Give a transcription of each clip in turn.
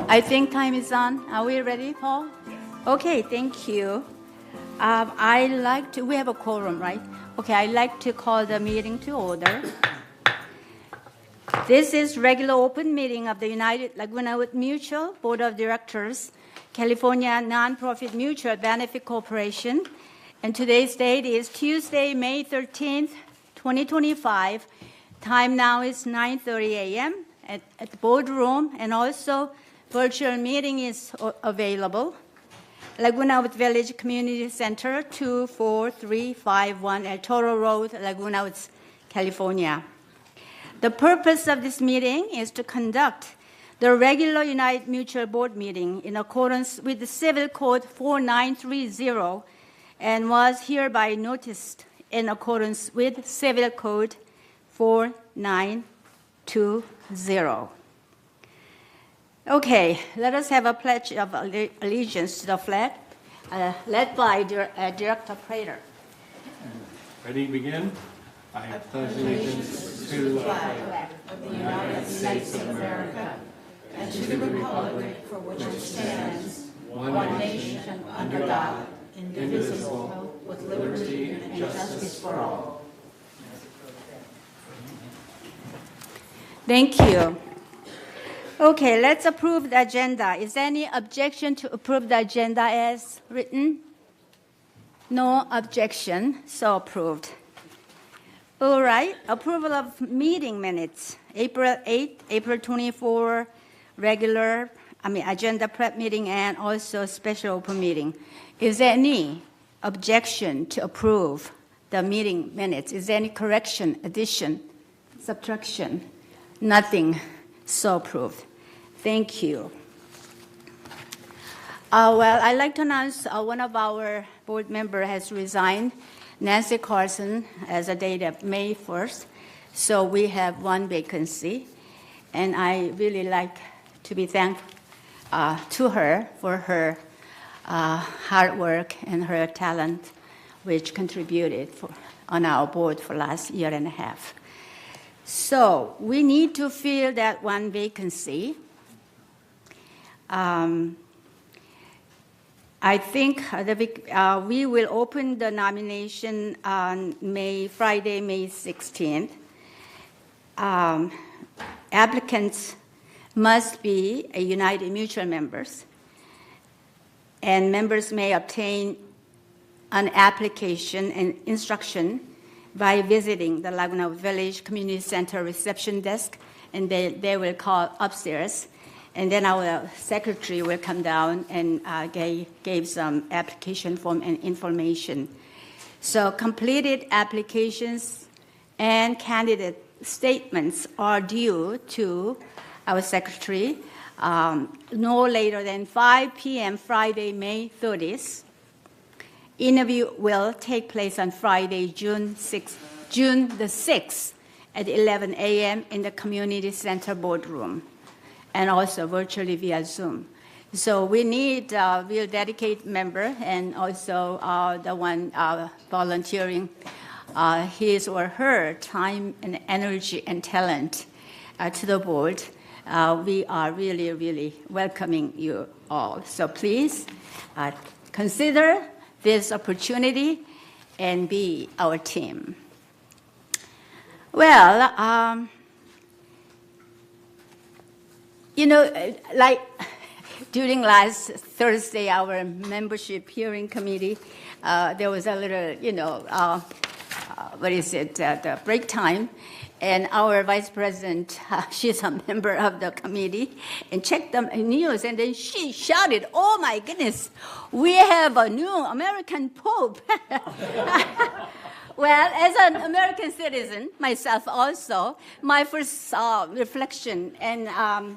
I think time is on. Are we ready, Paul? Okay, thank you. We have a quorum, right? Okay, I'd like to call the meeting to order. This is regular open meeting of the United Laguna Woods Mutual Board of Directors, California Nonprofit Mutual Benefit Corporation. And today's date is Tuesday, May 13th, 2025. Time now is 9:30 a.m. at the boardroom, and also virtual meeting is available. Laguna Woods Village Community Center, 24351 El Toro Road, Laguna Woods, California. The purpose of this meeting is to conduct the regular United Mutual Board meeting in accordance with the Civil Code 4930 and was hereby noticed in accordance with Civil Code 4920. Okay, let us have a pledge of allegiance to the flag, led by Director Prater. Ready, begin? I pledge allegiance to the flag of the United States of America and to the republic for which it stands, one nation under God, indivisible, with liberty and justice for all. Thank you. Okay, let's approve the agenda. Is there any objection to approve the agenda as written? No objection, so approved. All right, approval of meeting minutes. April 8, April 24, agenda prep meeting and also special open meeting. Is there any objection to approve the meeting minutes? Is there any correction, addition, subtraction? Nothing, so approved. Thank you. I'd like to announce one of our board members has resigned, Nancy Carson, as a date of May 1st. So we have one vacancy, and I really like to be thankful to her for her hard work and her talent, which contributed on our board for last year and a half. So we need to fill that one vacancy. I think we will open the nomination on Friday, May 16th. Applicants must be a United Mutual members, and members may obtain an application and instruction by visiting the Laguna Village Community Center reception desk, and they will call upstairs. And then our secretary will come down and gave some application form and information. So completed applications and candidate statements are due to our secretary no later than 5 p.m. Friday, May 30th. Interview will take place on Friday, June the 6th at 11 a.m. in the Community Center boardroom, and also virtually via Zoom. So we need a real dedicated member, and also the one volunteering his or her time and energy and talent to the board. We are really, really welcoming you all. So please consider this opportunity and be our team. Well, like during last Thursday, our membership hearing committee, there was a little, the break time. And our vice president, she's a member of the committee, and checked the news, and then she shouted, "Oh my goodness, we have a new American Pope." Well, as an American citizen, myself also, my first reflection and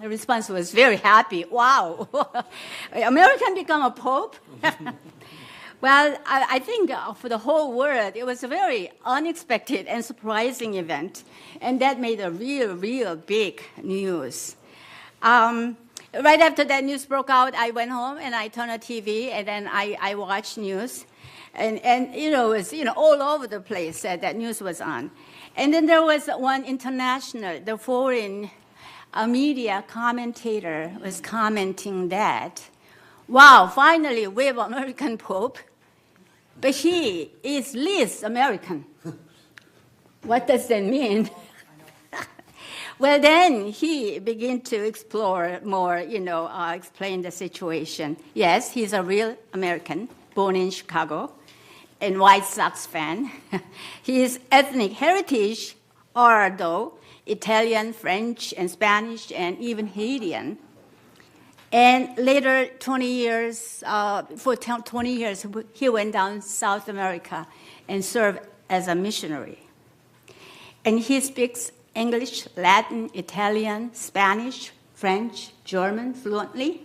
response was very happy. Wow, American become a Pope? Well, I think for the whole world, it was a very unexpected and surprising event, and that made a real big news. Right after that news broke out, I went home and I turned on TV, and then I watched news, and it was all over the place that news was on, and then there was one international, the foreign a media commentator was commenting that, wow, finally we have an American Pope, but he is least American. What does that mean? Well, then he began to explore more, explain the situation. Yes, he's a real American, born in Chicago, and White Sox fan. His ethnic heritage are, though, Italian, French, and Spanish, and even Haitian. And later, 20 years, he went down South America and served as a missionary. And he speaks English, Latin, Italian, Spanish, French, German fluently.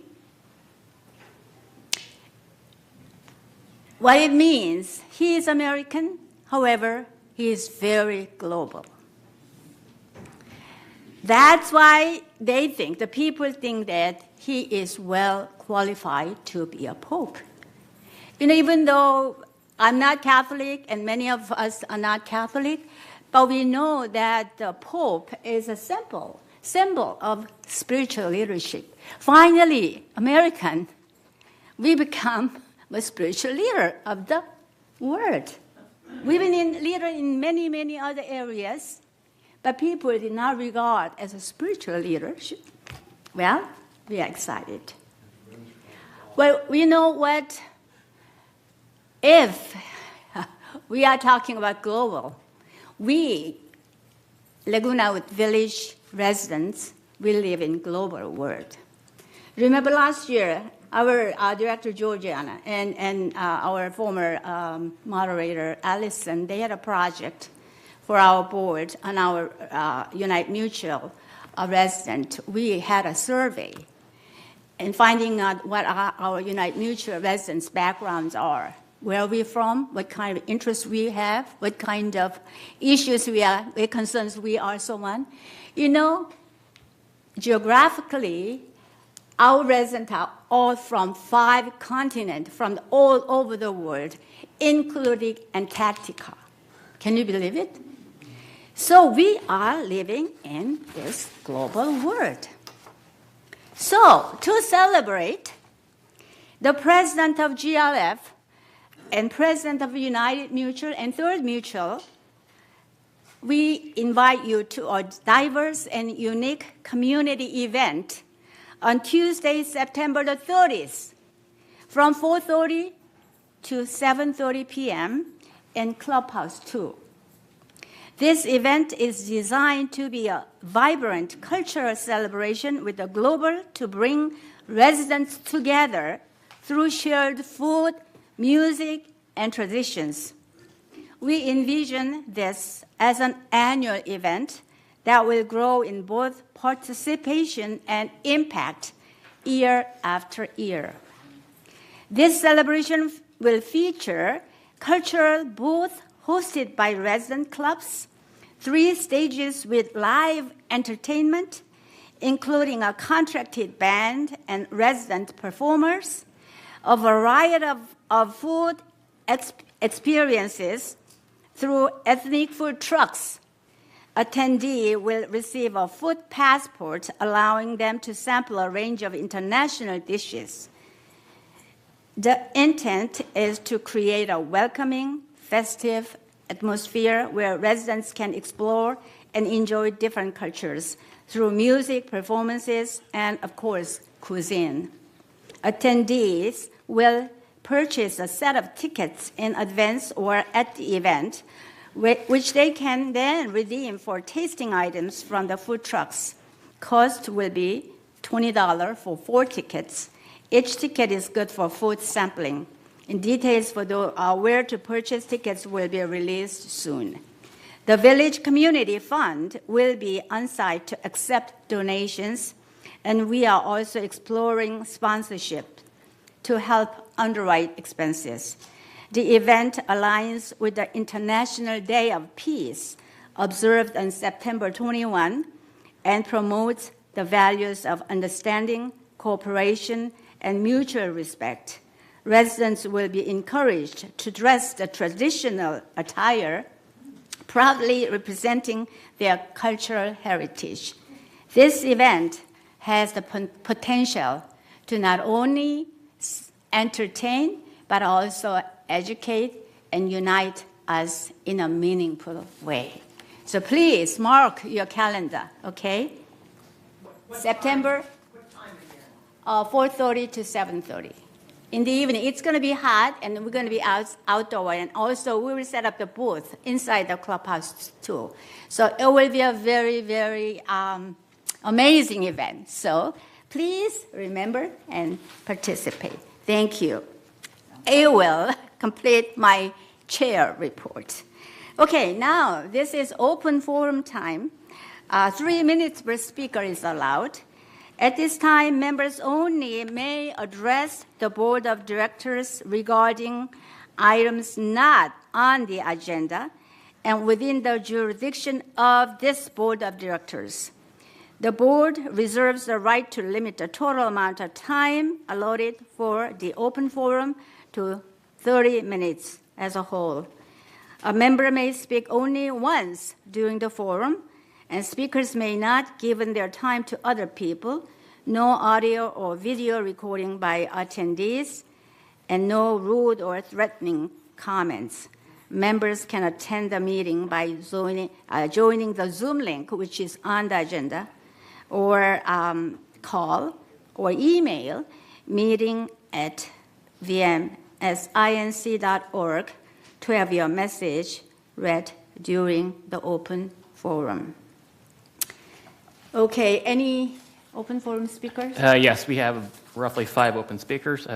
What it means, he is American, however, he is very global. That's why the people think that he is well qualified to be a pope. Even though I'm not Catholic and many of us are not Catholic, but we know that the Pope is a symbol of spiritual leadership. Finally, American, we become a spiritual leader of the world. We've been leader in many, many other areas, but people did not regard as a spiritual leadership. Well, we are excited. Well, we know what if we are talking about global. We, Laguna Village residents, we live in global world. Remember last year, our director, Georgiana, and our former moderator, Allison, they had a project for our board on our Unite Mutual resident. We had a survey and finding out what our Unite Mutual residents' backgrounds are. Where are we from? What kind of interests we have? What kind of issues what concerns we are, so on. Geographically, our residents are all from 5 continents, from all over the world, including Antarctica. Can you believe it? So we are living in this global world. So to celebrate, the president of GLF and president of United Mutual and Third Mutual, we invite you to a diverse and unique community event on Tuesday, September the 30th, from 4:30 to 7:30 p.m. in Clubhouse 2. This event is designed to be a vibrant cultural celebration with the global to bring residents together through shared food, music, and traditions. We envision this as an annual event that will grow in both participation and impact year after year. This celebration will feature cultural booths hosted by resident clubs, 3 stages with live entertainment, including a contracted band and resident performers, a variety of food experiences through ethnic food trucks. Attendee will receive a food passport, allowing them to sample a range of international dishes. The intent is to create a welcoming, festive atmosphere where residents can explore and enjoy different cultures through music, performances, and, of course, cuisine. Attendees will purchase a set of tickets in advance or at the event, which they can then redeem for tasting items from the food trucks. Cost will be $20 for 4 tickets. Each ticket is good for food sampling. And details for where to purchase tickets will be released soon. The Village Community Fund will be on site to accept donations, and we are also exploring sponsorship to help underwrite expenses. The event aligns with the International Day of Peace, observed on September 21, and promotes the values of understanding, cooperation, and mutual respect. Residents will be encouraged to dress the traditional attire, proudly representing their cultural heritage. This event has the potential to not only entertain, but also educate and unite us in a meaningful way. So please mark your calendar, okay? September 4:30 to 7:30. In the evening, it's going to be hot, and we're going to be outdoor, and also we will set up the booth inside the clubhouse too. So it will be a very, very amazing event. So please remember and participate. Thank you. I will complete my chair report. Okay, now this is open forum time. 3 minutes per speaker is allowed. At this time, members only may address the board of directors regarding items not on the agenda and within the jurisdiction of this board of directors. The board reserves the right to limit the total amount of time allotted for the open forum to 30 minutes as a whole. A member may speak only once during the forum, and speakers may not give their time to other people, no audio or video recording by attendees, and no rude or threatening comments. Members can attend the meeting by joining the Zoom link, which is on the agenda, or call or email meeting@vmsinc.org to have your message read during the open forum. Okay, any open forum speakers? Yes, we have roughly 5 open speakers.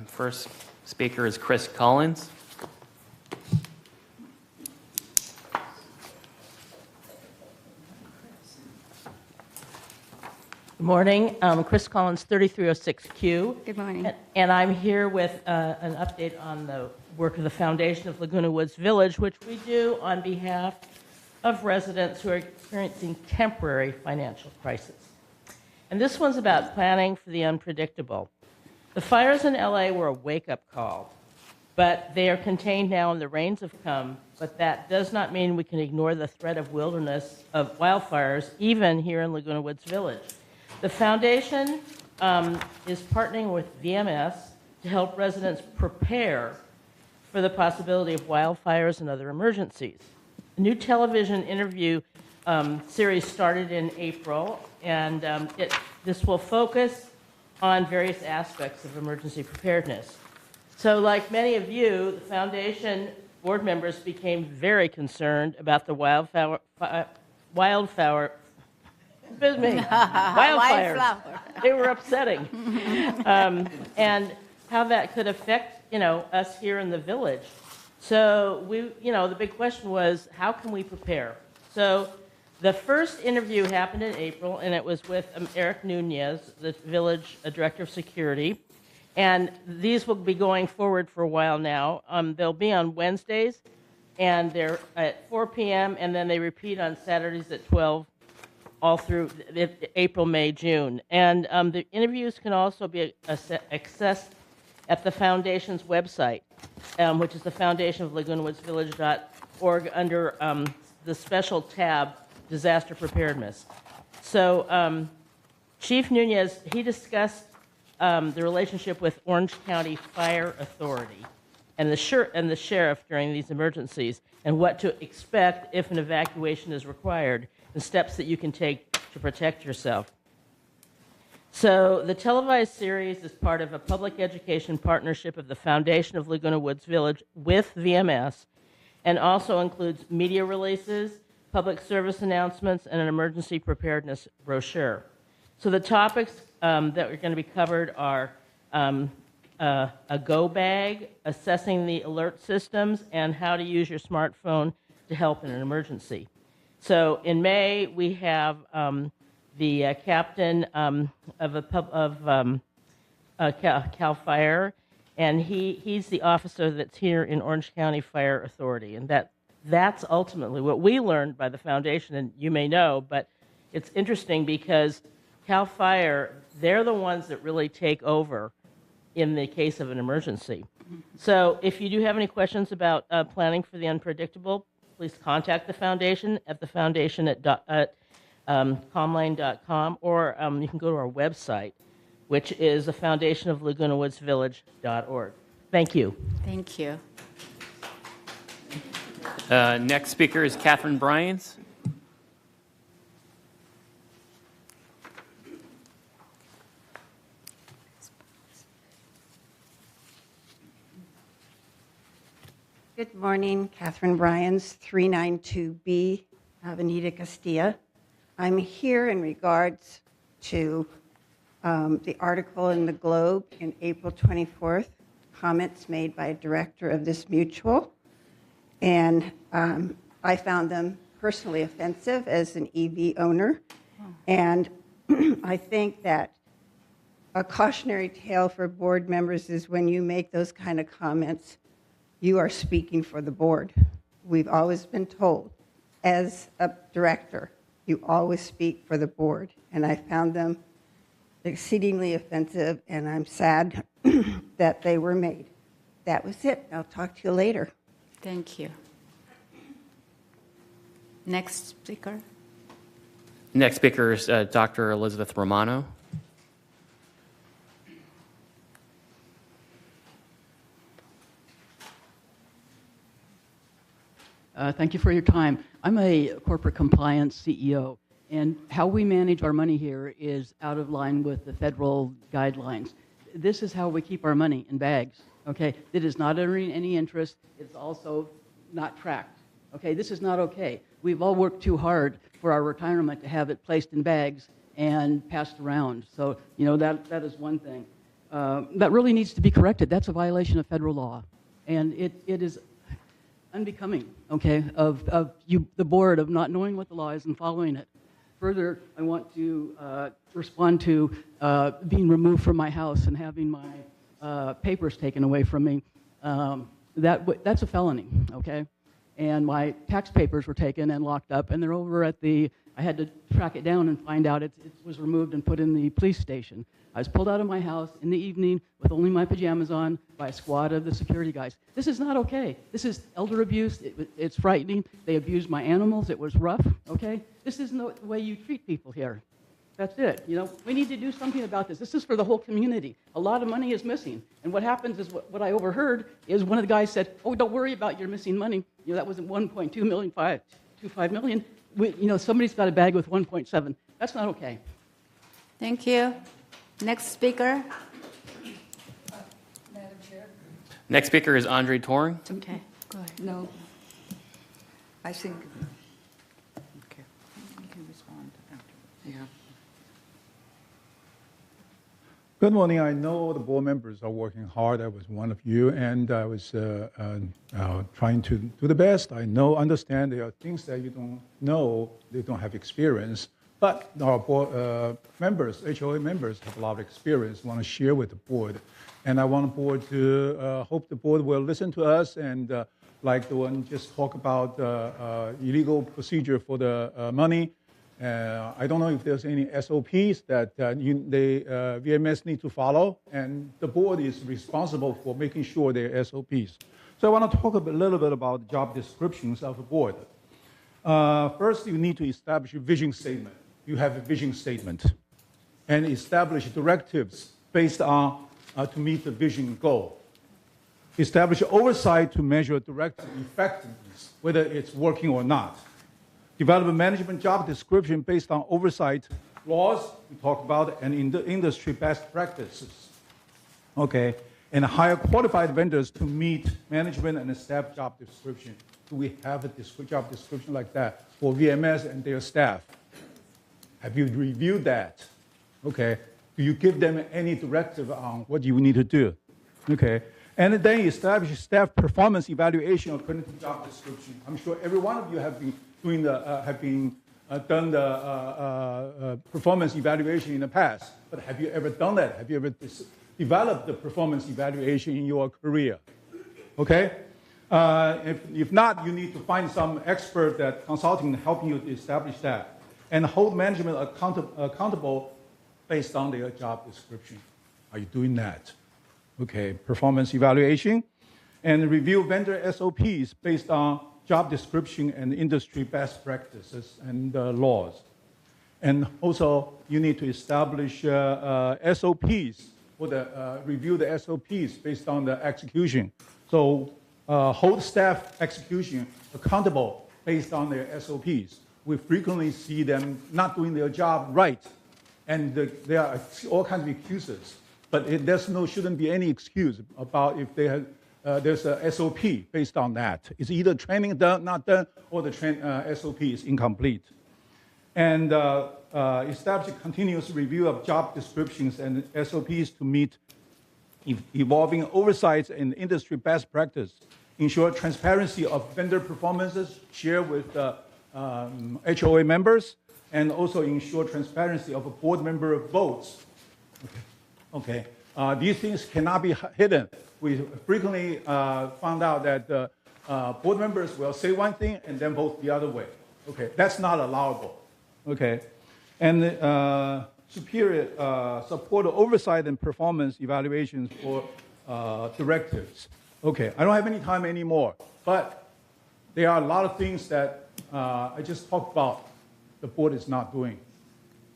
First speaker is Chris Collins. Good morning. Chris Collins, 3306Q. Good morning. And I'm here with an update on the work of the Foundation of Laguna Woods Village, which we do on behalf of residents who are experiencing temporary financial crisis. And this one's about planning for the unpredictable. The fires in LA were a wake-up call, but they are contained now and the rains have come, but that does not mean we can ignore the threat of wildfires, even here in Laguna Woods Village. The foundation is partnering with VMS to help residents prepare for the possibility of wildfires and other emergencies. A new television interview series started in April, and this will focus on various aspects of emergency preparedness. So like many of you, the foundation board members became very concerned about the wildfires. They were upsetting. And how that could affect, us here in the village. So the big question was, how can we prepare? So the first interview happened in April, and it was with Eric Nunez, the village director of security. And these will be going forward for a while now. They'll be on Wednesdays, and they're at 4 p.m., and then they repeat on Saturdays at 12, all through April, May, June. And the interviews can also be accessed at the foundation's website, which is the Foundation of Laguna Woods Village.org under the special tab, Disaster Preparedness. So Chief Nunez, he discussed the relationship with Orange County Fire Authority and the sheriff during these emergencies, and what to expect if an evacuation is required, and steps that you can take to protect yourself. So the televised series is part of a public education partnership of the Foundation of Laguna Woods Village with VMS, and also includes media releases, public service announcements, and an emergency preparedness brochure. So the topics that are going to be covered are a go bag, assessing the alert systems, and how to use your smartphone to help in an emergency. So in May, we have the captain of CAL FIRE, and he's the officer that's here in Orange County Fire Authority. And that's ultimately what we learned by the foundation, and you may know, but it's interesting because CAL FIRE, they're the ones that really take over in the case of an emergency. So if you do have any questions about planning for the unpredictable, please contact the foundation at comlane.com, or you can go to our website, which is the foundationoflagunawoodsvillage.org. Thank you. Thank you. Next speaker is Catherine Bryans. Good morning, Catherine Bryans, 392B Avenida Castilla. I'm here in regards to the article in the Globe in April 24th, comments made by a director of this mutual. And I found them personally offensive as an EV owner. And I think that a cautionary tale for board members is when you make those kind of comments, you are speaking for the board. We've always been told, as a director, you always speak for the board. And I found them exceedingly offensive, and I'm sad that they were made. That was it. I'll talk to you later. Thank you. Next speaker. Next speaker is Dr. Elizabeth Romano. Thank you for your time. I'm a corporate compliance CEO, and how we manage our money here is out of line with the federal guidelines. This is how we keep our money in bags, okay? It is not earning any interest. It's also not tracked, okay? This is not okay. We've all worked too hard for our retirement to have it placed in bags and passed around. So, you know, that is one thing. That really needs to be corrected. That's a violation of federal law, and it is unbecoming, okay, of you, the board, of not knowing what the law is and following it. Further, I want to respond to being removed from my house and having my papers taken away from me. That's a felony, okay? And my tax papers were taken and locked up, and they're over at the, I had to track it down and find out it was removed and put in the police station. I was pulled out of my house in the evening with only my pajamas on by a squad of the security guys. This is not okay. This is elder abuse. It's frightening. They abused my animals. It was rough, okay? This isn't the way you treat people here. That's it. You know, we need to do something about this. This is for the whole community. A lot of money is missing. And what happens is what I overheard is one of the guys said, oh, don't worry about your missing money. You know, that wasn't 1.2 million, 25 million. You know, somebody's got a bag with 1.7. That's not okay. Thank you. Next speaker. Madam Chair? Next speaker is Andre Toring. Okay, go ahead. No. I think, okay, you can respond after. Yeah. Good morning. I know the board members are working hard. I was one of you, and I was trying to do the best. I understand there are things that you don't know, they don't have experience. But our board members, HOA members, have a lot of experience, want to share with the board. And I want the board to, hope the board will listen to us and like the one just talk about illegal procedure for the money. I don't know if there's any SOPs that VMS need to follow, and the board is responsible for making sure there are SOPs. So I want to talk a little bit about job descriptions of the board. First, you need to establish a vision statement. You have a vision statement and establish directives based on to meet the vision goal. Establish oversight to measure directive effectiveness, whether it's working or not. Develop a management job description based on oversight laws we talked about and in the industry best practices. Okay, and hire qualified vendors to meet management and staff job description. Do we have a job description like that for VMS and their staff? Have you reviewed that? Okay. Do you give them any directive on what you need to do? Okay. And then establish staff performance evaluation according to job description. I'm sure every one of you have been doing done the performance evaluation in the past. But have you ever done that? Have you ever developed the performance evaluation in your career? Okay. If not, you need to find some expert that consulting helping you to establish that, and hold management accountable based on their job description. Are you doing that? Okay, performance evaluation, and review vendor SOPs based on job description and industry best practices and laws. And also, you need to establish SOPs for review the SOPs based on the execution. So hold staff execution accountable based on their SOPs. We frequently see them not doing their job right, and there are all kinds of excuses. But shouldn't be any excuse about if they have, there's a SOP based on that. It's either training done, not done, or the SOP is incomplete. And establish a continuous review of job descriptions and SOPs to meet evolving oversights and industry best practice. Ensure transparency of vendor performances, share with HOA members, and also ensure transparency of board member votes. Okay. These things cannot be hidden. We frequently found out that board members will say one thing and then vote the other way. Okay, that's not allowable. Okay, and superior support oversight and performance evaluations for directives. Okay, I don't have any time anymore, but there are a lot of things that I just talked about the board is not doing.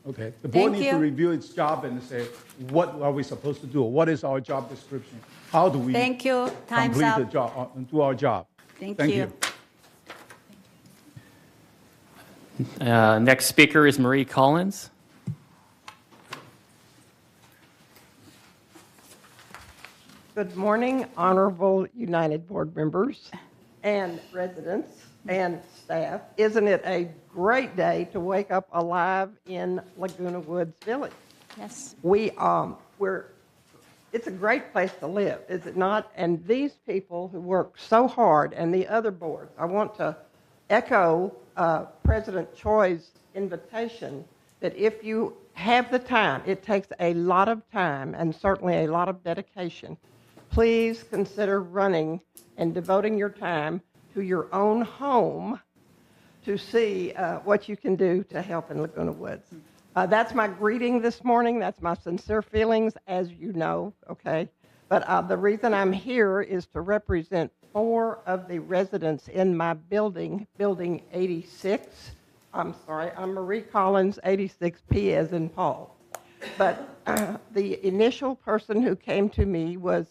Okay, the board needs to review its job and say, what are we supposed to do? What is our job description? How do we Thank you. Time's complete up. the job and do our job? Thank Thank you. Next speaker is Marie Collins. Good morning, honorable United Board members and residents and staff. Isn't it a great day to wake up alive in Laguna Woods Village? Yes. It's a great place to live, is it not? And these people who work so hard and the other boards, I want to echo President Choi's invitation that if you have the time, it takes a lot of time and certainly a lot of dedication. Please consider running and devoting your time to your own home to see what you can do to help in Laguna Woods. That's my greeting this morning. That's my sincere feelings, as you know, okay? But the reason I'm here is to represent 4 of the residents in my building, Building 86. I'm sorry, I'm Marie Collins, 86P as in Paul. But the initial person who came to me was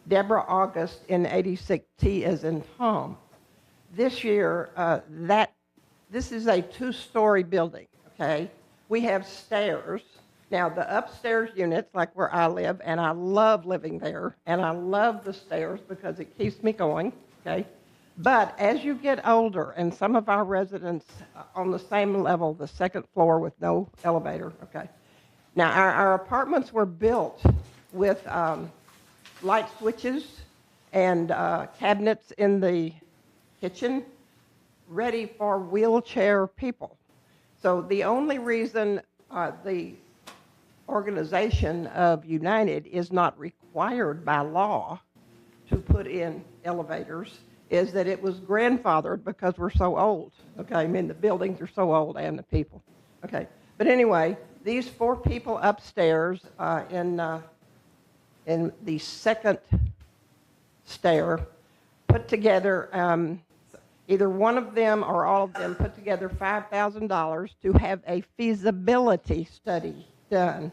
Deborah August in 86T as in Tom. This year, this is a 2-story building, okay? We have stairs. Now, the upstairs units, like where I live, and I love living there, and I love the stairs because it keeps me going, okay? But as you get older, and some of our residents on the same level, the 2nd floor with no elevator, okay? Now, our apartments were built with light switches and cabinets in the kitchen ready for wheelchair people. So the only reason the organization of United is not required by law to put in elevators is that it was grandfathered because we're so old. Okay, I mean the buildings are so old and the people. Okay, but anyway, these 4 people upstairs in the 2nd stair put together, either one of them or all of them put together $5,000 to have a feasibility study done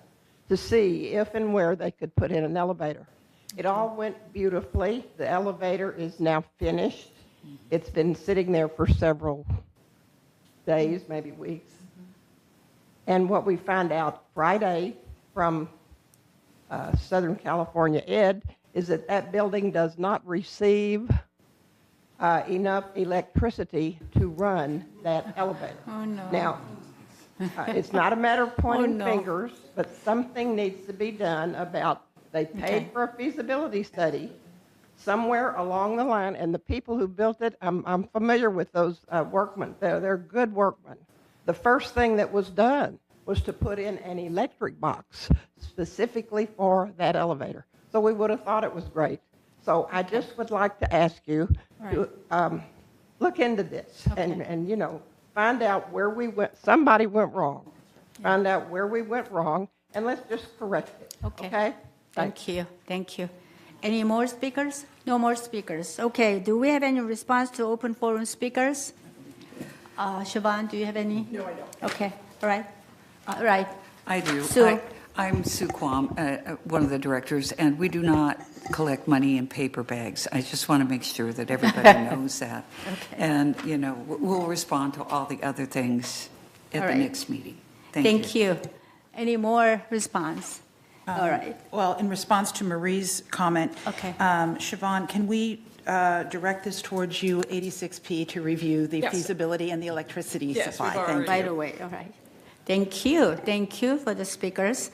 to see if and where they could put in an elevator. It all went beautifully. The elevator is now finished. It's been sitting there for several days, maybe weeks. And what we found out Friday from Southern California Ed is that that building does not receive enough electricity to run that elevator. Oh, no. Now, it's not a matter of pointing fingers, but something needs to be done about, they paid for a feasibility study somewhere along the line, and the people who built it, I'm familiar with those workmen. They're good workmen. The first thing that was done was to put in an electric box specifically for that elevator. So we would have thought it was great. So I just would like to ask you to look into this and you know, find out where we went. Somebody went wrong. Find out where we went wrong, and let's just correct it. Okay? Thank you. Thank you. Any more speakers? No more speakers. Okay. Do we have any response to open forum speakers? Siobhan, do you have any? No, I don't. Okay, all right. All right. I do. Sue. I'm Sue Quam, one of the directors, and we do not collect money in paper bags. I just want to make sure that everybody knows that. Okay. And, you know, we'll respond to all the other things at All the right. next meeting. Thank you. Any more response? All right. Well, in response to Marie's comment, Okay. Siobhan, can we direct this towards you, 86P, to review the feasibility and the electricity supply? Thank you. Right away, all right. Thank you. Thank you for the speakers.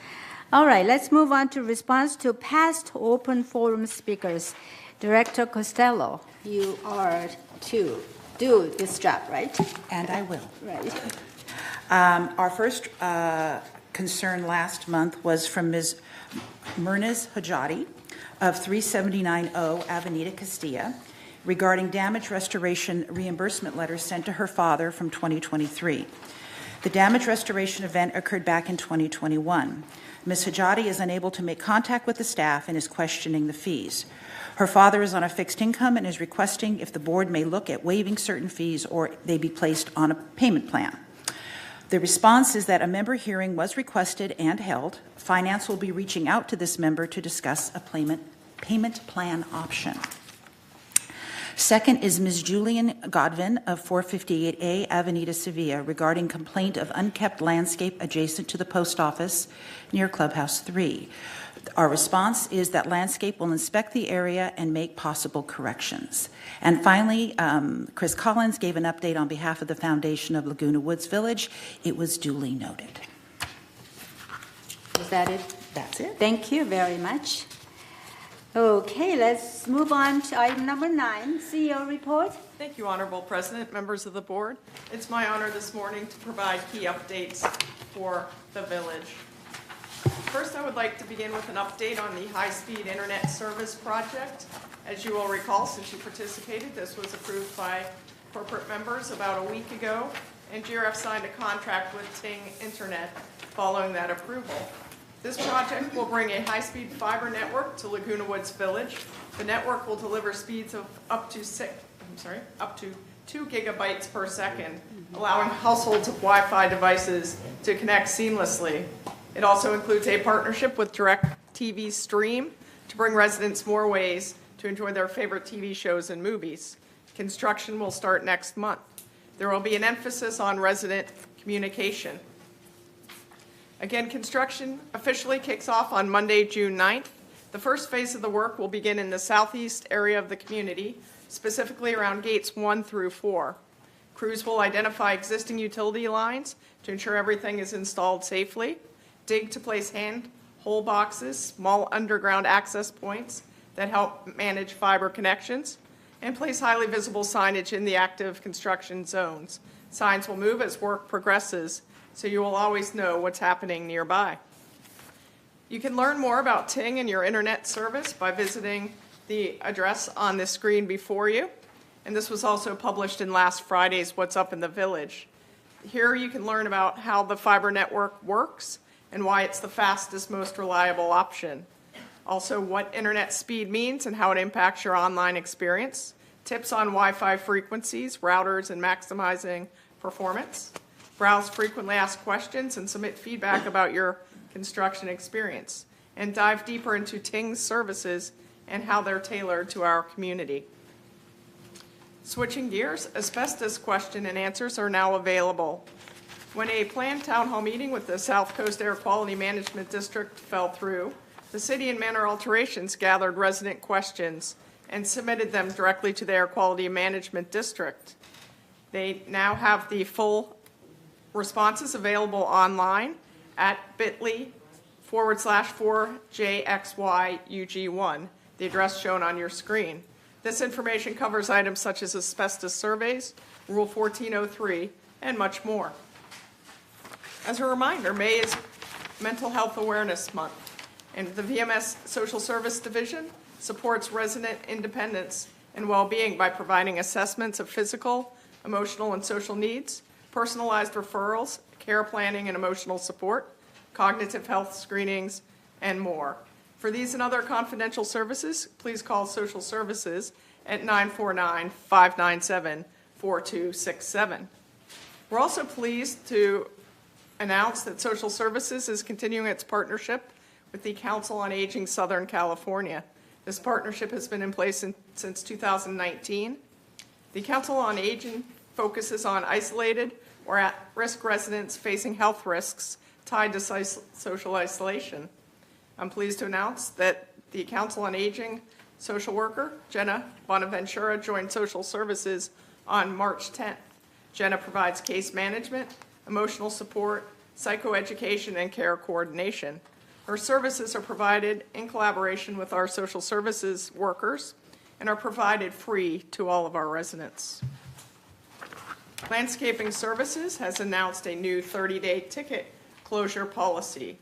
All right, let's move on to response to past open forum speakers. Director Costello, you are to do this job, right? And I will. Right. Our first concern last month was from Ms. Myrnaz Hajati of 3790 Avenida Castilla regarding damage restoration reimbursement letters sent to her father from 2023. The damage restoration event occurred back in 2021. Ms. Hajati is unable to make contact with the staff and is questioning the fees. Her father is on a fixed income and is requesting if the board may look at waiving certain fees or they be placed on a payment plan. The response is that a member hearing was requested and held. Finance will be reaching out to this member to discuss a payment plan option. Second is Ms. Julian Godwin of 458A Avenida Sevilla regarding complaint of unkept landscape adjacent to the post office near Clubhouse 3. Our response is that landscape will inspect the area and make possible corrections. And finally, Chris Collins gave an update on behalf of the Foundation of Laguna Woods Village. It was duly noted. Is that it? That's it. Thank you very much. Okay, let's move on to item number 9, CEO report. Thank you, Honorable President, members of the board. It's my honor this morning to provide key updates for the village. First, I would like to begin with an update on the high-speed internet service project. As you will recall, since you participated, this was approved by corporate members about a week ago, and GRF signed a contract with Ting Internet following that approval. This project will bring a high-speed fiber network to Laguna Woods Village. The network will deliver speeds of up to 2 gigabytes per second, allowing households of Wi-Fi devices to connect seamlessly. It also includes a partnership with DirecTV Stream to bring residents more ways to enjoy their favorite TV shows and movies. Construction will start next month. There will be an emphasis on resident communication. Again, construction officially kicks off on Monday, June 9th. The first phase of the work will begin in the southeast area of the community, specifically around gates 1 through 4. Crews will identify existing utility lines to ensure everything is installed safely, dig to place hand-hole boxes, small underground access points that help manage fiber connections, and place highly visible signage in the active construction zones. Signs will move as work progresses, so you will always know what's happening nearby. You can learn more about Ting and your internet service by visiting the address on the screen before you. And this was also published in last Friday's What's Up in the Village. Here you can learn about how the fiber network works and why it's the fastest, most reliable option. Also, what internet speed means and how it impacts your online experience. Tips on Wi-Fi frequencies, routers, and maximizing performance. Browse frequently asked questions and submit feedback about your construction experience. And dive deeper into Ting's services and how they're tailored to our community. Switching gears, asbestos question and answers are now available. When a planned town hall meeting with the South Coast Air Quality Management District fell through, the City and Manor Alterations gathered resident questions and submitted them directly to the Air Quality Management District. They now have the full responses available online at bit.ly/4JXYUG1, the address shown on your screen. This information covers items such as asbestos surveys, Rule 1403, and much more. As a reminder, May is Mental Health Awareness Month, and the VMS Social Service Division supports resident independence and well-being by providing assessments of physical, emotional, and social needs, personalized referrals, care planning and emotional support, cognitive health screenings, and more. For these and other confidential services, please call Social Services at 949-597-4267. We're also pleased to announce that Social Services is continuing its partnership with the Council on Aging Southern California. This partnership has been in place since 2019. The Council on Aging focuses on isolated or at-risk residents facing health risks tied to social isolation. I'm pleased to announce that the Council on Aging social worker, Jenna Bonaventura, joined Social Services on March 10th. Jenna provides case management, emotional support, psychoeducation, and care coordination. Her services are provided in collaboration with our social services workers and are provided free to all of our residents. Landscaping Services has announced a new 30-day ticket closure policy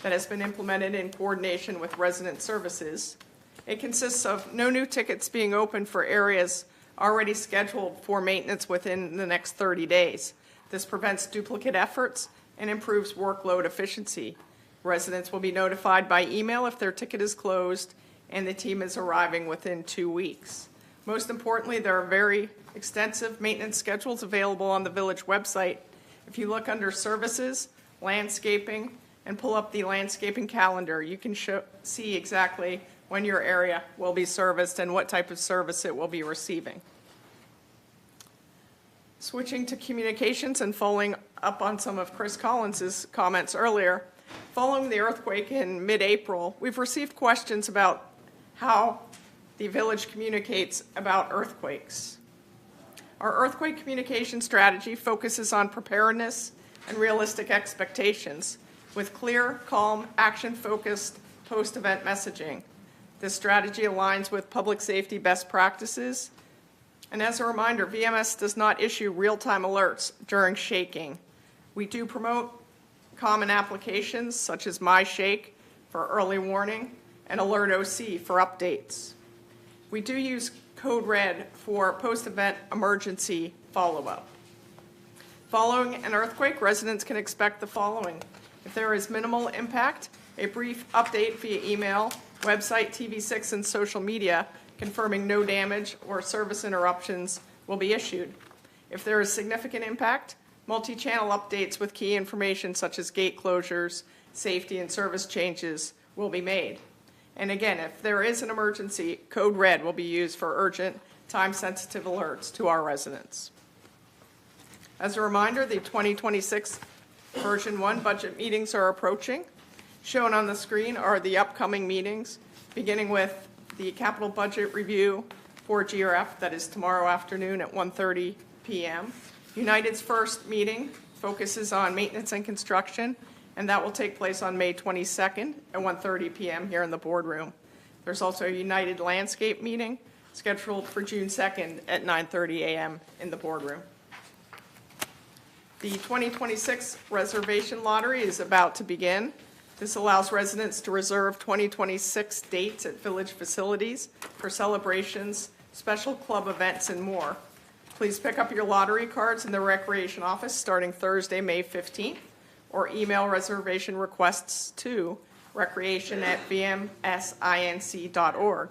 that has been implemented in coordination with resident services. It consists of no new tickets being opened for areas already scheduled for maintenance within the next 30 days. This prevents duplicate efforts and improves workload efficiency. Residents will be notified by email if their ticket is closed and the team is arriving within 2 weeks. Most importantly, there are very extensive maintenance schedules available on the village website. If you look under Services, Landscaping, and pull up the landscaping calendar, you can see exactly when your area will be serviced and what type of service it will be receiving. Switching to communications and following up on some of Chris Collins's comments earlier, following the earthquake in mid-April, we've received questions about how the village communicates about earthquakes. Our earthquake communication strategy focuses on preparedness and realistic expectations with clear, calm, action-focused post-event messaging. This strategy aligns with public safety best practices. And as a reminder, VMS does not issue real-time alerts during shaking. We do promote common applications such as MyShake for early warning and Alert OC for updates. We do use Code Red for post-event emergency follow-up. Following an earthquake, residents can expect the following. If there is minimal impact, a brief update via email, website, TV6, and social media confirming no damage or service interruptions will be issued. If there is significant impact, multi-channel updates with key information such as gate closures, safety, and service changes will be made. And again, if there is an emergency, Code Red will be used for urgent, time-sensitive alerts to our residents. As a reminder, the 2026 version 1 budget meetings are approaching. Shown on the screen are the upcoming meetings, beginning with the capital budget review for GRF that is tomorrow afternoon at 1:30 p.m. United's first meeting focuses on maintenance and construction, and that will take place on May 22nd at 1:30 p.m. here in the boardroom. There's also a United Landscape meeting scheduled for June 2nd at 9:30 a.m. in the boardroom. The 2026 reservation lottery is about to begin. This allows residents to reserve 2026 dates at village facilities for celebrations, special club events, and more. Please pick up your lottery cards in the Recreation office starting Thursday, May 15th, or email reservation requests to recreation@vmsinc.org.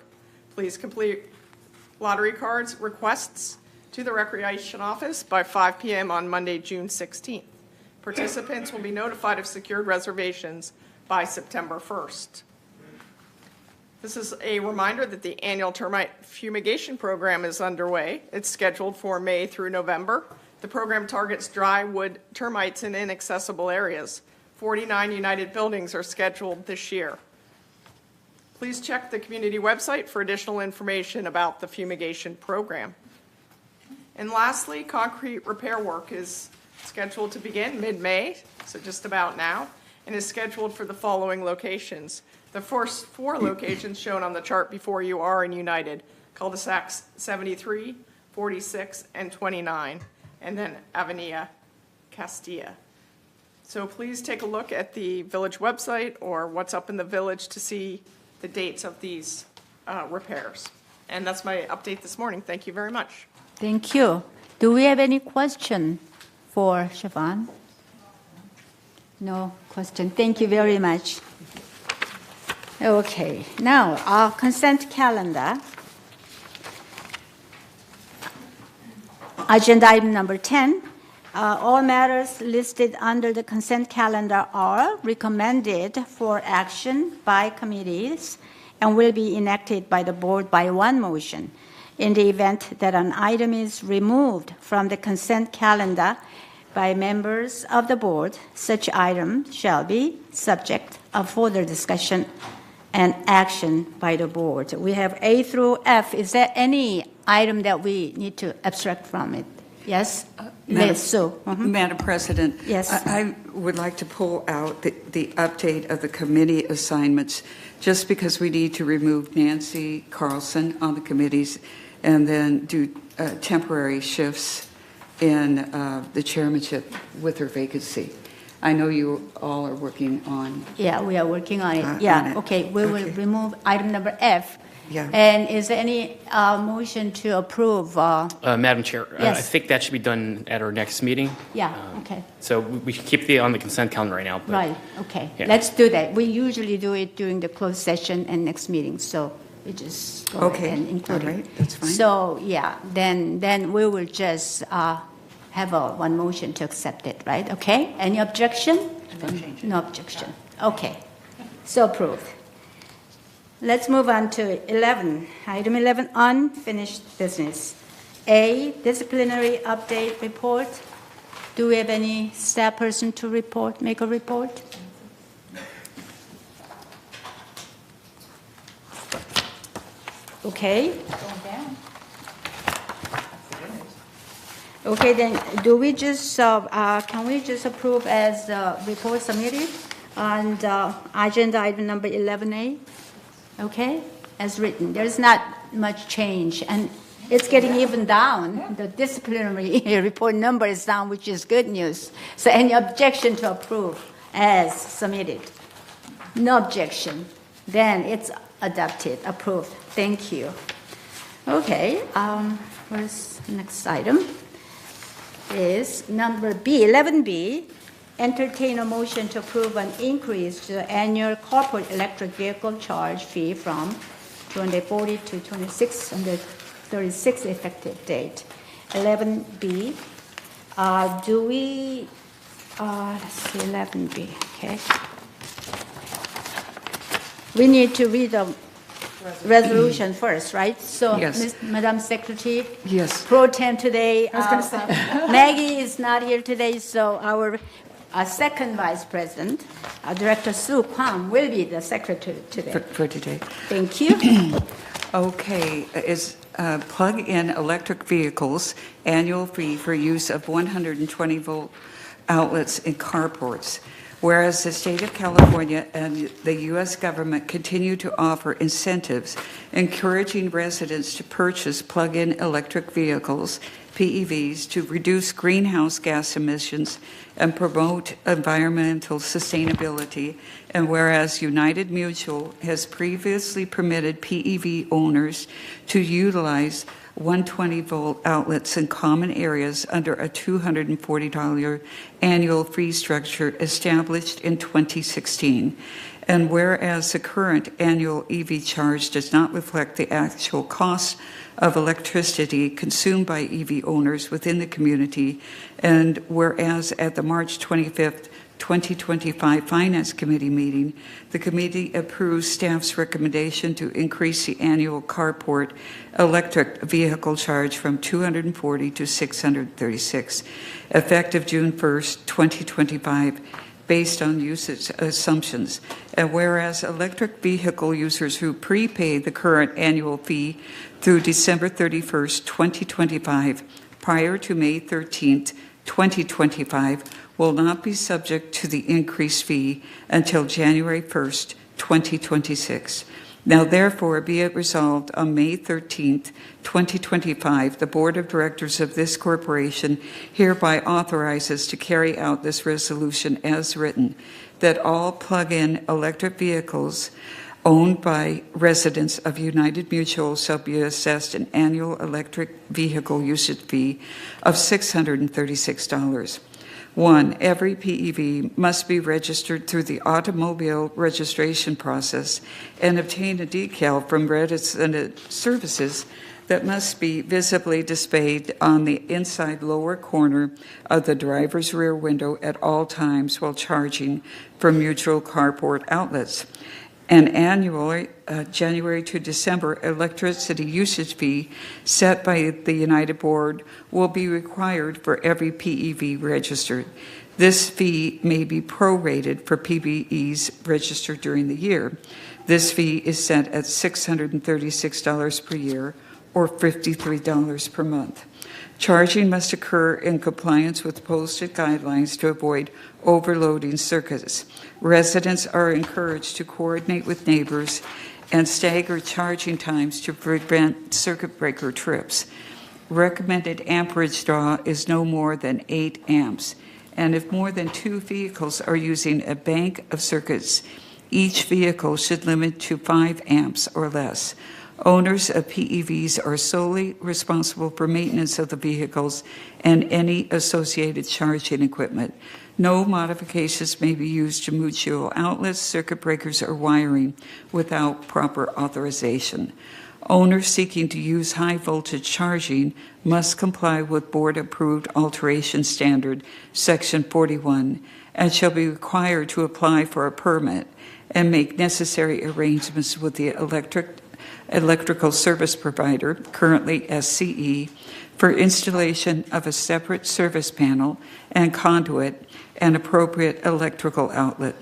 Please complete lottery cards requests to the Recreation office by 5 p.m. on Monday, June 16th. Participants will be notified of secured reservations by September 1st. This is a reminder that the annual termite fumigation program is underway. It's scheduled for May through November. The program targets dry wood termites in inaccessible areas. 49 United buildings are scheduled this year. Please check the community website for additional information about the fumigation program. And lastly, concrete repair work is scheduled to begin mid-May, so just about now, and is scheduled for the following locations. The first 4 locations shown on the chart before you are in United, cul-de-sacs 73, 46, and 29, and then Avenida Castilla. So please take a look at the village website or what's up in the village to see the dates of these repairs. And that's my update this morning. Thank you very much. Thank you. Do we have any question for Siobhan? No question. Thank you very much. Okay, now our consent calendar. Agenda item number 10, All matters listed under the consent calendar are recommended for action by committees and will be enacted by the board by one motion. In the event that an item is removed from the consent calendar by members of the board, such item shall be subject of further discussion and action by the board. We have A through F. Is there any item that we need to abstract from it? Yes? Madam, Sue. Madam President, Yes. I would like to pull out the update of the committee assignments, just because we need to remove Nancy Carlson on the committees and then do temporary shifts in the chairmanship with her vacancy. I know you all are working on. Yeah, we are working on it. On Yeah, it. okay, we will Okay. remove item number F. Yeah. And is there any motion to approve? Madam Chair, I Yes. think that should be done at our next meeting. Yeah, okay, So we should keep it on the consent calendar right now. But right, okay. Yeah. Let's do that. We usually do it during the closed session and next meeting, so we just go Okay, ahead and include all it. right, that's fine. So, yeah, then we will just have one motion to accept it, right? Okay, any objection? No objection. Okay, so approved. Let's move on to 11. Item 11, unfinished business. A, disciplinary update report. Do we have any staff person to report, make a report? Okay. Okay, then do we just, can we just approve as report submitted on agenda item number 11A? Okay, as written. There's not much change, and it's getting even down. The disciplinary report number is down, which is good news. So any objection to approve as submitted? No objection. Then it's adopted, approved. Thank you. Okay, where's the next item? Is number B, 11B, entertain a motion to approve an increase to the annual corporate electric vehicle charge fee from $240 to $2,636 effective date. 11B, do we, let's see, 11B, okay. We need to read the resolution first, right? So, Yes. Madam Secretary, Yes. pro tem today. Maggie is not here today, so our second vice president, Director Sue Kwam, will be the secretary today. For today. Thank you. Okay, is plug-in electric vehicles annual fee for use of 120-volt outlets in carports. Whereas the state of California and the U.S. government continue to offer incentives encouraging residents to purchase plug-in electric vehicles, PEVs, to reduce greenhouse gas emissions and promote environmental sustainability, and whereas United Mutual has previously permitted PEV owners to utilize 120-volt outlets in common areas under a $240 annual fee structure established in 2016. And whereas the current annual EV charge does not reflect the actual cost of electricity consumed by EV owners within the community, and whereas at the March 25th, 2025 Finance Committee meeting, the committee approves staff's recommendation to increase the annual carport electric vehicle charge from $240 to $636, effective June 1st, 2025, based on usage assumptions. And whereas electric vehicle users who prepay the current annual fee through December 31st, 2025, prior to May 13th, 2025, will not be subject to the increased fee until January 1st, 2026. Now, therefore, be it resolved on May 13th, 2025, the Board of Directors of this corporation hereby authorizes to carry out this resolution as written, that all plug-in electric vehicles owned by residents of United Mutual shall be assessed an annual electric vehicle usage fee of $636. 1, every PEV must be registered through the automobile registration process and obtain a decal from Registered Services that must be visibly displayed on the inside lower corner of the driver's rear window at all times while charging from mutual carport outlets. An annual January to December electricity usage fee set by the United Board will be required for every PEV registered. This fee may be prorated for PBEs registered during the year. This fee is set at $636 per year or $53 per month. Charging must occur in compliance with posted guidelines to avoid overloading circuits. Residents are encouraged to coordinate with neighbors and stagger charging times to prevent circuit breaker trips. Recommended amperage draw is no more than 8 amps, and if more than 2 vehicles are using a bank of circuits, each vehicle should limit to 5 amps or less. Owners of PEVs are solely responsible for maintenance of the vehicles and any associated charging equipment. No modifications may be used to mutual outlets, circuit breakers, or wiring without proper authorization. Owners seeking to use high-voltage charging must comply with board-approved alteration standard, Section 41, and shall be required to apply for a permit and make necessary arrangements with the electrical service provider, currently SCE, for installation of a separate service panel and conduit and appropriate electrical outlet.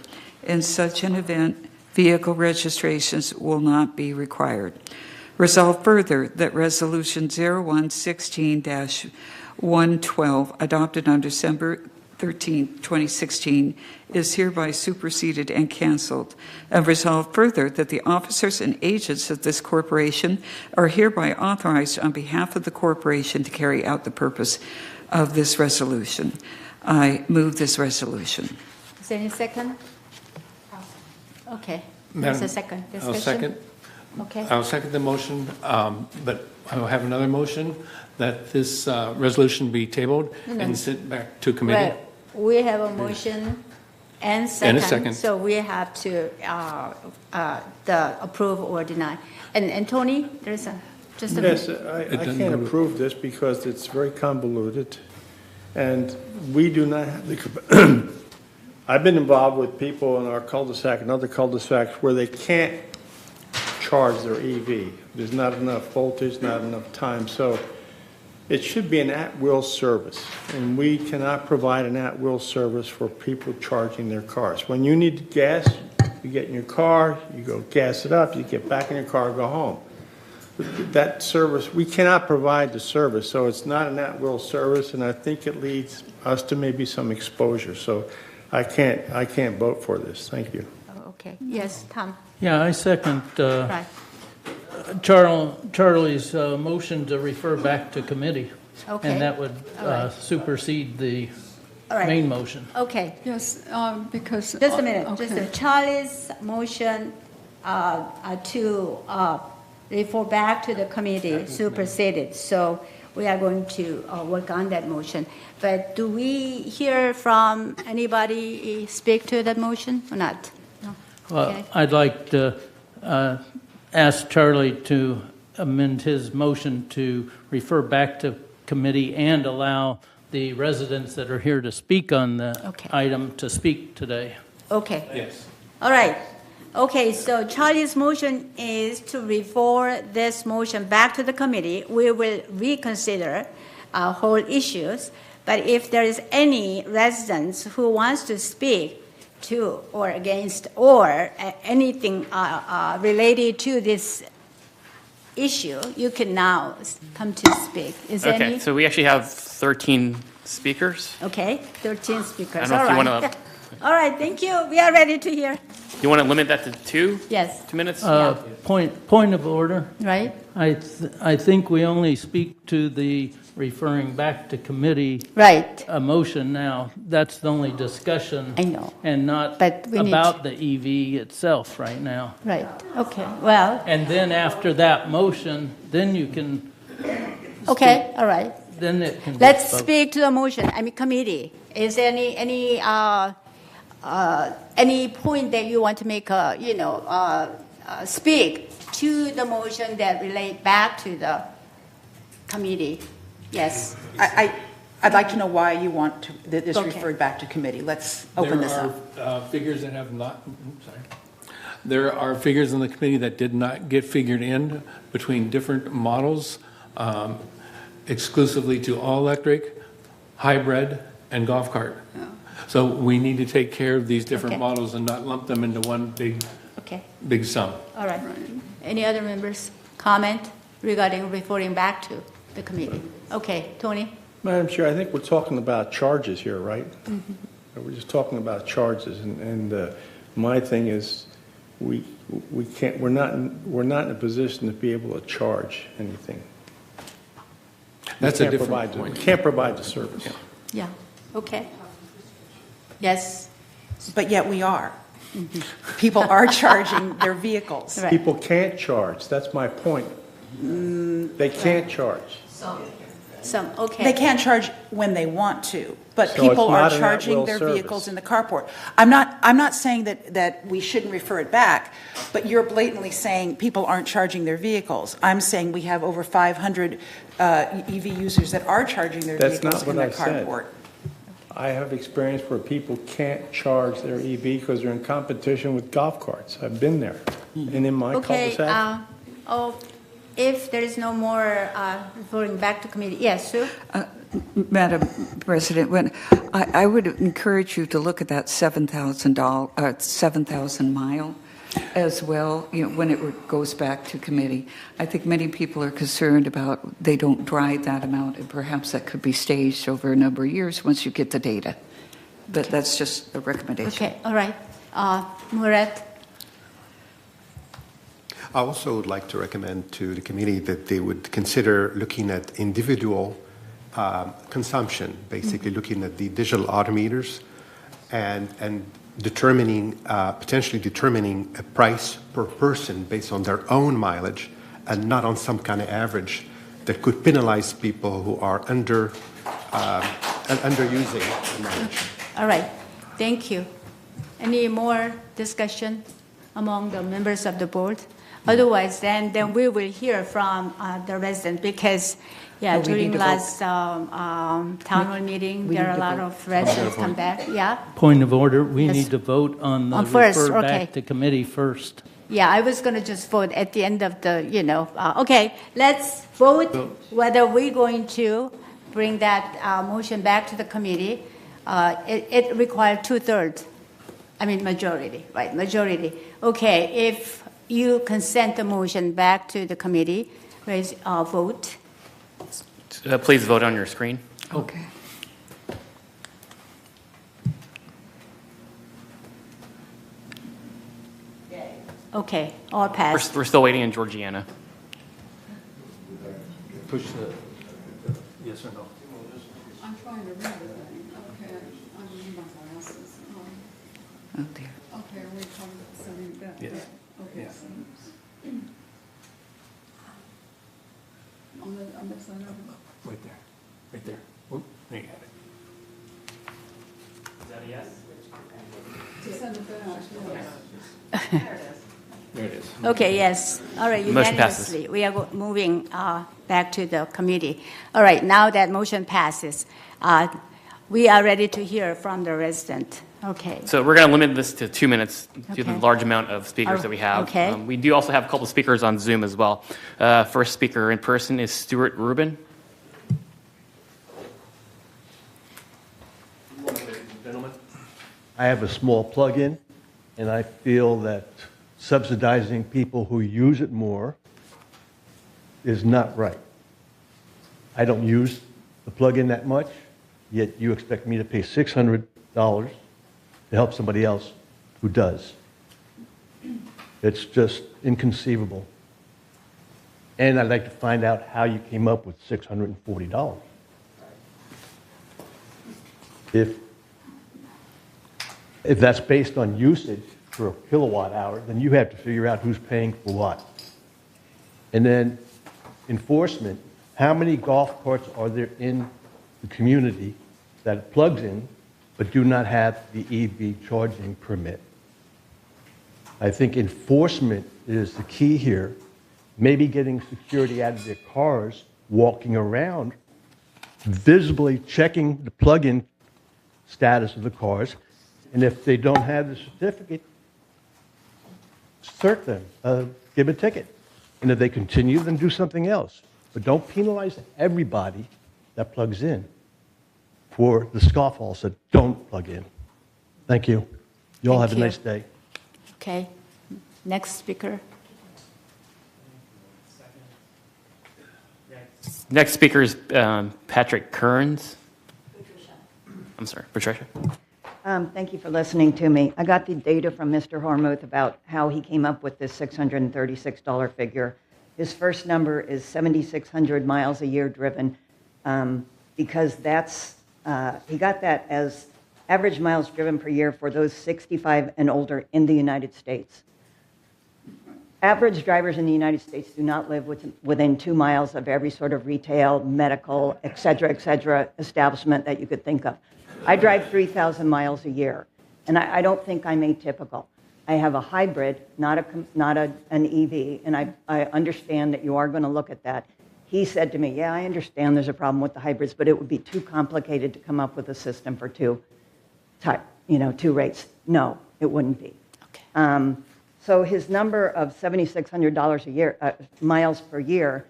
In such an event, vehicle registrations will not be required. Resolve further that Resolution 0116-112, adopted on December 13, 2016, is hereby superseded and canceled. And resolve further that the officers and agents of this corporation are hereby authorized on behalf of the corporation to carry out the purpose of this resolution. I move this resolution. Is there any second? Okay. Madam, There's a second. I'll second. Okay. I'll second the motion, but I'll have another motion that this resolution be tabled and sent back to committee. Right. We have a motion and second. And a second. So we have to the approve or deny. And Tony, there's just a Yes, minute. I can't approve this because it's very convoluted, and we do not have the, I've been involved with people in our cul-de-sac and other cul-de-sacs where they can't charge their EV. There's not enough voltage, not enough time, so it should be an at-will service, and we cannot provide an at-will service for people charging their cars. When you need gas, you get in your car, you go gas it up, you get back in your car, go home. That service, we cannot provide the service, so it's not an at-will service, and I think it leads us to maybe some exposure. So I can't vote for this. Thank you. Oh, okay. Yes, Tom. Yeah, I second Right. Charlie's motion to refer back to committee. Okay. And that would All right. supersede the All right. main motion. Okay. Yes, because... Just a minute. Okay. Just a Charlie's motion to refer back to the committee superseded. So we are going to work on that motion. But do we hear from anybody speak to that motion or not? No. Okay. I'd like to ask Charlie to amend his motion to refer back to committee and allow the residents that are here to speak on the item to speak today. Okay. Yes. All right. Okay, so Charlie's motion is to refer this motion back to the committee. We will reconsider whole issues. But if there is any residents who wants to speak to or against or anything related to this issue, you can now come to speak. Is there Okay, any? so we actually have 13 speakers. Okay, 13 speakers. I don't know All if you right. want to. All right, thank you. We are ready to hear. You want to limit that to 2? Yes. 2 minutes? Point of order. Right. I think we only speak to the referring back to committee. Right. A motion now. That's the only discussion. I know. And not But we need about the EV itself right now. Right. Okay. Well. And then after that motion, then you can. Okay. All right. Then it can. be Let's spoken. speak to the motion. I mean, committee. Is there any point that you want to make? Speak to the motion that relate back to the committee. Yes. I'd like to know why you want this Okay. referred back to committee. Let's open this up. There are figures that have not, sorry. There are figures in the committee that did not get figured in between different models, exclusively to all-electric, hybrid, and golf cart. So we need to take care of these different Okay. models and not lump them into one Okay. big sum. All right. Any other members comment regarding referring back to the committee? Okay, Tony? Madam Chair, I think we're talking about charges here, right? We're just talking about charges, and my thing is, we can't, we're not in a position to be able to charge anything. That's We a can't different provide point. We can't provide the service. Yeah, okay. Yes, But yet we are. People are charging their vehicles. Right. People can't charge, that's my point. They can't charge. some, okay. They can't charge when they want to, but So it's people are not an charging at-will their service. vehicles in the carport. I'm not saying that we shouldn't refer it back, but you're blatantly saying people aren't charging their vehicles. I'm saying we have over 500 EV users that are charging their That's vehicles not in what their I said. carport. I have experience where people can't charge their EV because they're in competition with golf carts. I've been there. And in my Okay, cul-de-sac, if there is no more referring back to committee, yes, Sue? Madam President, I would encourage you to look at that 7,000 mile as well, when it goes back to committee. I think many people are concerned about they don't drive that amount, and perhaps that could be staged over a number of years once you get the data. But that's just a recommendation. Okay, all right. Murat? I also would like to recommend to the committee that they would consider looking at individual consumption, basically looking at the digital odometers and potentially determining a price per person based on their own mileage and not on some kind of average that could penalize people who are underusing the mileage. All right, thank you. Any more discussion among the members of the board? Otherwise, then we will hear from the resident because, we during need to last town hall meeting, We there are need a to lot vote. of residents come back. Yeah, Point of order, we Yes. need to vote on the On first, refer okay. back to committee first. yeah. I was going to just vote at the end of the, okay. Let's vote whether we're going to bring that motion back to the committee. It requires 2/3. I mean majority, right? Majority. Okay. If you consent the motion back to the committee, raise vote. Please vote on your screen. Okay. Okay, all passed. We're still waiting on Georgiana. Push the yes or no. I'm trying to read it. Okay, I need my glasses. Oh, dear. Okay, are we talking about sending that? Yes. Okay. Yeah. so- On this side of it. Right there. Right there. Oop, there you have it. Is that a yes? To send it back, yes. There it is. Okay, yes. All right, Motion passes. unanimously. We are moving back to the committee. All right, now that motion passes, we are ready to hear from the resident. Okay. So we're going to limit this to 2 minutes due to the Okay. large amount of speakers that we have. Okay. We do also have a couple of speakers on Zoom as well. First speaker in person is Stuart Rubin. Gentlemen. I have a small plug-in, and I feel that subsidizing people who use it more is not right. I don't use the plug-in that much, yet you expect me to pay $600 to help somebody else who does. It's just inconceivable. And I'd like to find out how you came up with $640. If that's based on usage for a kilowatt hour, then you have to figure out who's paying for what. And then enforcement, how many golf carts are there in the community that it plugs in but do not have the EV charging permit? I think enforcement is the key here. Maybe getting security out of their cars walking around, visibly checking the plug-in status of the cars, and if they don't have the certificate, cert them, give a ticket. And if they continue, then do something else. But don't penalize everybody that plugs in for the scofflaws that don't plug in. Thank you. You all have a nice day. Okay. Next speaker. Next speaker is Patrick Kearns. I'm sorry, Patricia. Thank you for listening to me. I got the data from Mr. Hormuth about how he came up with this $636 figure. His first number is 7,600 miles a year driven, because that's he got that as average miles driven per year for those 65 and older in the United States. Average drivers in the United States do not live within 2 miles of every sort of retail, medical, et cetera, establishment that you could think of. I drive 3,000 miles a year, and I don't think I'm atypical. I have a hybrid, not an EV, and I understand that you are going to look at that. He said to me, yeah, I understand there's a problem with the hybrids, but it would be too complicated to come up with a system for two rates. No, it wouldn't be. Okay. So his number of $7,600 a year, miles per year,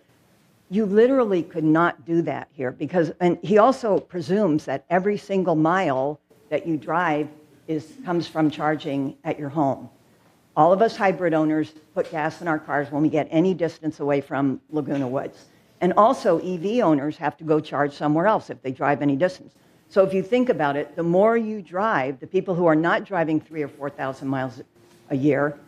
you literally could not do that here because, and he also presumes that every single mile that you drive comes from charging at your home. All of us hybrid owners put gas in our cars when we get any distance away from Laguna Woods. And also EV owners have to go charge somewhere else if they drive any distance. So if you think about it, the more you drive, the people who are not driving 3,000 or 4,000 miles a year,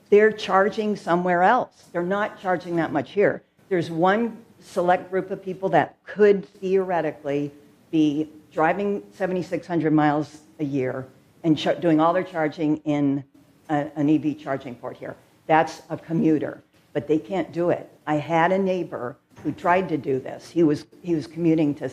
they're charging somewhere else. They're not charging that much here. There's one select group of people that could theoretically be driving 7,600 miles a year and doing all their charging in an EV charging port here. That's a commuter, but they can't do it. I had a neighbor who tried to do this. He was commuting to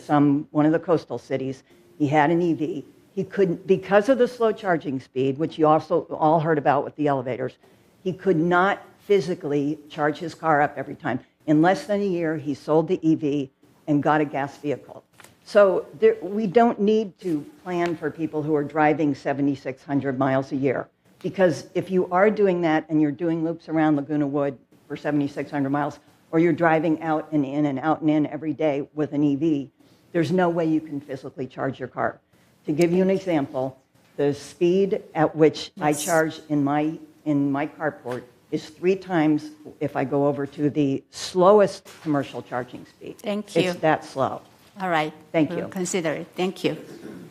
one of the coastal cities. He had an EV. He couldn't, because of the slow charging speed, which you also all heard about with the elevators, he could not physically charge his car up every time. In less than a year, he sold the EV and got a gas vehicle. So we don't need to plan for people who are driving 7,600 miles a year. Because if you are doing that and you're doing loops around Laguna Wood for 7,600 miles, or you're driving out and in and out and in every day with an EV, there's no way you can physically charge your car. To give you an example, the speed at which I charge in my carport is 3 times if I go over to the slowest commercial charging speed. Thank you. It's that slow. All right. Thank We'll you. consider it. Thank you.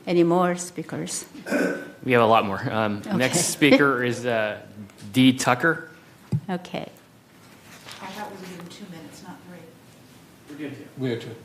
Any more speakers? We have a lot more. Next speaker is Dee Tucker. Okay. I thought we were doing 2 minutes, not 3. We are too.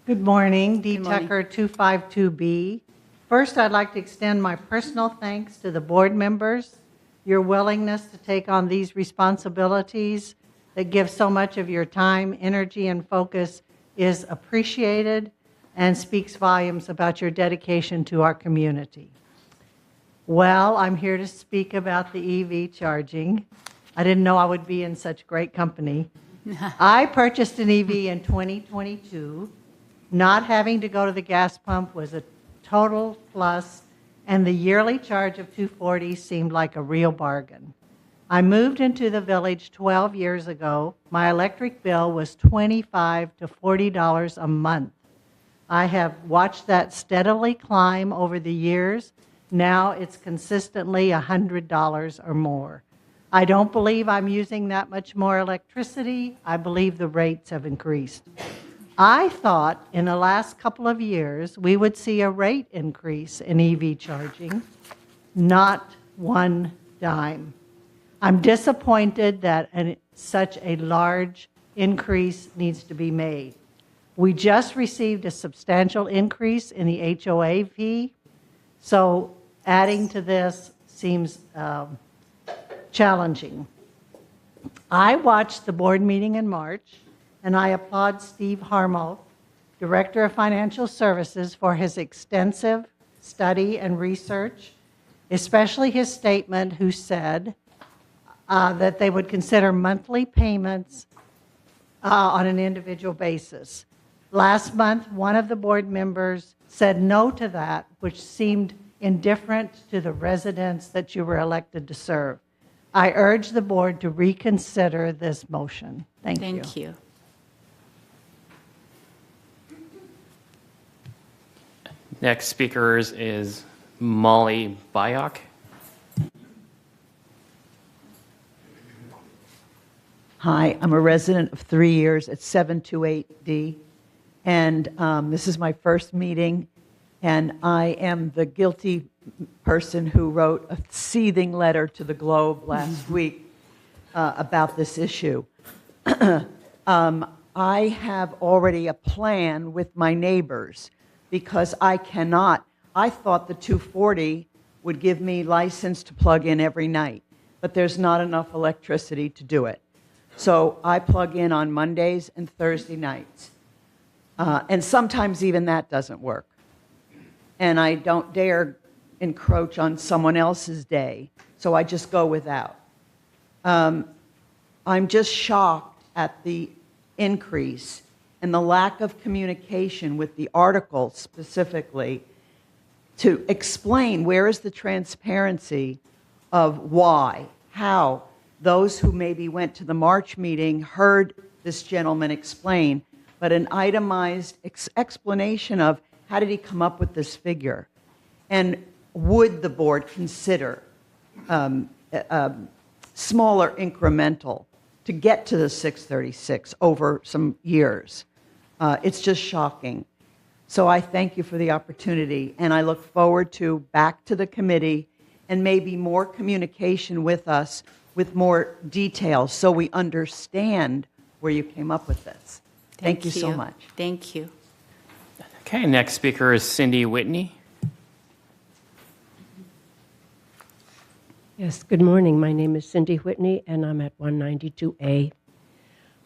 Good morning, Dee Good morning. Tucker, 252B. First, I'd like to extend my personal thanks to the board members. Your willingness to take on these responsibilities that give so much of your time, energy, and focus is appreciated and speaks volumes about your dedication to our community. Well, I'm here to speak about the EV charging. I didn't know I would be in such great company. I purchased an EV in 2022. Not having to go to the gas pump was a total plus, and the yearly charge of $240 seemed like a real bargain. I moved into the village 12 years ago. My electric bill was $25 to $40 a month. I have watched that steadily climb over the years. Now it's consistently $100 or more. I don't believe I'm using that much more electricity. I believe the rates have increased. I thought in the last couple of years we would see a rate increase in EV charging, not one dime. I'm disappointed that such a large increase needs to be made. We just received a substantial increase in the HOA fee, so adding to this seems challenging. I watched the board meeting in March, and I applaud Steve Harmo, Director of Financial Services, for his extensive study and research, especially his statement who said, that they would consider monthly payments on an individual basis. Last month, one of the board members said no to that, which seemed indifferent to the residents that you were elected to serve. I urge the board to reconsider this motion. Thank you. Thank you. Next speaker is Molly Bayok. Hi, I'm a resident of 3 years at 728D, and this is my first meeting, and I am the guilty person who wrote a seething letter to the Globe last week about this issue. I have already a plan with my neighbors because I thought the 240 would give me license to plug in every night, but there's not enough electricity to do it. So I plug in on Mondays and Thursday nights. And sometimes even that doesn't work. And I don't dare encroach on someone else's day, so I just go without. I'm just shocked at the increase and the lack of communication with the article specifically to explain where is the transparency of why, how those who maybe went to the March meeting heard this gentleman explain, but an itemized explanation of how did he come up with this figure? And would the board consider smaller incremental to get to the 636 over some years? It's just shocking. So I thank you for the opportunity, and I look forward to back to the committee and maybe more communication with us with more details so we understand where you came up with this. Thank you so much. Thank you. Okay, next speaker is Cindy Whitney. Yes, good morning. My name is Cindy Whitney, and I'm at 192A.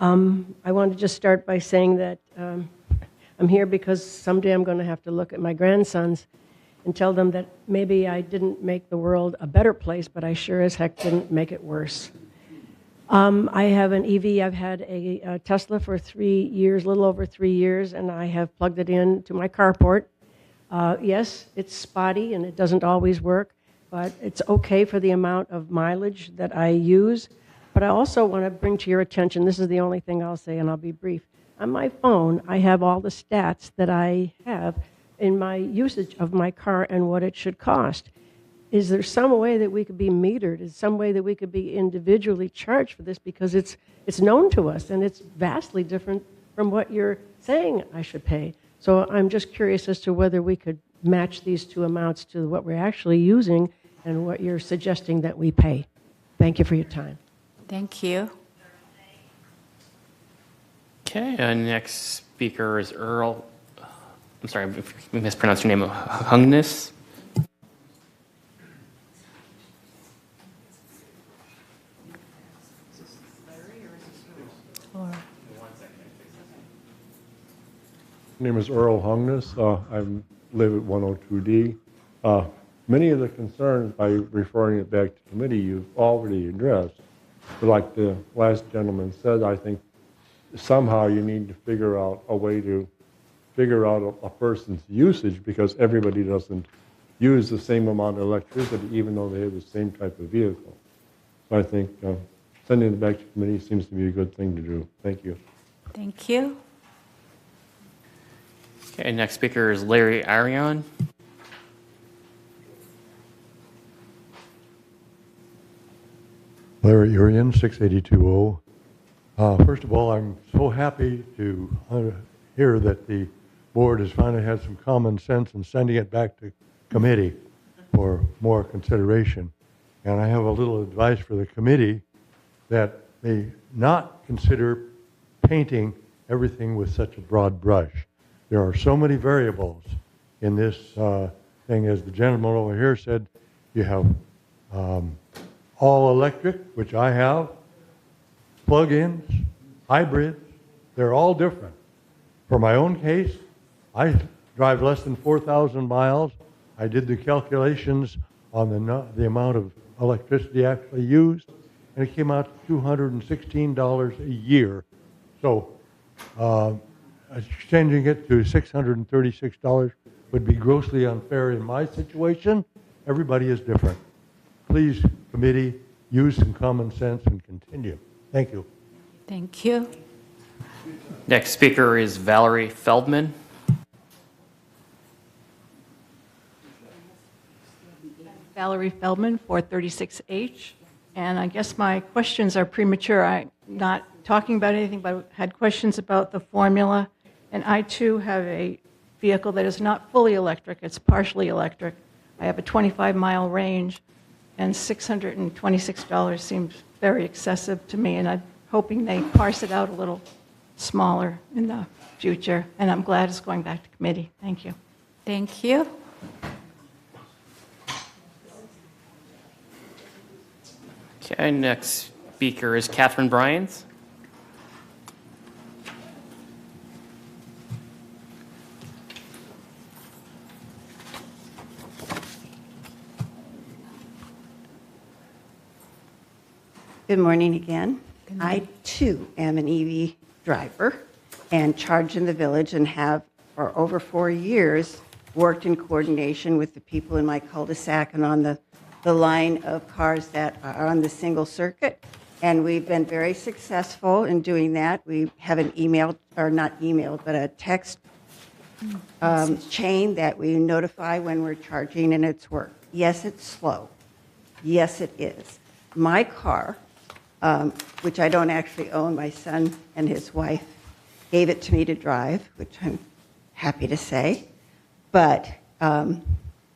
I want to just start by saying that I'm here because someday I'm going to have to look at my grandsons and tell them that maybe I didn't make the world a better place, but I sure as heck didn't make it worse. I have an EV. I've had a Tesla for 3 years, a little over 3 years, and I have plugged it in to my carport. Yes, it's spotty and it doesn't always work, but it's okay for the amount of mileage that I use. But I also want to bring to your attention, this is the only thing I'll say and I'll be brief. On my phone, I have all the stats that I have in my usage of my car and what it should cost. Is there some way that we could be metered? Is there some way that we could be individually charged for this? Because it's known to us and it's vastly different from what you're saying I should pay. So I'm just curious as to whether we could match these two amounts to what we're actually using and what you're suggesting that we pay. Thank you for your time. Thank you. Okay, next speaker is Earl. I'm sorry if we mispronounced your name. Hungnis. My name is Earl Hungnis. I live at 102D. Many of the concerns, by referring it back to committee, you've already addressed. But like the last gentleman said, I think somehow you need to figure out a way to figure out a person's usage, because everybody doesn't use the same amount of electricity even though they have the same type of vehicle. So I think sending it back to committee seems to be a good thing to do. Thank you. Thank you. Okay, next speaker is Larry Arion. Larry Arion, 6820. First of all, I'm so happy to hear that the board has finally had some common sense in sending it back to committee for more consideration. And I have a little advice for the committee that they not consider painting everything with such a broad brush. There are so many variables in this thing. As the gentleman over here said, you have all electric, which I have, plug-ins, hybrids, they're all different. For my own case, I drive less than 4,000 miles. I did the calculations on the amount of electricity actually used, and it came out to $216 a year. So exchanging it to $636 would be grossly unfair in my situation. Everybody is different. Please, committee, use some common sense and continue. Thank you. Thank you. Next speaker is Valerie Feldman. Valerie Feldman, 436H. And I guess my questions are premature. I'm not talking about anything, but I had questions about the formula. And I, too, have a vehicle that is not fully electric. It's partially electric. I have a 25-mile range, and $626 seems very excessive to me. And I'm hoping they parse it out a little smaller in the future. And I'm glad it's going back to committee. Thank you. Thank you. Okay, next speaker is Catherine Bryans. Good morning again. I, too, am an EV driver and charge in the village and have, for over 4 years, worked in coordination with the people in my cul-de-sac and on the line of cars that are on the single circuit. And we've been very successful in doing that. We have an email, or not email, but a text chain that we notify when we're charging, and it's worked. Yes, it's slow. Yes, it is. My car, which I don't actually own, my son and his wife gave it to me to drive, which I'm happy to say. But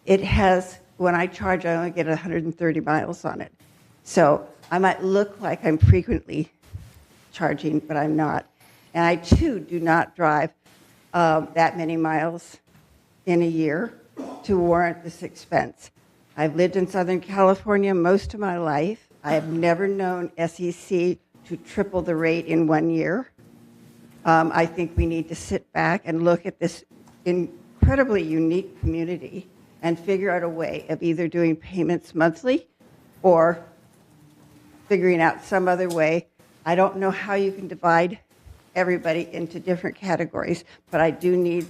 it has, when I charge, I only get 130 miles on it. So I might look like I'm frequently charging, but I'm not. And I, too, do not drive that many miles in a year to warrant this expense. I've lived in Southern California most of my life. I have never known SEC to triple the rate in 1 year. I think we need to sit back and look at this incredibly unique community and figure out a way of either doing payments monthly or figuring out some other way. I don't know how you can divide everybody into different categories, but I do need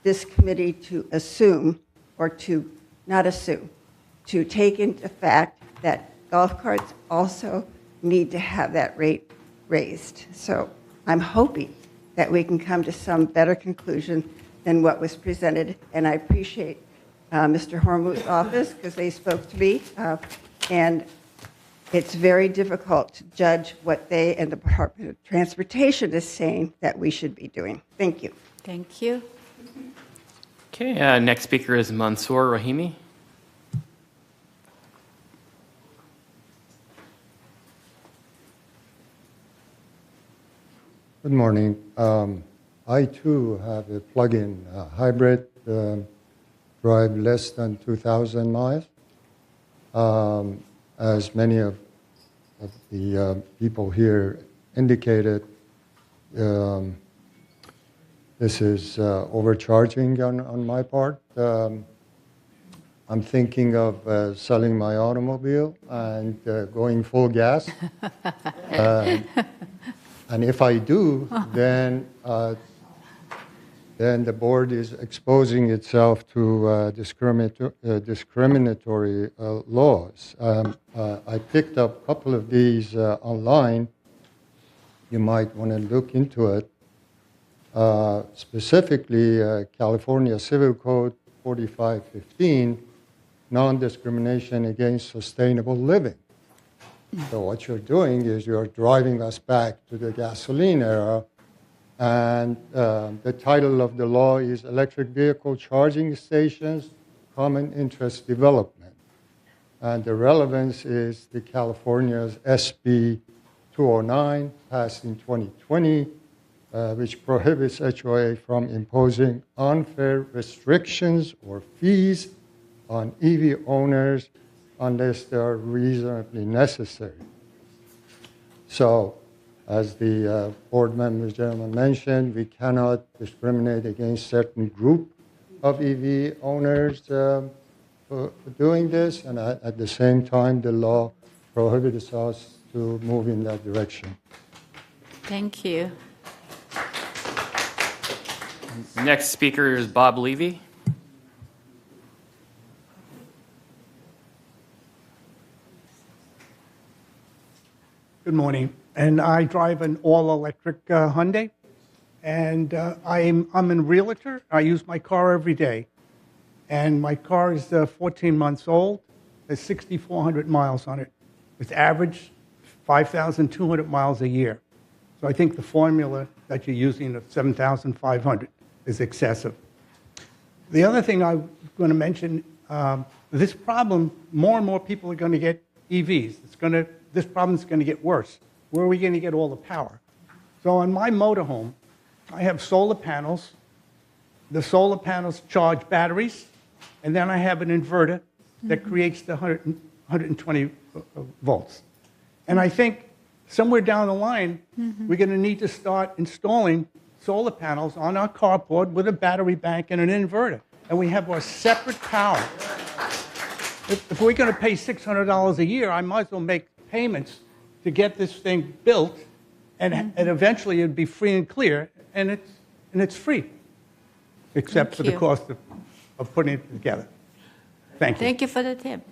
this committee to assume, or to not assume, to take into fact that golf carts also need to have that rate raised. So I'm hoping that we can come to some better conclusion than what was presented, and I appreciate Mr. Hormuth's office because they spoke to me, and it's very difficult to judge what they and the Department of Transportation is saying that we should be doing. Thank you. Thank you. Okay, next speaker is Mansour Rahimi. Good morning. I too have a plug-in hybrid, drive less than 2,000 miles. As many of the people here indicated, this is overcharging on my part. I'm thinking of selling my automobile and going full gas. And if I do, then the board is exposing itself to discriminatory laws. I picked up a couple of these online. You might want to look into it. Specifically, California Civil Code 4515, non-discrimination against sustainable living. So what you're doing is you're driving us back to the gasoline era, and the title of the law is Electric Vehicle Charging Stations, Common Interest Development. And the relevance is the California's SB 209, passed in 2020, which prohibits HOA from imposing unfair restrictions or fees on EV owners unless they are reasonably necessary. So, as the board member gentleman mentioned, we cannot discriminate against certain group of EV owners for doing this, and at the same time, the law prohibits us to move in that direction. Thank you. Next speaker is Bob Levy. Good morning. And I drive an all-electric Hyundai, and I'm a realtor. I use my car every day, and my car is 14 months old. There's 6,400 miles on it. It's average 5,200 miles a year. So I think the formula that you're using of 7,500 is excessive. The other thing I'm going to mention, this problem, more and more people are going to get EVs. This problem is going to get worse. Where are we going to get all the power? So on my motorhome, I have solar panels. The solar panels charge batteries, and then I have an inverter that creates the 120 volts. And I think somewhere down the line, we're going to need to start installing solar panels on our carport with a battery bank and an inverter. And we have our separate power. If we're going to pay $600 a year, I might as well make payments to get this thing built, and eventually it'd be free and clear, and it's free, except for the cost of putting it together. Thank you. Thank you for the tip.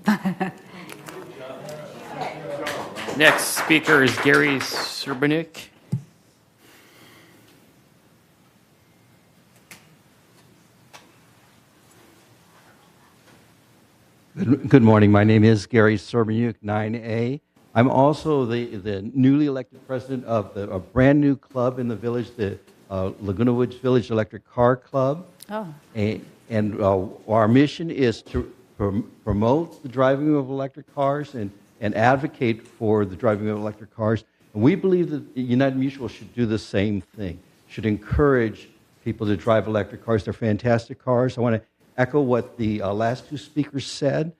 Next speaker is Gary Serbanuk. Good morning. My name is Gary Serbanuk, 9A. I'm also the newly elected president of a brand new club in the village, the Laguna Woods Village Electric Car Club. Oh. And our mission is to promote the driving of electric cars and advocate for the driving of electric cars. And we believe that United Mutual should do the same thing, should encourage people to drive electric cars. They're fantastic cars. I want to echo what the last two speakers said.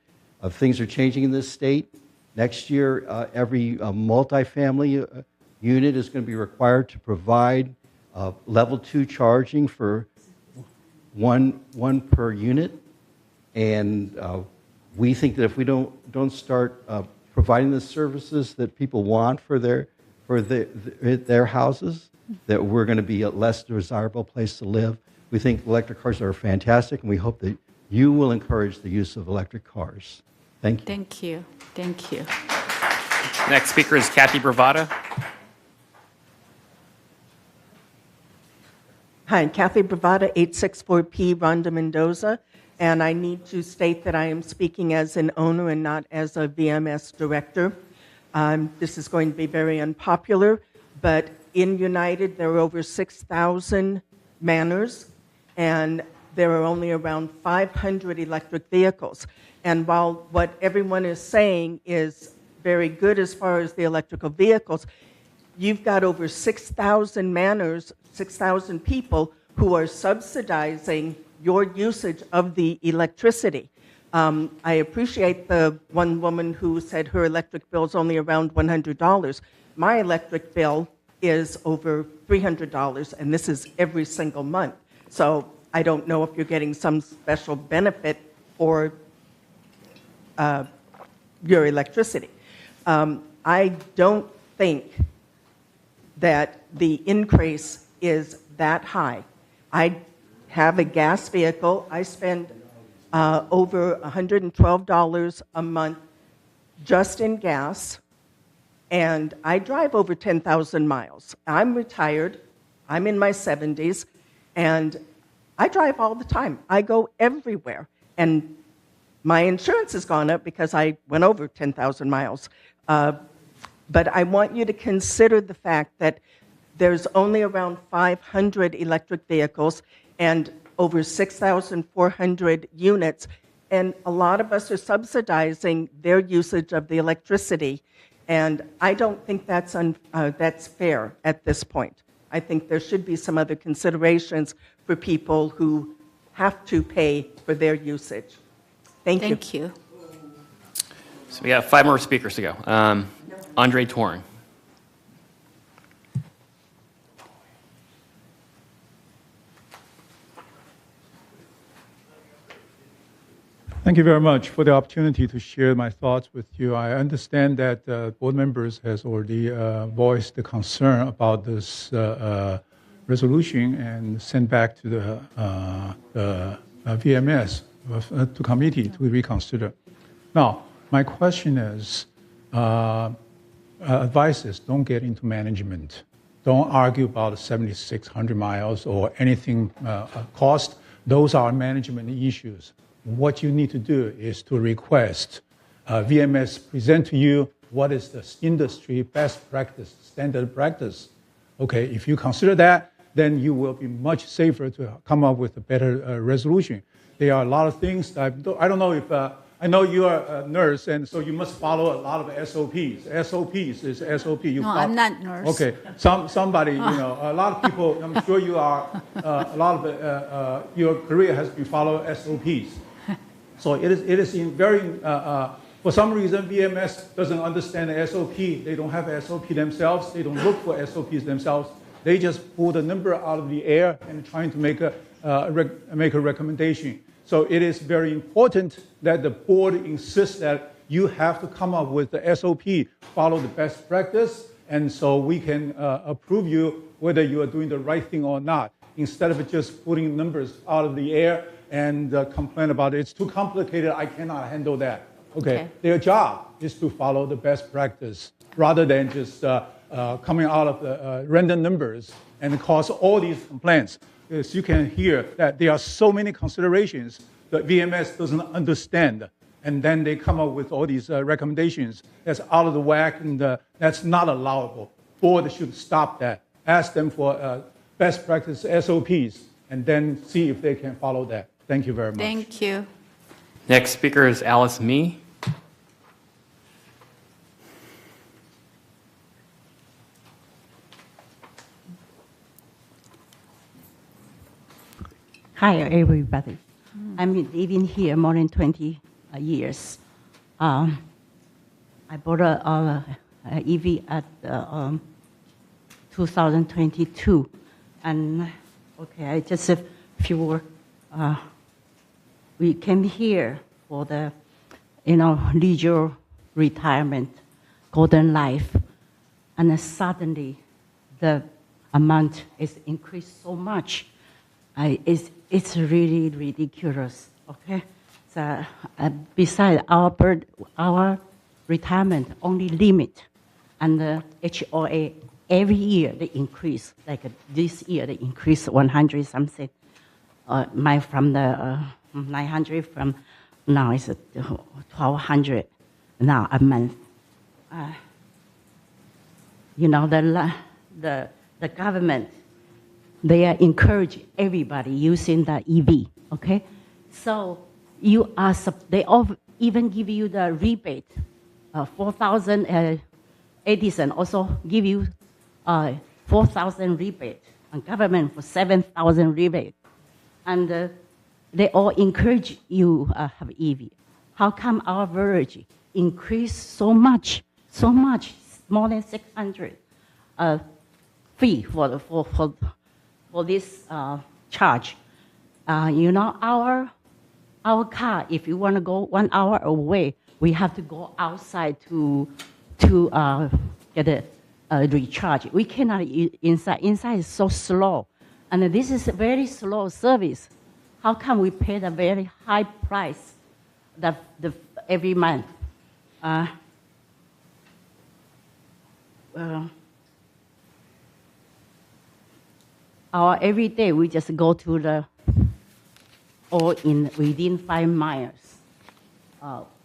Things are changing in this state. Next year, every multifamily unit is going to be required to provide level 2 charging for one per unit. And we think that if we don't start providing the services that people want for their houses, that we're going to be a less desirable place to live. We think electric cars are fantastic, and we hope that you will encourage the use of electric cars. Thank you. Thank you. Thank you. Next speaker is Kathy Bravata. Hi, Kathy Bravata, 864P, Rhonda Mendoza. And I need to state that I am speaking as an owner and not as a VMS director. This is going to be very unpopular, but in United, there are over 6,000 manners, and there are only around 500 electric vehicles. And while what everyone is saying is very good as far as the electrical vehicles, you've got over 6,000 manners, 6,000 people who are subsidizing your usage of the electricity. I appreciate the one woman who said her electric bill is only around $100. My electric bill is over $300, and this is every single month. So I don't know if you're getting some special benefit for your electricity. I don't think that the increase is that high. I have a gas vehicle. I spend over $112 a month just in gas, and I drive over 10,000 miles. I'm retired. I'm in my 70s, and I drive all the time. I go everywhere, and my insurance has gone up because I went over 10,000 miles. But I want you to consider the fact that there's only around 500 electric vehicles and over 6,400 units, and a lot of us are subsidizing their usage of the electricity, and I don't think that's fair at this point. I think there should be some other considerations for people who have to pay for their usage. Thank you. Thank you. So we have 5 more speakers to go. Andre Toring. Thank Thank you very much for the opportunity to share my thoughts with you. I understand that board members has already voiced the concern about this resolution and sent back to the VMS to committee to reconsider. Now, my question is, advice is don't get into management. Don't argue about 7,600 miles or anything cost. Those are management issues. What you need to do is to request VMS present to you what is the industry best practice, standard practice. Okay, if you consider that, then you will be much safer to come up with a better resolution. There are a lot of things that I don't know if, I know you are a nurse, and so you must follow a lot of SOPs. SOPs is SOP. No, I'm not nurse. Okay, somebody, you know, a lot of people, I'm sure you are, a lot of your career has been following SOPs. So it is in very, for some reason, VMS doesn't understand the SOP. They don't have SOP themselves. They don't look for SOPs themselves. They just pull the number out of the air and trying to make a recommendation. So it is very important that the board insists that you have to come up with the SOP, follow the best practice, and so we can approve you whether you are doing the right thing or not, instead of just putting numbers out of the air and complain about it. It's too complicated, I cannot handle that. Okay. Their job is to follow the best practice rather than just coming out of the random numbers and cause all these complaints. As you can hear that there are so many considerations that VMS doesn't understand, and then they come up with all these recommendations that's out of the whack, and that's not allowable. Board should stop that. Ask them for best practice SOPs, and then see if they can follow that. Thank you very much. Thank you. Next speaker is Alice Mee. Hi, everybody. I've been living here more than 20 years. I bought a EV at 2022, and okay, I just a few. We came here for the, leisure retirement, golden life, and suddenly the amount is increased so much. It's really ridiculous. Okay, so besides our retirement only limit, and the HOA every year they increase. Like this year they increase 100 something. From the 900 from now it's 1,200 now a month. The government, they are encouraging everybody using the EV, okay? So they even give you the rebate, 4,000, Edison also give you 4,000 rebate, and government for 7,000 rebate. And they all encourage you have EV. How come our Verge increased so much, more than 600 fee for this charge? Our car, if you want to go 1 hour away, we have to go outside to get a recharge. We cannot inside. Inside is so slow. And this is a very slow service. How come we pay the very high price every month? Every day we just go to within 5 miles.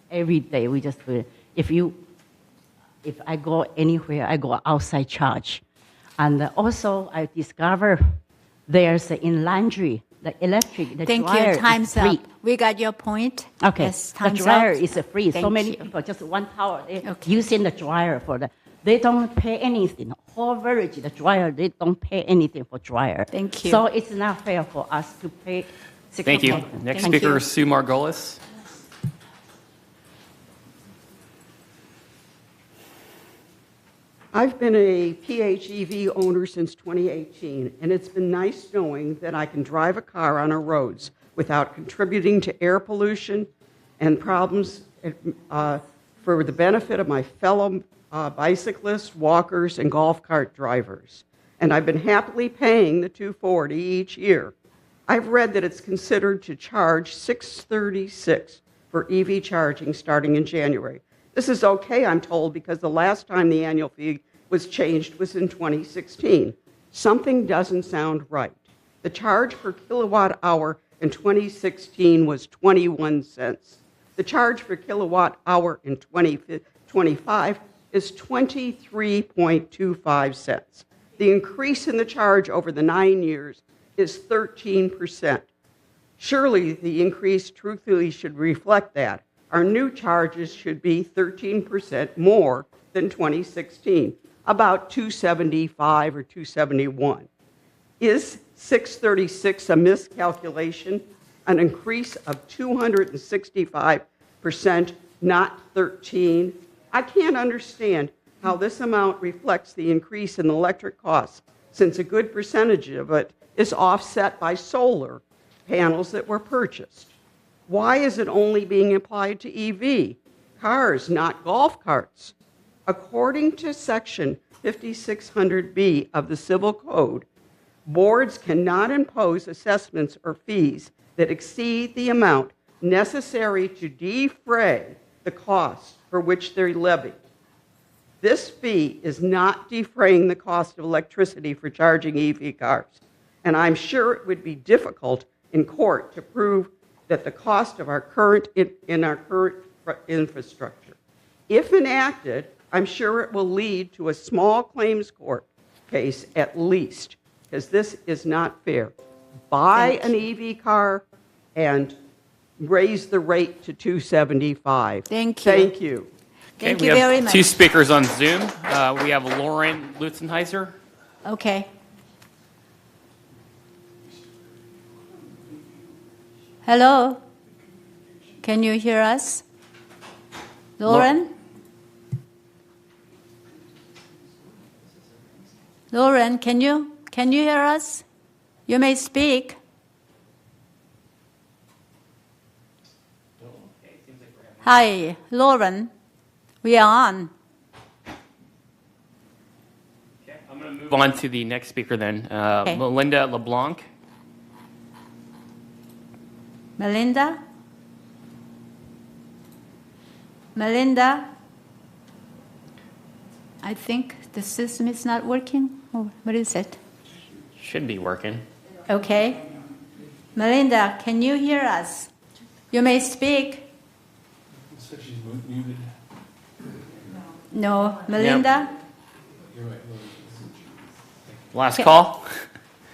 Every day we just do it. If I go anywhere, I go outside charge. And also I discover there's in laundry, the electric, the Thank dryer you. Time's is free. up. We got your point. Okay. Yes, The time's dryer up. is free. Thank So many you. people, just 1 hour, using the dryer for that. They don't pay anything. Whole village, the dryer, they don't pay anything for dryer. Thank you. So it's not fair for us to pay. Thank you. Next speaker is Sue Margolis. I've been a PHEV owner since 2018, and it's been nice knowing that I can drive a car on our roads without contributing to air pollution and problems for the benefit of my fellow bicyclists, walkers, and golf cart drivers. And I've been happily paying the $240 each year. I've read that it's considered to charge $636 for EV charging starting in January. This is okay, I'm told, because the last time the annual fee was changed was in 2016. Something doesn't sound right. The charge per kilowatt hour in 2016 was 21 cents. The charge per kilowatt hour in 2025 is 23.25 cents. The increase in the charge over the 9 years is 13%. Surely the increase truthfully should reflect that. Our new charges should be 13% more than 2016, about $275 or $271. Is $636 a miscalculation? An increase of 265%, not 13%? I can't understand how this amount reflects the increase in electric costs, since a good percentage of it is offset by solar panels that were purchased. Why is it only being applied to EV cars, not golf carts? According to Section 5600B of the Civil Code, boards cannot impose assessments or fees that exceed the amount necessary to defray the costs for which they're levied. This fee is not defraying the cost of electricity for charging EV cars, and I'm sure it would be difficult in court to prove that the cost of our current infrastructure. If enacted, I'm sure it will lead to a small claims court case at least, because this is not fair. Buy an EV car and raise the rate to $275. Thank you. Thank you. Thank we you have very much. two speakers on Zoom. We have Lauren Lutzenheiser. Okay. Hello? Can you hear us? Lauren? Lauren, can you hear us? You may speak. Hi, Lauren. We are on. Okay, I'm going to move on to the next speaker then. Okay. Melinda LeBlanc. Melinda? Melinda? I think the system is not working. Oh, what is it? Should be working. Okay. Melinda, can you hear us? You may speak. She's muted. No. Melinda? You're right. Last Okay. call?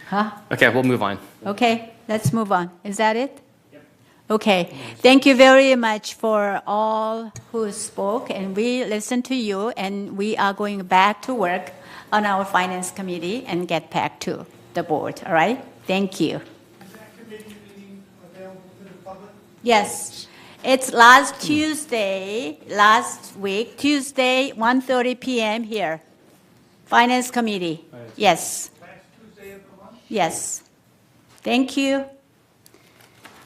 Huh? Okay, we'll move on. Okay, let's move on. Is that it? Yep. Okay. Thank you very much for all who spoke, and we listened to you, and we are going back to work on our finance committee and get back to the board. All right? Thank you. Is that committee meeting available to the public? Yes. It's last Tuesday, last week, Tuesday, 1:30 p.m. here. Finance committee. Yes. Last Tuesday of the month? Yes. Thank you.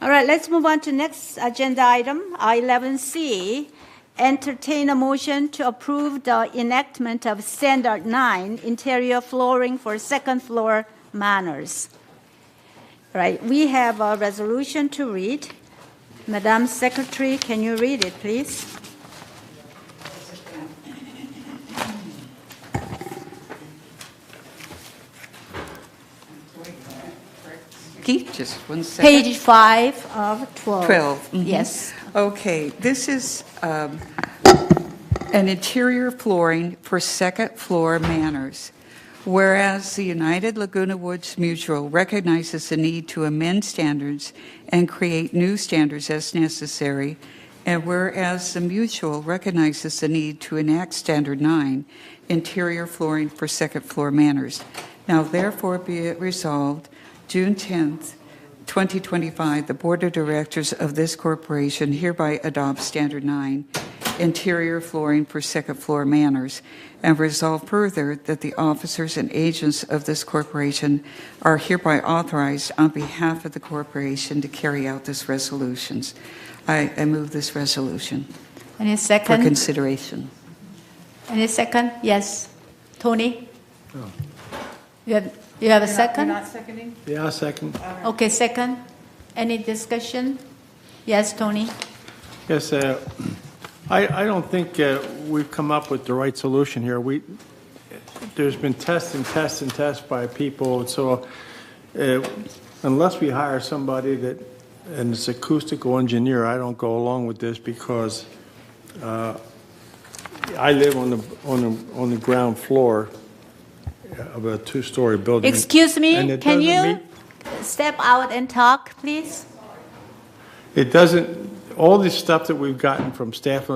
All right, let's move on to next agenda item, 11C. Entertain a motion to approve the enactment of Standard 9 interior flooring for second floor manors. Right, we have a resolution to read. Madam Secretary, can you read it, please? Just 1 second. Page 5 of 12. 12. Mhm. Yes. Okay, this is an interior flooring for second floor manors. Whereas the United Laguna Woods Mutual recognizes the need to amend standards and create new standards as necessary, and whereas the Mutual recognizes the need to enact Standard 9, interior flooring for second floor manors. Now therefore be it resolved, June 10th, 2025, the Board of Directors of this corporation hereby adopts Standard 9 interior flooring for second-floor manors, and resolve further that the officers and agents of this corporation are hereby authorized on behalf of the corporation to carry out this resolutions. I move this resolution Any for second? consideration. Any second? Yes. Tony? You have a second? You're not seconding? Yeah, I'll second. Okay, second. Any discussion? Yes, Tony? Yes, I don't think we've come up with the right solution here. There's been tests and tests and tests by people, so unless we hire somebody that, and it's acoustical engineer, I don't go along with this because I live on the ground floor of a two-story building. Excuse and me, it can doesn't you meet- step out and talk, please? It doesn't, all this stuff that we've gotten from staff,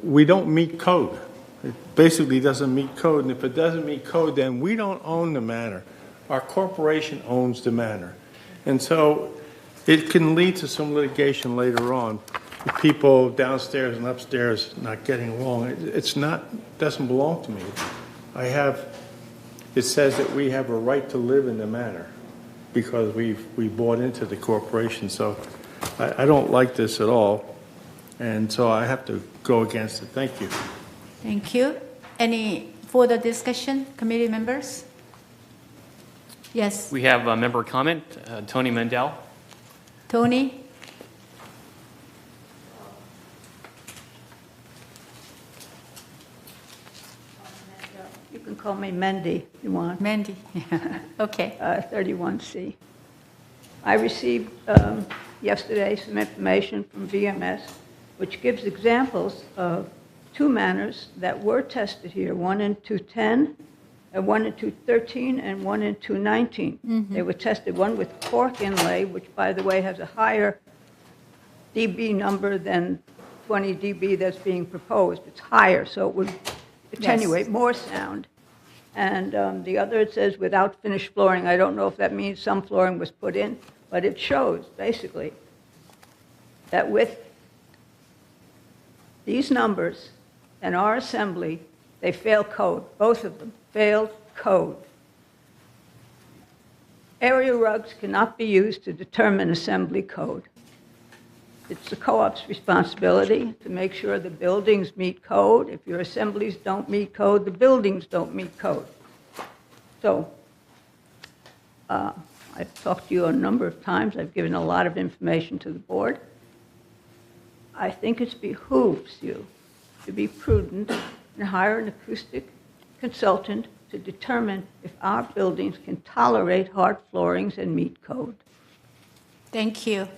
we don't meet code. It basically doesn't meet code, and if it doesn't meet code, then we don't own the manor. Our corporation owns the manor. And so it can lead to some litigation later on, with people downstairs and upstairs not getting along. It's not, doesn't belong to me. It says that we have a right to live in the manor because we bought into the corporation. So I don't like this at all, and so I have to go against it. Thank you. Thank you. Any further discussion, committee members? Yes, We have a member comment, Tony Mendel. Tony? You can call me Mendy if you want. Mandy, okay. 31C. I received yesterday some information from VMS, which gives examples of two manors that were tested here, one in 210, one in 213, and one in 219. Mhm. They were tested, one with cork inlay, which, by the way, has a higher dB number than 20 dB that's being proposed. It's higher, so it would attenuate more sound. And the other, it says without finished flooring. I don't know if that means some flooring was put in, but it shows basically that with these numbers and our assembly, they fail code. Both of them failed code. Area rugs cannot be used to determine assembly code. It's the co-op's responsibility to make sure the buildings meet code. If your assemblies don't meet code, the buildings don't meet code. So I've talked to you a number of times. I've given a lot of information to the board. I think it behooves you to be prudent and hire an acoustic consultant to determine if our buildings can tolerate hard floorings and meet code. Thank you.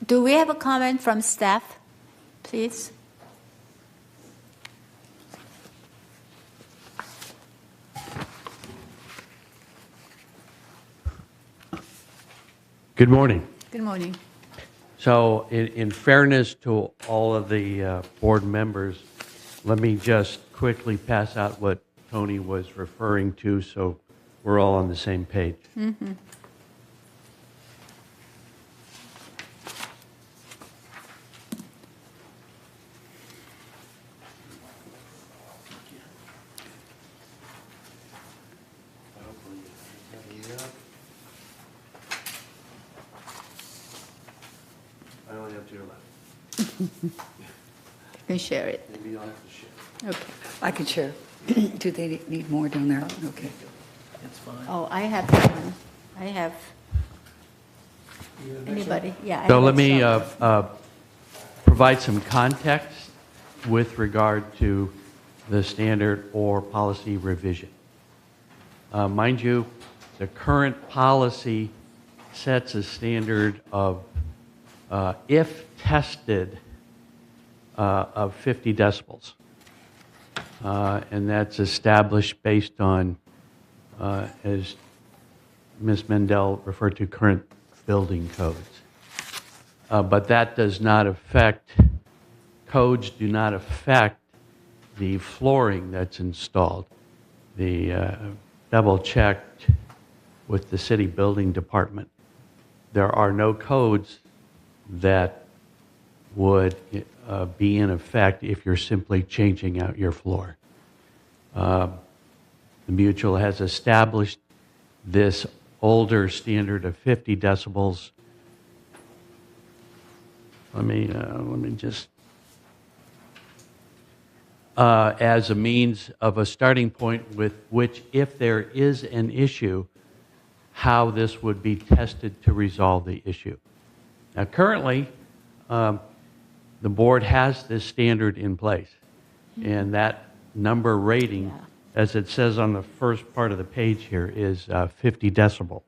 Do we have a comment from staff, please? Good morning. Good morning. So in fairness to all of the board members, let me just quickly pass out what Tony was referring to so we're all on the same page. Mm-hmm. I only have 2 left. You can share it. Maybe I'll have to share. Okay. I can share. Do they need more down there? Okay. That's fine. Oh, I have one. I have. Anybody? Yeah. I So have let me some. provide some context with regard to the standard or policy revision. Mind you, the current policy sets a standard of, if tested, of 50 decibels. And that's established based on, as Ms. Mendel referred to, current building codes. But that does not affect, codes do not affect the flooring that's installed. The double-checked with the city building department. There are no codes that would be in effect if you're simply changing out your floor. The mutual has established this older standard of 50 decibels. Let me just as a means of a starting point with which, if there is an issue, how this would be tested to resolve the issue. Now, currently, the board has this standard in place, and that number rating, as it says on the first part of the page here, is 50 decibel.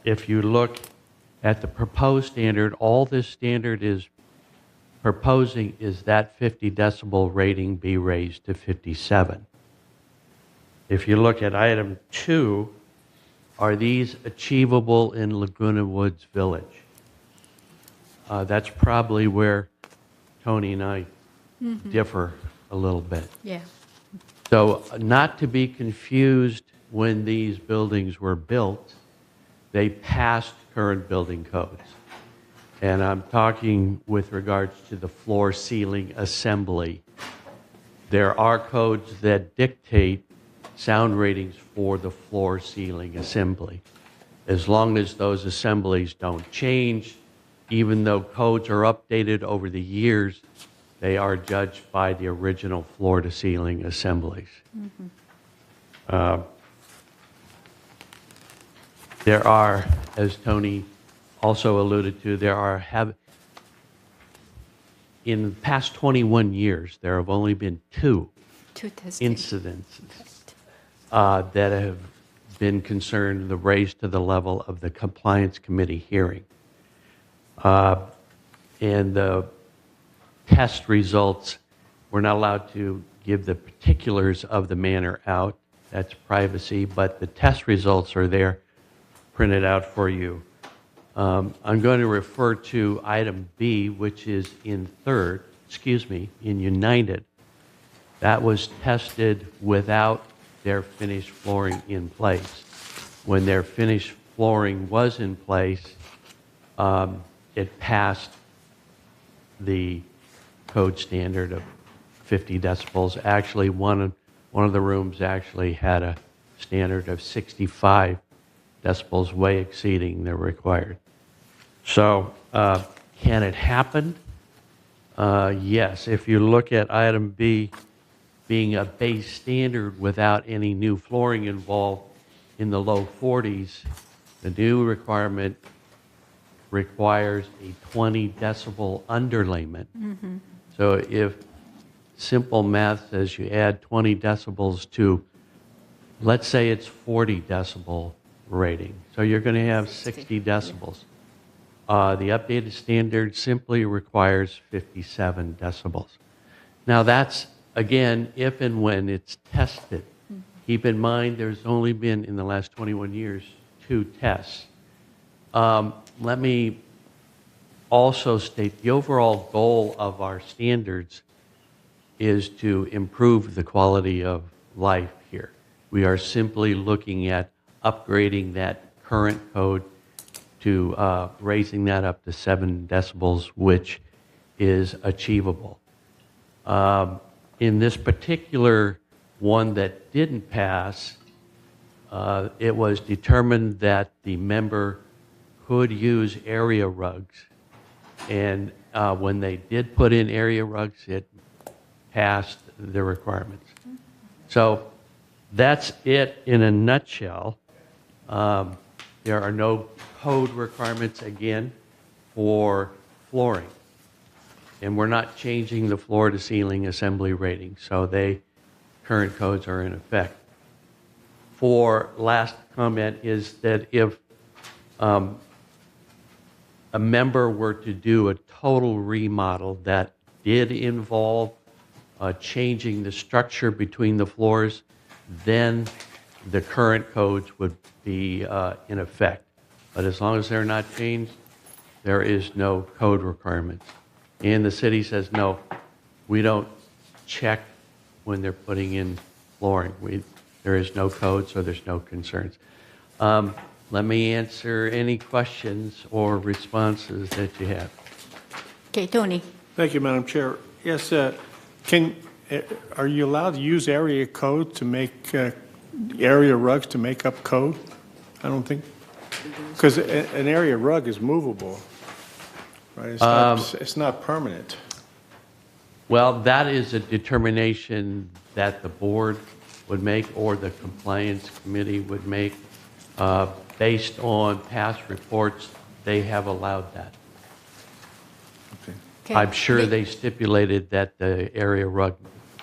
If you look at the proposed standard, all this standard is proposing is that 50 decibel rating be raised to 57. If you look at item 2, are these achievable in Laguna Woods Village? That's probably where Tony and I differ a little bit. Yeah. So not to be confused, when these buildings were built, they passed current building codes. And I'm talking with regards to the floor ceiling assembly. There are codes that dictate sound ratings for the floor ceiling assembly. As long as those assemblies don't change, even though codes are updated over the years, they are judged by the original floor to ceiling assemblies. There are, as Tony also alluded to, in the past 21 years, there have only been two incidences that have been concerned, the raised to the level of the compliance committee hearing. And the test results, we're not allowed to give the particulars of the manner out. That's privacy, but the test results are there, printed out for you. I'm going to refer to item B, which is in United. That was tested without their finished flooring in place. When their finished flooring was in place, it passed the code standard of 50 decibels. Actually, one of the rooms actually had a standard of 65 decibels, way exceeding the required. So, can it happen? Yes. If you look at item B being a base standard without any new flooring involved in the low 40s, the new requirement requires a 20 decibel underlayment. So if simple math says you add 20 decibels to, let's say it's 40 decibel rating, so you're going to have 60 decibels. The updated standard simply requires 57 decibels. Now that's, again, if and when it's tested. Keep in mind there's only been, in the last 21 years, 2 tests. Let me also state the overall goal of our standards is to improve the quality of life here. We are simply looking at upgrading that current code to raising that up to 7 decibels, which is achievable. In this particular one that didn't pass, it was determined that the member could use area rugs. And when they did put in area rugs, it passed the requirements. So that's it in a nutshell. There are no code requirements, again, for flooring. And we're not changing the floor to ceiling assembly rating, so current codes are in effect. For last comment is that if a member were to do a total remodel that did involve changing the structure between the floors, then the current codes would be in effect. But as long as they're not changed, there is no code requirements. And the city says, no, we don't check when they're putting in flooring. There is no code, so there's no concerns. let me answer any questions or responses that you have. Okay, Tony. Thank you, Madam Chair. Yes, are you allowed to use area code to make area rugs to make up code? I don't think, because an area rug is movable, right? It's not permanent. Well, that is a determination that the board would make or the compliance committee would make. Based on past reports, they have allowed that. Okay. I'm sure they stipulated that the area rug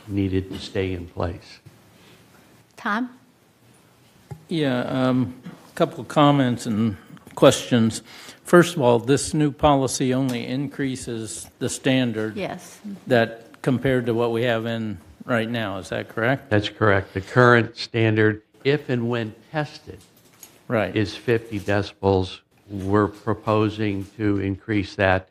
needed to stay in place. Tom? Yeah, a couple of comments and questions. First of all, this new policy only increases the standard. Yes. That compared to what we have in right now. Is that correct? That's correct. The current standard, if and when tested, right, is 50 decibels. We're proposing to increase that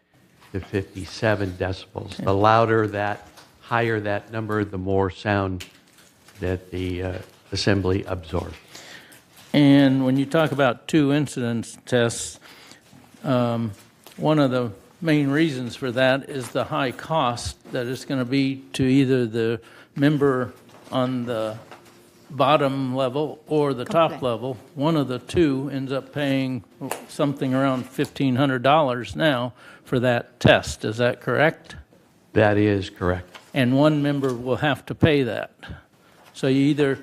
to 57 decibels. The louder that, higher that number, the more sound that the assembly absorbs. And when you talk about 2 incidence tests, one of the main reasons for that is the high cost that it's going to be to either the member on the bottom level or the top level. One of the two ends up paying something around $1,500 now for that test. Is that correct? That is correct. And one member will have to pay that. So you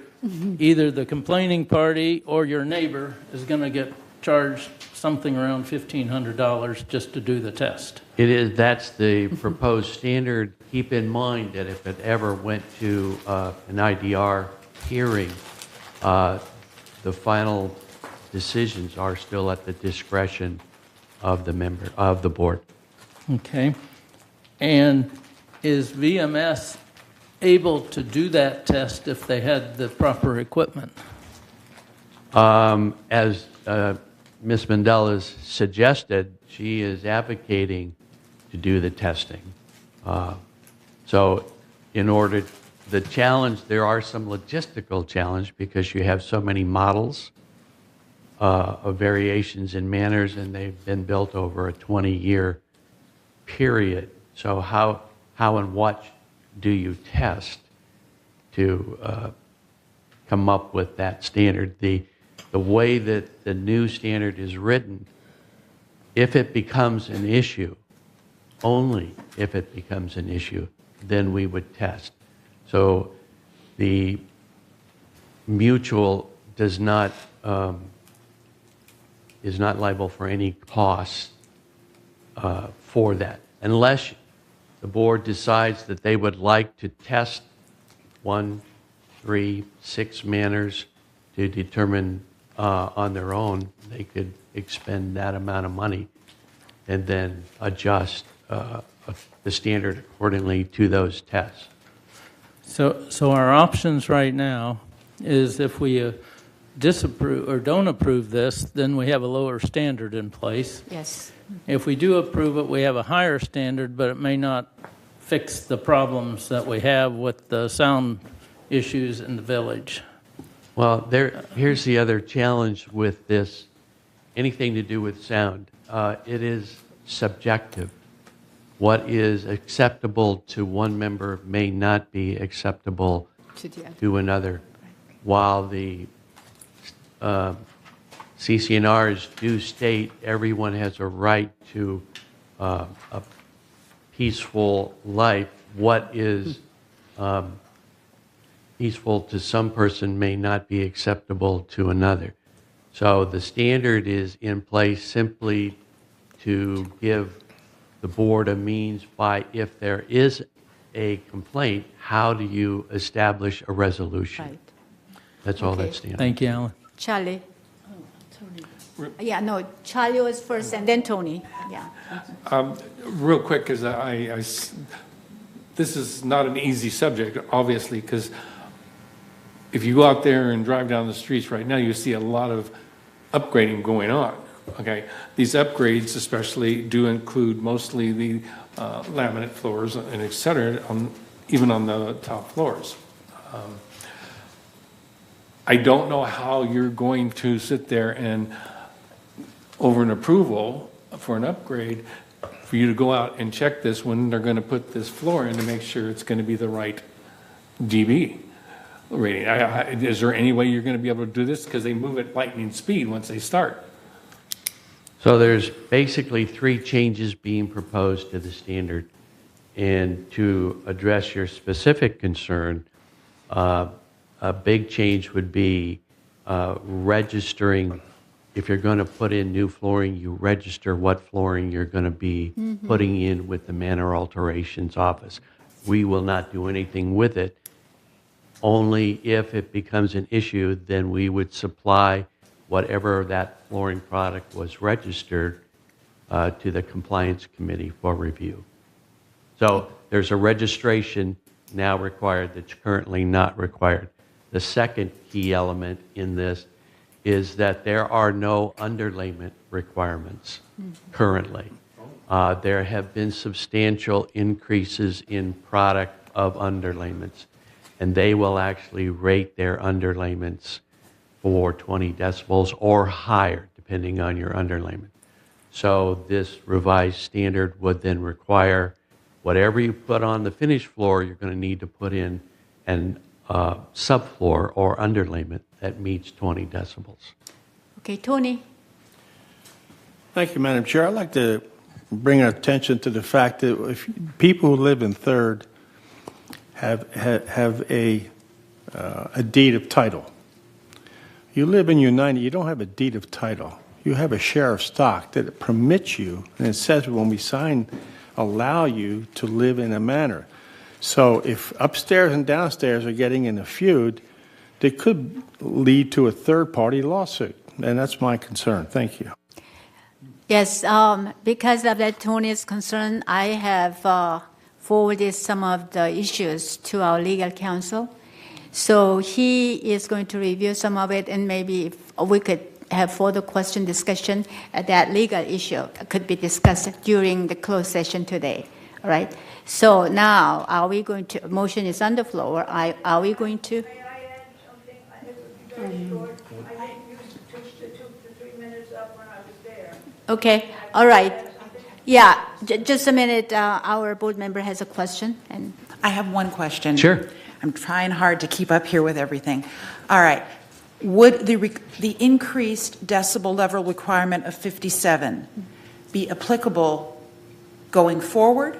either the complaining party or your neighbor is going to get charged something around $1,500 just to do the test. It is. That's the proposed standard. Keep in mind that if it ever went to an IDR hearing, the final decisions are still at the discretion of the member of the board. Okay. And is VMS able to do that test if they had the proper equipment? As Ms. Mandela's suggested, she is advocating to do the testing. So in order, the challenge, there are some logistical challenge because you have so many models of variations in manners, and they've been built over a 20-year period. So how and what do you test to come up with that standard? The way that the new standard is written, if it becomes an issue, only if it becomes an issue, then we would test. So the mutual does not is not liable for any costs for that, unless the board decides that they would like to test 1, 3, 6 manners to determine on their own. They could expend that amount of money and then adjust the standard accordingly to those tests. So our options right now is if we disapprove or don't approve this, then we have a lower standard in place. Yes. If we do approve it, we have a higher standard, but it may not fix the problems that we have with the sound issues in the village. Well, here's the other challenge with this, anything to do with sound. It is subjective. What is acceptable to one member may not be acceptable to another. While the CCNRs do state everyone has a right to a peaceful life, what is peaceful to some person may not be acceptable to another. So the standard is in place simply to give the board a means by, if there is a complaint, how do you establish a resolution? Right. That's all that stands. Thank you, Alan. Charlie. Yeah, no, Charlie was first and then Tony. Yeah. Real quick, because this is not an easy subject, obviously, because if you go out there and drive down the streets right now, you see a lot of upgrading going on. Okay, these upgrades especially do include mostly the laminate floors and et cetera, even on the top floors. I don't know how you're going to sit there and over an approval for an upgrade, for you to go out and check this when they're going to put this floor in to make sure it's going to be the right dB rating. Is there any way you're going to be able to do this? Because they move at lightning speed once they start. So there's basically 3 changes being proposed to the standard. And to address your specific concern, a big change would be registering. If you're going to put in new flooring, you register what flooring you're going to be putting in with the Manor Alterations office. We will not do anything with it. Only if it becomes an issue, then we would supply whatever that flooring product was registered to the compliance committee for review. So there's a registration now required that's currently not required. The second key element in this is that there are no underlayment requirements currently. There have been substantial increases in product of underlayments, and they will actually rate their underlayments for 20 decibels or higher, depending on your underlayment. So this revised standard would then require whatever you put on the finished floor, you're going to need to put in an subfloor or underlayment that meets 20 decibels. Okay, Tony. Thank you, Madam Chair. I'd like to bring attention to the fact that if people who live in Third have a deed of title. You live in United, you don't have a deed of title. You have a share of stock that permits you, and it says when we sign, allow you to live in a manor. So if upstairs and downstairs are getting in a feud, they could lead to a third-party lawsuit, and that's my concern. Thank you. Yes, because of that Tony's concern, I have forwarded some of the issues to our legal counsel. So he is going to review some of it, and maybe if we could have further question discussion, that legal issue could be discussed during the closed session today. All right. So now, are we going to? Motion is on the floor. Are we going to? May I add something? It would be very short. I think you switched to 3 minutes up when I was there. Okay. All right. Yeah. Just a minute. Our board member has a question, and I have one question. Sure. I'm trying hard to keep up here with everything. All right. Would the increased decibel level requirement of 57 be applicable going forward,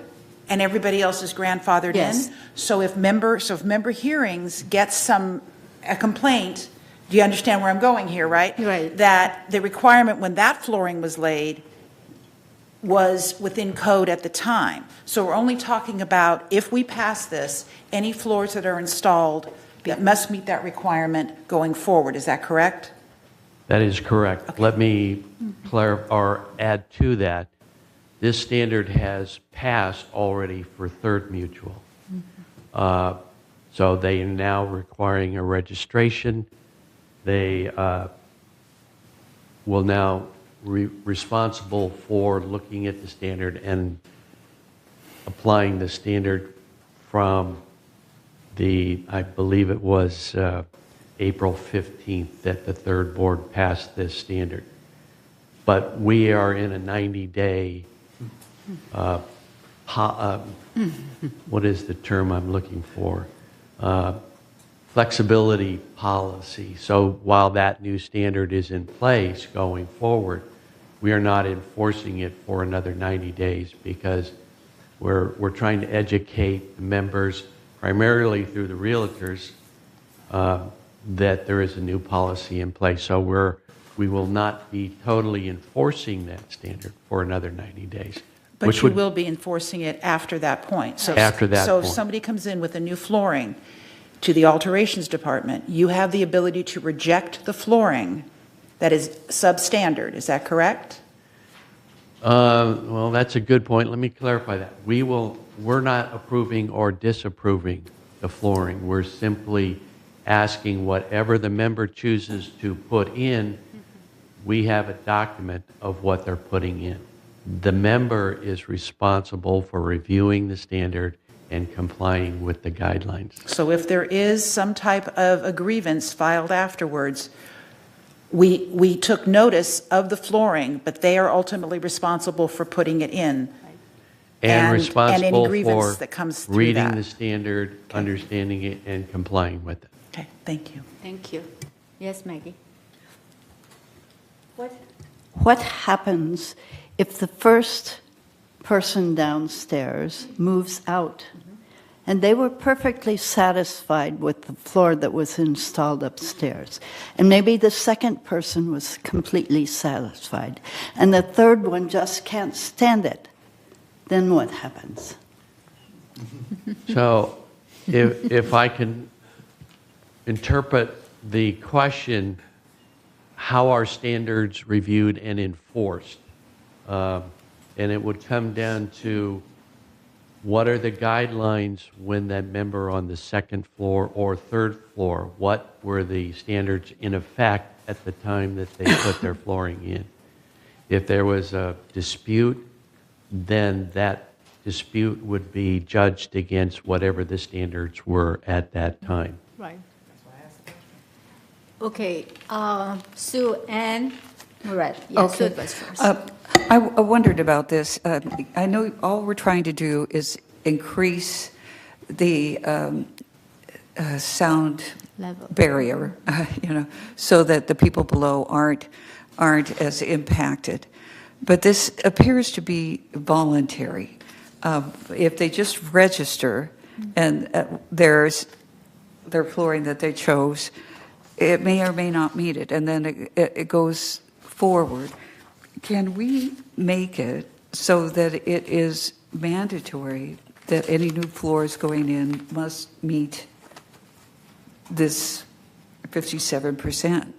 and everybody else is grandfathered Yes. in? So if member hearings get a complaint, do you understand where I'm going here, right? Right. That the requirement when that flooring was laid was within code at the time. So we're only talking about, if we pass this, any floors that are installed that must meet that requirement going forward. Is that correct? That is correct. Okay. Let me clarify or add to that. This standard has passed already for Third Mutual. So they are now requiring a registration. They will now be responsible for looking at the standard and applying the standard from I believe it was April 15th that the Third Board passed this standard. But we are in a 90-day, what is the term I'm looking for? Flexibility policy. So while that new standard is in place going forward, we are not enforcing it for another 90 days because we're trying to educate the members primarily through the realtors, that there is a new policy in place. So we will not be totally enforcing that standard for another 90 days. But you will be enforcing it after that point. So, after that so point. if somebody comes in with a new flooring to the alterations department, you have the ability to reject the flooring that is substandard. Is that correct? Well, that's a good point. Let me clarify that. We're not approving or disapproving the flooring. We're simply asking whatever the member chooses to put in, we have a document of what they're putting in. The member is responsible for reviewing the standard and complying with the guidelines. So if there is some type of a grievance filed afterwards, we took notice of the flooring, but they are ultimately responsible for putting it in. And any responsible grievance for that comes through reading that. the standard, understanding it, and complying with it. Okay, thank you. Thank you. Yes, Maggie? What happens if the first person downstairs moves out? And they were perfectly satisfied with the floor that was installed upstairs. And maybe the second person was completely satisfied. And the third one just can't stand it. Then what happens? So if I can interpret the question, how are standards reviewed and enforced? And it would come down to what are the guidelines when that member on the second floor or third floor, what were the standards in effect at the time that they put their flooring in? If there was a dispute, then that dispute would be judged against whatever the standards were at that time. Right. Okay, Sue Ann Moret. Yes, Sue was first. I wondered about this. I know all we're trying to do is increase the sound Level. barrier, so that the people below aren't as impacted. But this appears to be voluntary. If they just register and there's their flooring that they chose, it may or may not meet it, and then it goes forward. Can we make it so that it is mandatory that any new floors going in must meet this 57%?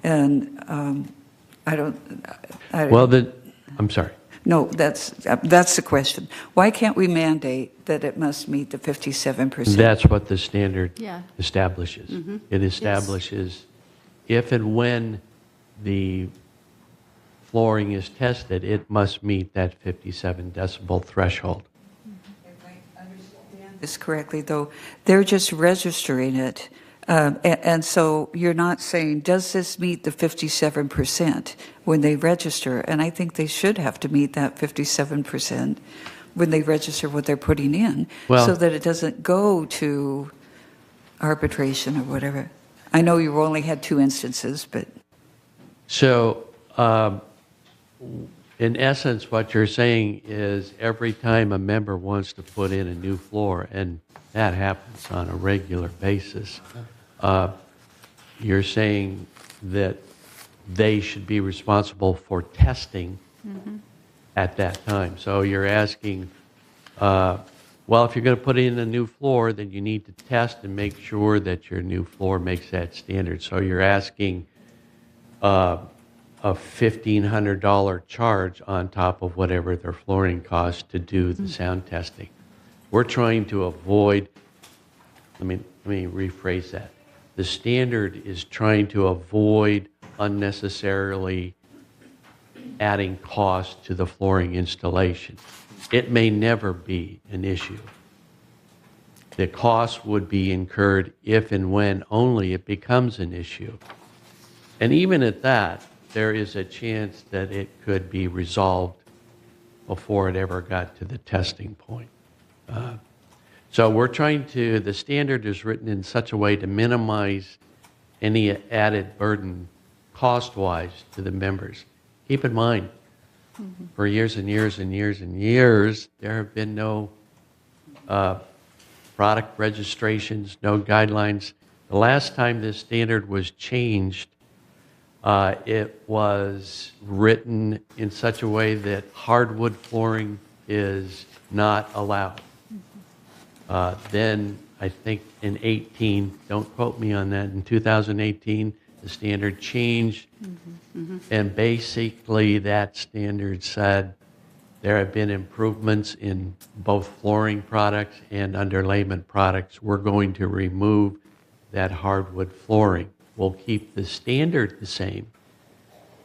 And I'm sorry. No, that's the question. Why can't we mandate that it must meet the 57%? That's what the standard Yeah. establishes. Mm-hmm. It establishes if and when the flooring is tested, it must meet that 57 decibel threshold. This correctly, though, they're just registering it. And so you're not saying, does this meet the 57% when they register? And I think they should have to meet that 57% when they register what they're putting in, so that it doesn't go to arbitration or whatever. I know you only had 2 instances, but... So, in essence, what you're saying is every time a member wants to put in a new floor, and that happens on a regular basis, you're saying that they should be responsible for testing at that time. So you're asking, well, if you're going to put in a new floor, then you need to test and make sure that your new floor makes that standard. So you're asking a $1,500 charge on top of whatever their flooring costs to do the sound testing. We're trying to avoid, let me rephrase that. The standard is trying to avoid unnecessarily adding cost to the flooring installation. It may never be an issue. The cost would be incurred if and when only it becomes an issue. And even at that, there is a chance that it could be resolved before it ever got to the testing point. So we're trying to, the standard is written in such a way to minimize any added burden cost-wise to the members. Keep in mind, for years and years and years and years, there have been no product registrations, no guidelines. The last time this standard was changed, it was written in such a way that hardwood flooring is not allowed. Then I think in 18, don't quote me on that, in 2018, the standard changed. And basically that standard said there have been improvements in both flooring products and underlayment products. We're going to remove that hardwood flooring. We'll keep the standard the same,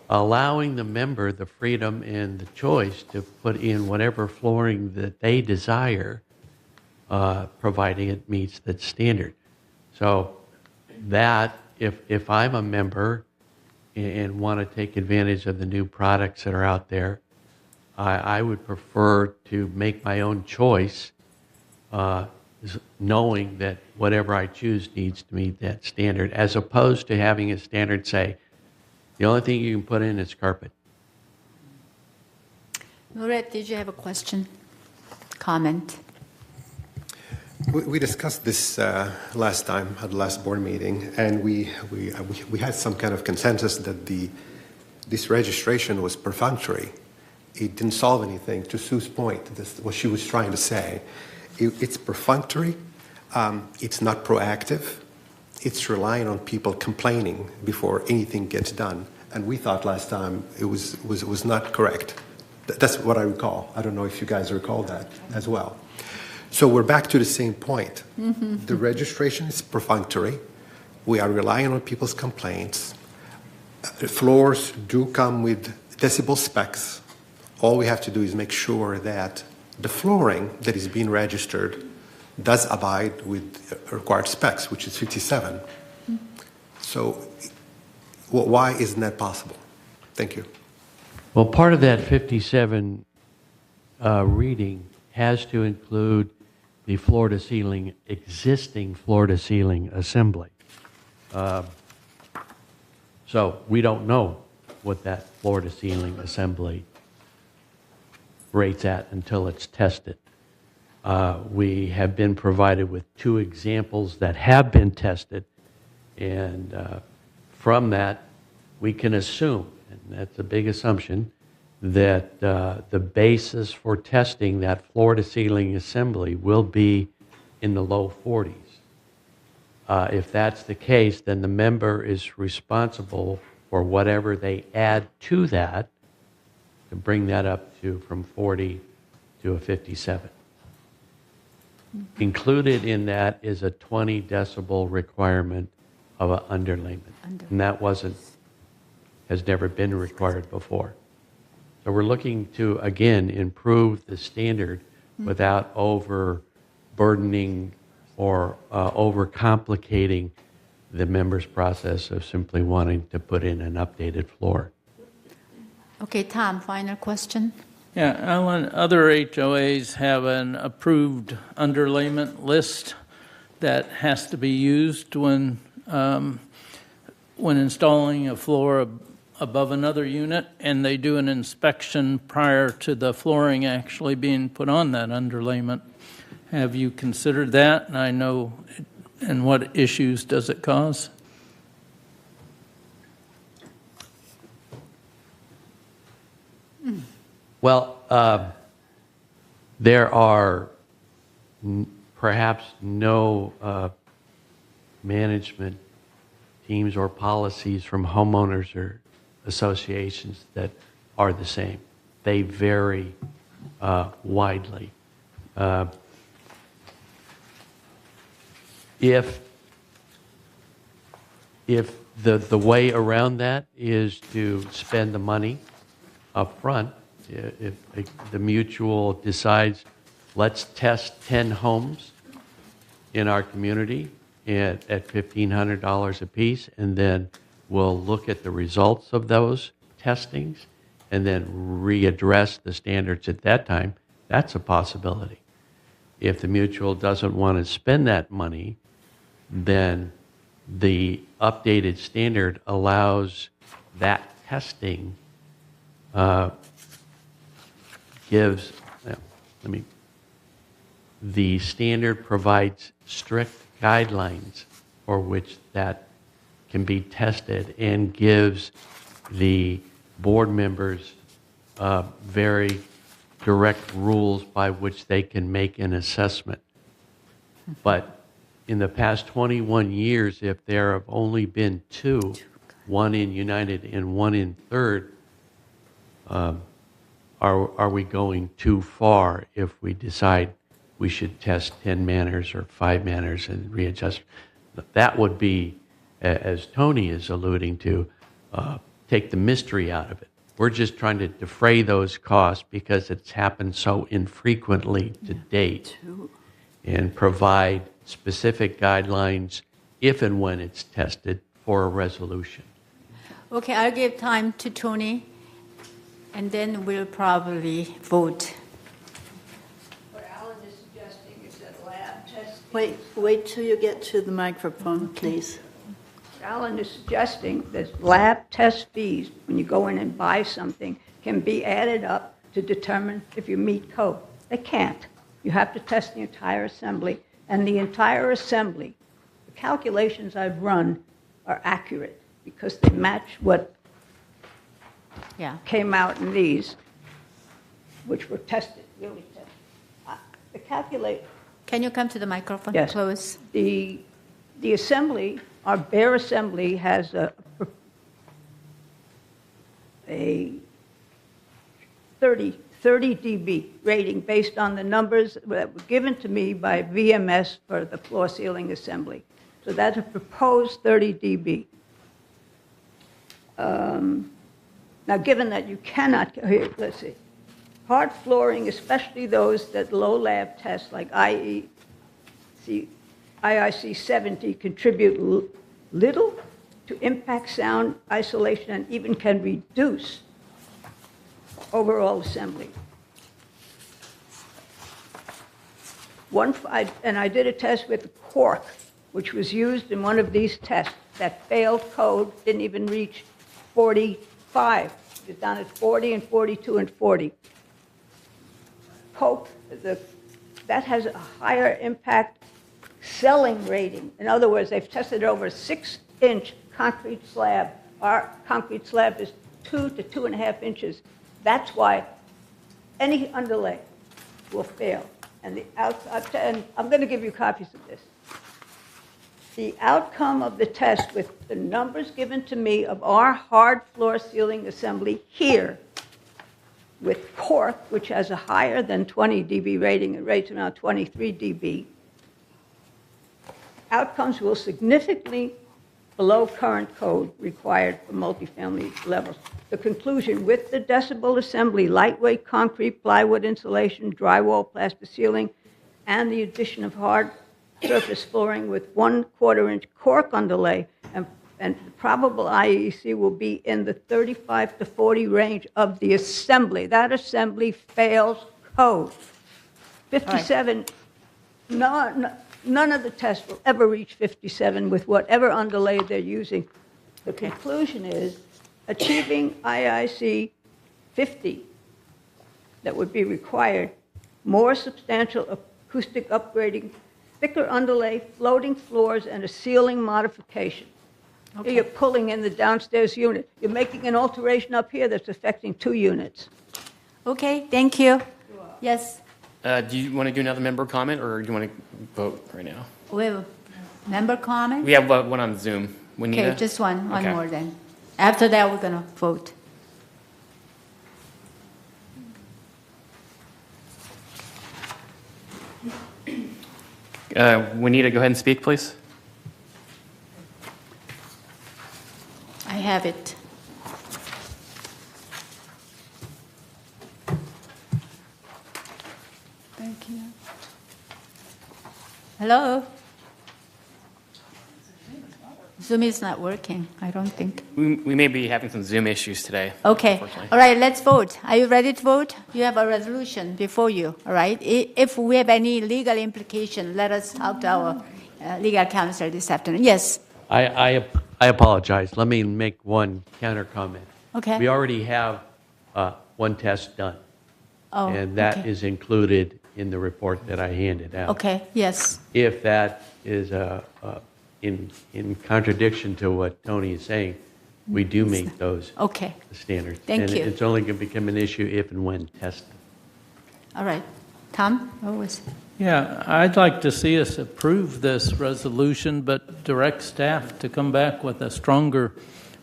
allowing the member the freedom and the choice to put in whatever flooring that they desire, providing it meets that standard. So that, if I'm a member and want to take advantage of the new products that are out there, I would prefer to make my own choice, knowing that whatever I choose needs to meet that standard, as opposed to having a standard say, the only thing you can put in is carpet. Murat, did you have a question? Comment? We discussed this last time at the last board meeting, and we had some kind of consensus that this registration was perfunctory. It didn't solve anything. To Sue's point, this, what she was trying to say, it's perfunctory. It's not proactive. It's relying on people complaining before anything gets done. And we thought last time it was not correct. That's what I recall. I don't know if you guys recall that as well. So we're back to the same point. Mm-hmm. The registration is perfunctory. We are relying on people's complaints. The floors do come with decibel specs. All we have to do is make sure that the flooring that is being registered does abide with required specs, which is 57. Mm-hmm. So why isn't that possible? Thank you. Well, part of that 57 reading has to include the floor-to-ceiling, existing floor-to-ceiling assembly. So we don't know what that floor-to-ceiling assembly rates at until it's tested. We have been provided with 2 examples that have been tested, and from that, we can assume, and that's a big assumption, that the basis for testing that floor-to-ceiling assembly will be in the low 40s. If that's the case, then the member is responsible for whatever they add to that to bring that up to from 40 to a 57. Mm-hmm. Included in that is a 20 decibel requirement of an underlayment, and that has never been required before. So we're looking to, again, improve the standard without overburdening or overcomplicating the member's process of simply wanting to put in an updated floor. Okay, Tom, final question? Yeah, Alan, other HOAs have an approved underlayment list that has to be used when installing a floor above another unit, and they do an inspection prior to the flooring actually being put on that underlayment. Have you considered that? And I know, and what issues does it cause? Well, there are perhaps no management teams or policies from homeowners or associations that are the same. They vary widely. If the way around that is to spend the money up front, if the mutual decides, let's test 10 homes in our community at $1,500 a piece, and then we'll look at the results of those testings and then readdress the standards at that time, that's a possibility. If the mutual doesn't want to spend that money, then the updated standard allows that testing, the standard provides strict guidelines for which that can be tested and gives the board members very direct rules by which they can make an assessment. But in the past 21 years, if there have only been 2, one in United and one in Third, are we going too far if we decide we should test 10 manners or 5 manners and readjust? That would be, as Tony is alluding to, take the mystery out of it. We're just trying to defray those costs because it's happened so infrequently to date, and provide specific guidelines if and when it's tested for a resolution. Okay, I'll give time to Tony, and then we'll probably vote. What Alan is suggesting is that lab tests. Wait till you get to the microphone, please. Alan is suggesting that lab test fees, when you go in and buy something, can be added up to determine if you meet code. They can't. You have to test the entire assembly, and the entire assembly, the calculations I've run are accurate because they match what came out in these, which were tested, really tested. The calculate. Can you come to the microphone? Yes. Close. The assembly, our bare assembly has a 30 dB rating based on the numbers that were given to me by VMS for the floor ceiling assembly. So that's a proposed 30 dB. Now, given that you cannot, here, let's see, hard flooring, especially those that low lab tests like IIC 70 contribute little to impact sound isolation and even can reduce overall assembly. And I did a test with cork, which was used in one of these tests that failed code, didn't even reach 45. It was down at 40 and 42 and 40. Coke, that has a higher impact selling rating. In other words, they've tested over a 6-inch concrete slab. Our concrete slab is 2 to 2.5 inches. That's why any underlay will fail. And and I'm going to give you copies of this. The outcome of the test with the numbers given to me of our hard floor ceiling assembly here with cork, which has a higher than 20 dB rating, it rates around 23 dB, outcomes will significantly below current code required for multifamily levels. The conclusion, with the decibel assembly, lightweight concrete, plywood insulation, drywall, plaster ceiling, and the addition of hard surface flooring with 1/4 inch cork underlay, and the probable IEC will be in the 35 to 40 range of the assembly. That assembly fails code. 57, none of the tests will ever reach 57 with whatever underlay they're using. The conclusion is achieving IIC 50 that would be required, more substantial acoustic upgrading, thicker underlay, floating floors, and a ceiling modification. Okay. You're pulling in the downstairs unit. You're making an alteration up here that's affecting 2 units. Okay, thank you. Yes, Do you want to do another member comment, or do you want to vote right now? we have member comment? We have one on Zoom. Juanita? Okay, just one Okay. more then. After that, we're going to vote. Juanita, go ahead and speak, please. I have it. Thank you. Hello? Zoom is not working, I don't think. We may be having some Zoom issues today. Okay. Unfortunately. All right, let's vote. Are you ready to vote? You have a resolution before you, all right? If we have any legal implication, let us talk to our legal counsel this afternoon. Yes. I apologize. Let me make one counter comment. Okay. We already have one test done. Oh, and that okay. is included in the report that I handed out. Okay, yes. If that is in contradiction to what Tony is saying, we do meet those Okay. standards. Thank and you. It's only going to become an issue if and when tested. All right. Tom? Always. Yeah, I'd like to see us approve this resolution, but direct staff to come back with a stronger,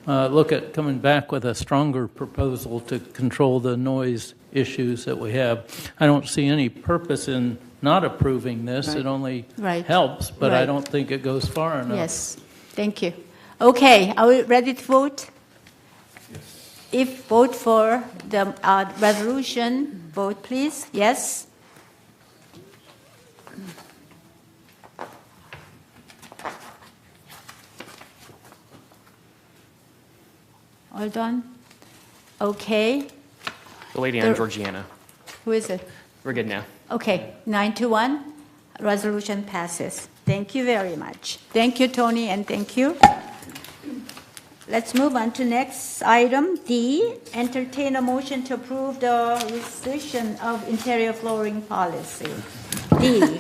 coming back with a stronger proposal to control the noise issues that we have. I don't see any purpose in not approving this. Right. It only Right. helps, but I Right. don't think it goes far enough. Yes. Thank you. Okay, are we ready to vote? If vote for the resolution, vote please. Yes? Hold on. Okay. The lady on Georgiana. Who is it? We're good now. Okay, 9-1, resolution passes. Thank you very much. Thank you, Tony, and thank you. Let's move on to next item, D, entertain a motion to approve the rescission of interior flooring policy. D. All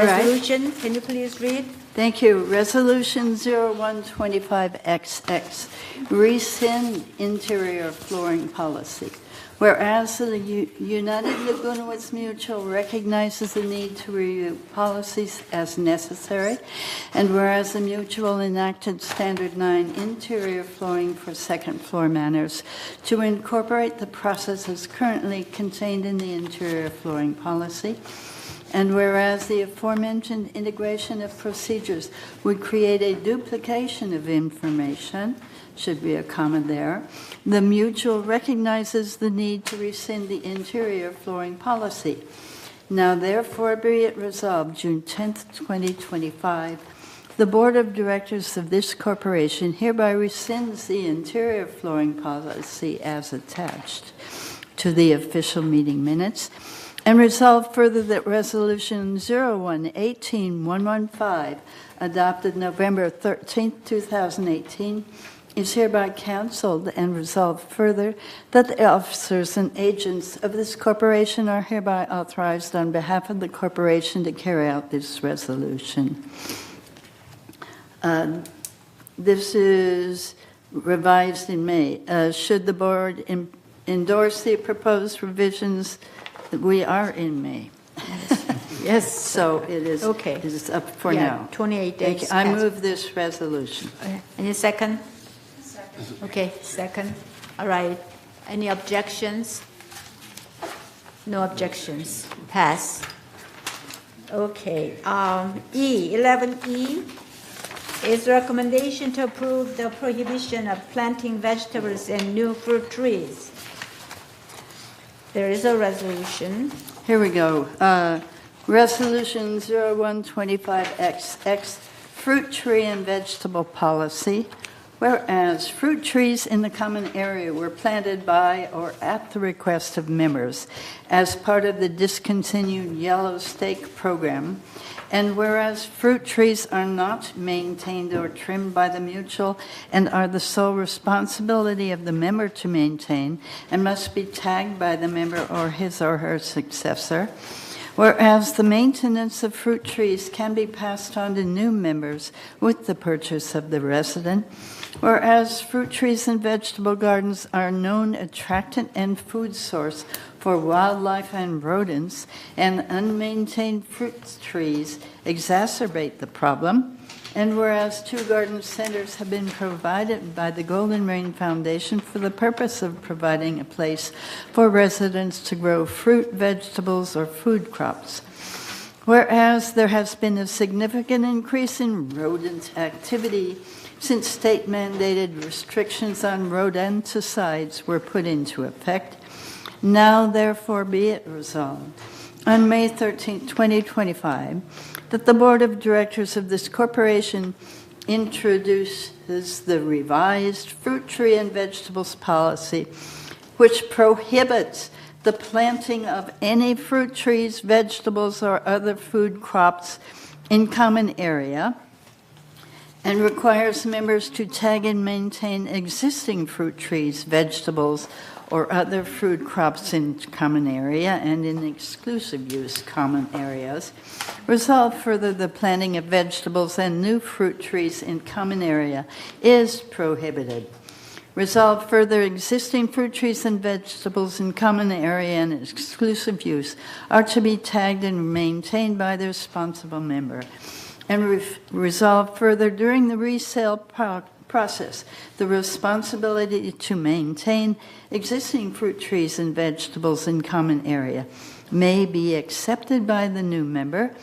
right. Resolution, can you please read? Thank you. Resolution 0125XX, rescind interior flooring policy. Whereas the United Laguna Woods Mutual recognizes the need to review policies as necessary, and whereas the Mutual enacted Standard 9 interior flooring for second floor manners to incorporate the processes currently contained in the interior flooring policy, and whereas the aforementioned integration of procedures would create a duplication of information, should be a comma there, the Mutual recognizes the need to rescind the interior flooring policy. Now therefore be it resolved, June 10th, 2025, the Board of Directors of this corporation hereby rescinds the interior flooring policy as attached to the official meeting minutes, and resolve further that Resolution 01-18-115, adopted November 13, 2018, is hereby canceled, and resolved further that the officers and agents of this corporation are hereby authorized on behalf of the corporation to carry out this resolution. This is revised in May. Should the board endorse the proposed revisions? We are in May. Yes. So it is, Okay. it is up for Yeah, now. 28 Thank days you. I passed. move this resolution. Any second? Okay, second. All right. Any objections? No objections. Pass. Okay. 11E is recommendation to approve the prohibition of planting vegetables and new fruit trees. There is a resolution. Here we go. Resolution 0125XX, fruit tree and vegetable policy. Whereas fruit trees in the common area were planted by or at the request of members as part of the discontinued Yellow Stake program, and whereas fruit trees are not maintained or trimmed by the Mutual and are the sole responsibility of the member to maintain and must be tagged by the member or his or her successor, whereas the maintenance of fruit trees can be passed on to new members with the purchase of the resident, whereas fruit trees and vegetable gardens are a known attractant and food source for wildlife and rodents, and unmaintained fruit trees exacerbate the problem, and whereas 2 garden centers have been provided by the Golden Rain Foundation for the purpose of providing a place for residents to grow fruit, vegetables, or food crops. Whereas there has been a significant increase in rodent activity since state-mandated restrictions on rodenticides were put into effect, now therefore be it resolved on May 13, 2025, that the Board of Directors of this corporation introduces the revised fruit tree and vegetables policy, which prohibits the planting of any fruit trees, vegetables, or other food crops in common area, and requires members to tag and maintain existing fruit trees, vegetables, or other food crops in common area and in exclusive use common areas. Resolve further the planting of vegetables and new fruit trees in common area is prohibited. Resolve further existing fruit trees and vegetables in common area and exclusive use are to be tagged and maintained by the responsible member. And resolve further during the resale process, the responsibility to maintain existing fruit trees and vegetables in common area may be accepted by the new member.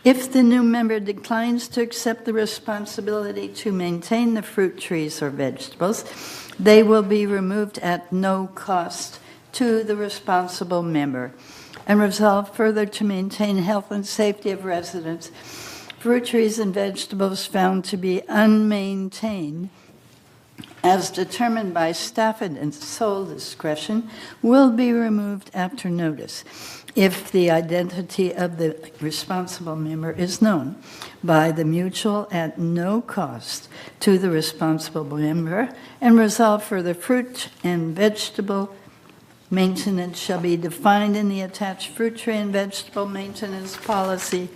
If the new member declines to accept the responsibility to maintain the fruit trees or vegetables, they will be removed at no cost to the responsible member. And resolve further to maintain health and safety of residents. Fruit trees and vegetables found to be unmaintained as determined by staff at sole discretion, will be removed after notice if the identity of the responsible member is known by the mutual at no cost to the responsible member, and resolve further fruit and vegetable maintenance shall be defined in the attached fruit tree and vegetable maintenance policy,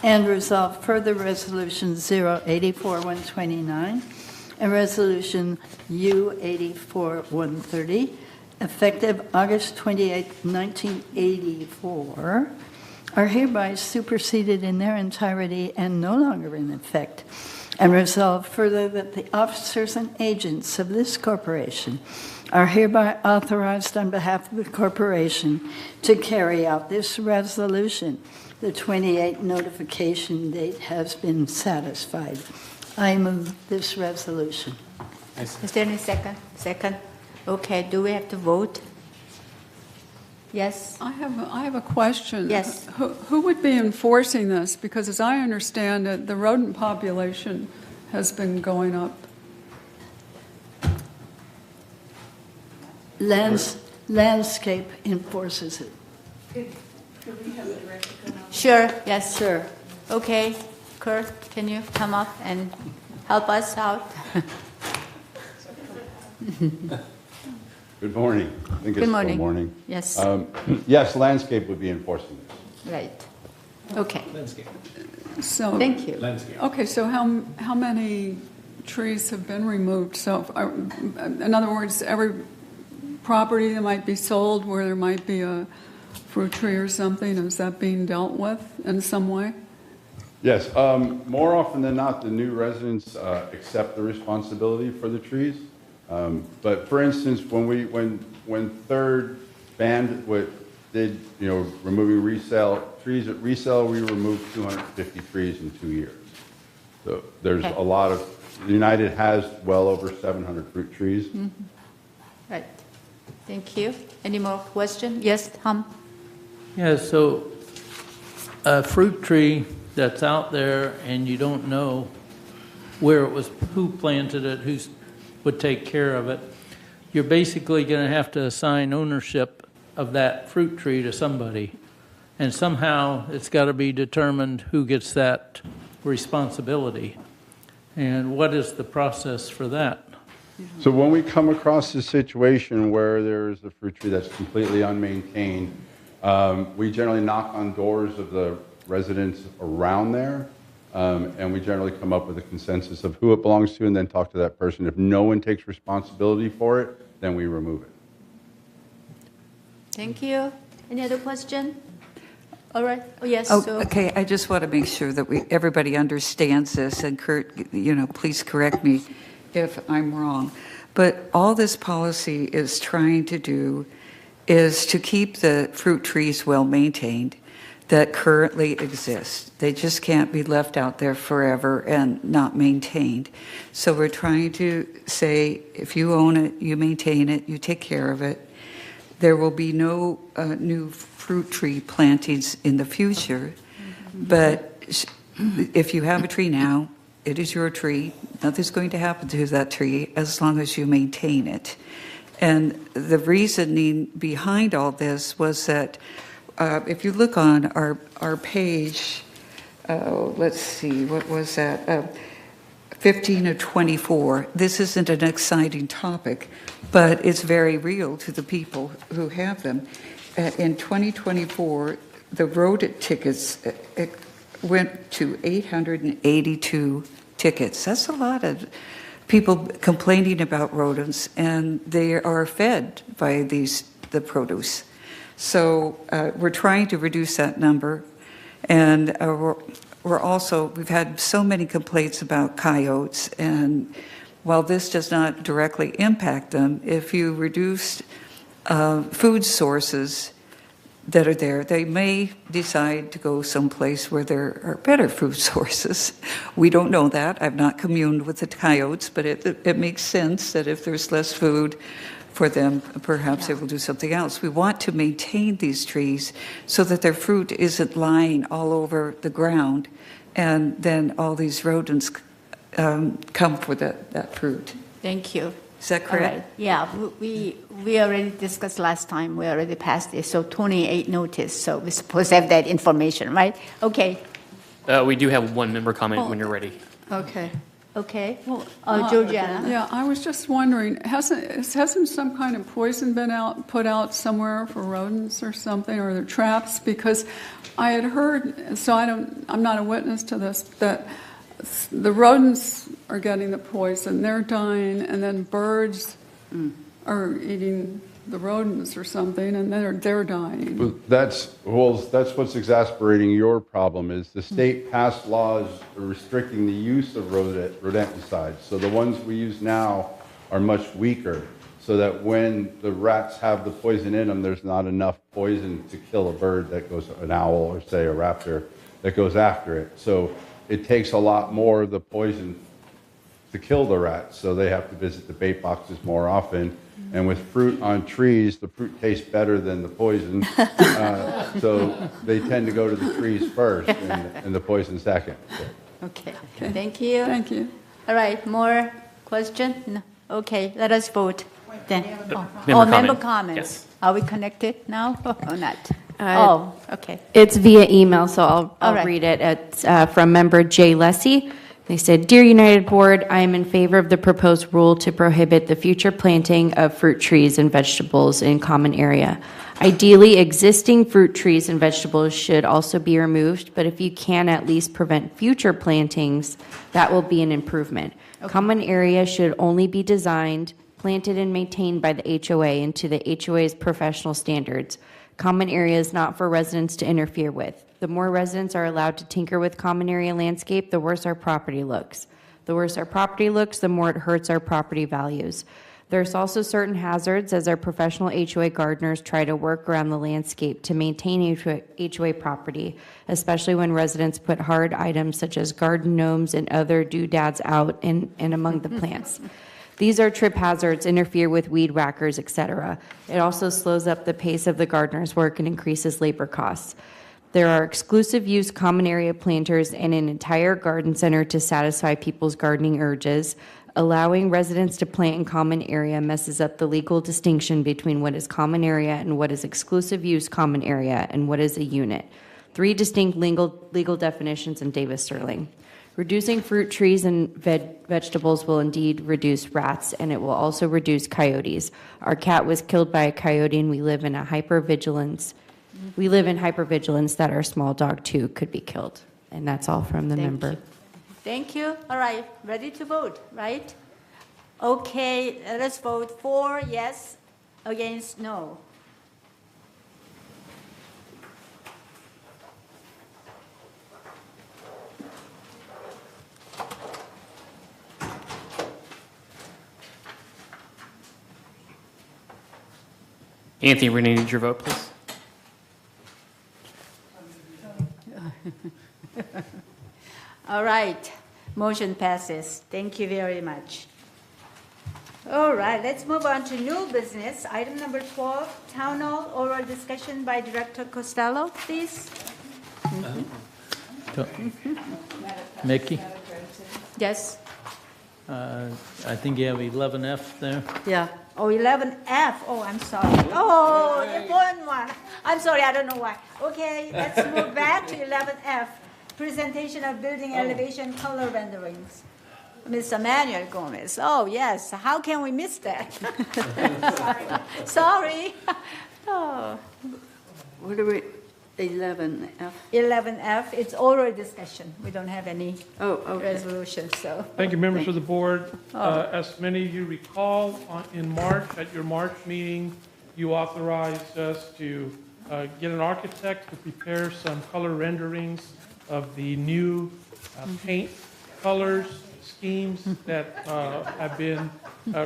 and resolve further resolution 084-129 and resolution U84-130, effective August 28, 1984, are hereby superseded in their entirety and no longer in effect, and resolve further that the officers and agents of this corporation are hereby authorized on behalf of the corporation to carry out this resolution. The 28 notification date has been satisfied. I move this resolution. Is there any second? Second. Okay, do we have to vote? Yes? I have a question. Yes. Who would be enforcing this? Because as I understand it, the rodent population has been going up. Landscape enforces it. Sure, yes, sure. Okay, Kurt, can you come up and help us out? Good morning. I think Good it's morning. still morning. Yes. Yes, landscape would be enforcing this. Right. Okay. Landscape. So Thank you. Landscape. Okay, so how many trees have been removed? So, in other words, every property that might be sold where there might be a fruit tree or something, is that being dealt with in some way? Yes, more often than not, the new residents accept the responsibility for the trees. But for instance, when Third banned what did removing resale trees at resale, we removed 250 trees in 2 years. So there's a lot of. United has well over 700 fruit trees. Mm-hmm. Right. Thank you. Any more questions? Yes, Tom. Yeah, so a fruit tree that's out there and you don't know where it was, who planted it, who would take care of it, you're basically going to have to assign ownership of that fruit tree to somebody. And somehow it's got to be determined who gets that responsibility. And what is the process for that? So when we come across a situation where there's a fruit tree that's completely unmaintained, we generally knock on doors of the residents around there, and we generally come up with a consensus of who it belongs to and then talk to that person. If no one takes responsibility for it, then we remove it. Thank you. Any other question? All right. Oh, yes. Oh, so. okay. I just want to make sure that everybody understands this, and Kurt, please correct me if I'm wrong. But all this policy is trying to do is to keep the fruit trees well maintained that currently exist. They just can't be left out there forever and not maintained. So we're trying to say, if you own it, you maintain it, you take care of it. There will be no new fruit tree plantings in the future. But if you have a tree now, it is your tree. Nothing's going to happen to that tree as long as you maintain it. And the reasoning behind all this was that if you look on our page, let's see, what was that? 15 or 24. This isn't an exciting topic, but it's very real to the people who have them. In 2024, the rodent tickets went to 882 tickets. That's a lot of people complaining about rodents, and they are fed by the produce. So we're trying to reduce that number, and we've had so many complaints about coyotes, and while this does not directly impact them, if you reduce food sources that are there, they may decide to go someplace where there are better food sources. We don't know that. I've not communed with the coyotes, but it makes sense that if there's less food for them, perhaps they will do something else. We want to maintain these trees so that their fruit isn't lying all over the ground, and then all these rodents come for that fruit. Thank you. Is that All correct? right. Yeah, we already discussed last time. We already passed it. So 28 notice. So we're supposed to have that information, right? Okay. We do have one member comment when you're ready. Okay. Okay. Georgiana. Yeah, I was just wondering, hasn't some kind of poison been put out somewhere for rodents or something, or the traps? Because I had heard, so I'm not a witness to this, that the rodents are getting the poison, they're dying, and then birds are eating the rodents or something, and then they're dying. That's what's exasperating your problem is the state passed laws restricting the use of rodenticides. So the ones we use now are much weaker, so that when the rats have the poison in them, there's not enough poison to kill a bird that goes, an owl or say a raptor, that goes after it. So it takes a lot more of the poison to kill the rats, so they have to visit the bait boxes more often. And with fruit on trees, the fruit tastes better than the poison, so they tend to go to the trees first and the poison second. So. Okay. Thank you. Thank you. All right. More question? No. Okay. Let us vote then. Member comment. comments. Yes. Are we connected now or not? Okay. It's via email, so I'll All right. read it. It's from member Jay Lessie. They said, Dear United Board, I am in favor of the proposed rule to prohibit the future planting of fruit trees and vegetables in common area. Ideally, existing fruit trees and vegetables should also be removed, but if you can at least prevent future plantings, that will be an improvement. Okay. Common area should only be designed, planted, and maintained by the HOA and to the HOA's professional standards. Common area is not for residents to interfere with. The more residents are allowed to tinker with common area landscape, the worse our property looks. The worse our property looks, the more it hurts our property values. There's also certain hazards as our professional HOA gardeners try to work around the landscape to maintain HOA property, especially when residents put hard items such as garden gnomes and other doodads out and among the plants. These are trip hazards, interfere with weed whackers, etc. It also slows up the pace of the gardener's work and increases labor costs. There are exclusive use common area planters and an entire garden center to satisfy people's gardening urges. Allowing residents to plant in common area messes up the legal distinction between what is common area and what is exclusive use common area and what is a unit. 3 distinct legal definitions in Davis Sterling. Reducing fruit trees and vegetables will indeed reduce rats, and it will also reduce coyotes. Our cat was killed by a coyote, and we live in hypervigilance that our small dog, too, could be killed. And that's all from the member. Thank you. All right. Ready to vote, right? Okay. Let us vote for yes, against no. Anthony, we're going to need your vote, please. All right. Motion passes. Thank you very much. All right. Let's move on to new business. Item number 12, Town Hall oral discussion by Director Costello, please. Mickey? Yes. I think you have 11F there. Yeah. Oh, 11F. Oh, I'm sorry. Oh, the important one. I'm sorry, I don't know why. Okay, let's move back to 11F. Presentation of building elevation color renderings. Mr. Manuel Gomez. Oh, yes. How can we miss that? Sorry. Oh. What are we, 11F? 11F, it's oral discussion. We don't have any resolution, so. Thank you, members of the board. Oh. As many of you recall, in March, at your March meeting, you authorized us to get an architect to prepare some color renderings of the new paint colors, schemes that have been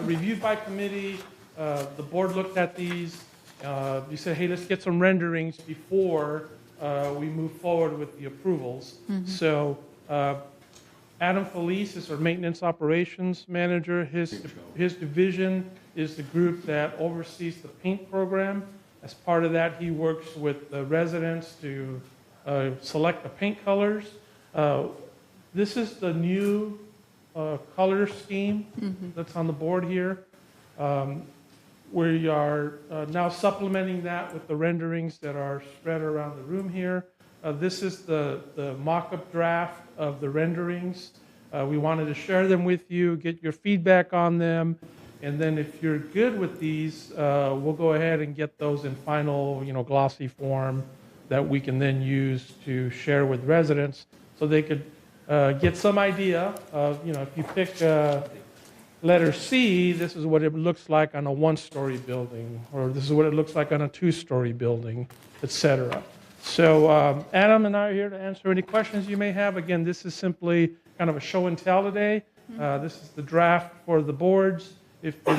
reviewed by committee. The board looked at these. You said, hey, let's get some renderings before we move forward with the approvals. Mhm. So Adam Felice is our maintenance operations manager. His division is the group that oversees the paint program. As part of that, he works with the residents to select the paint colors. This is the new color scheme that's on the board here. We are now supplementing that with the renderings that are spread around the room here. This is the mock-up draft of the renderings. We wanted to share them with you, get your feedback on them, and then if you're good with these, we'll go ahead and get those in final, glossy form that we can then use to share with residents so they could get some idea of, if you pick letter C, this is what it looks like on a one-story building, or this is what it looks like on a two-story building, etc. So Adam and I are here to answer any questions you may have. Again, this is simply kind of a show and tell today. This is the draft for the boards. If they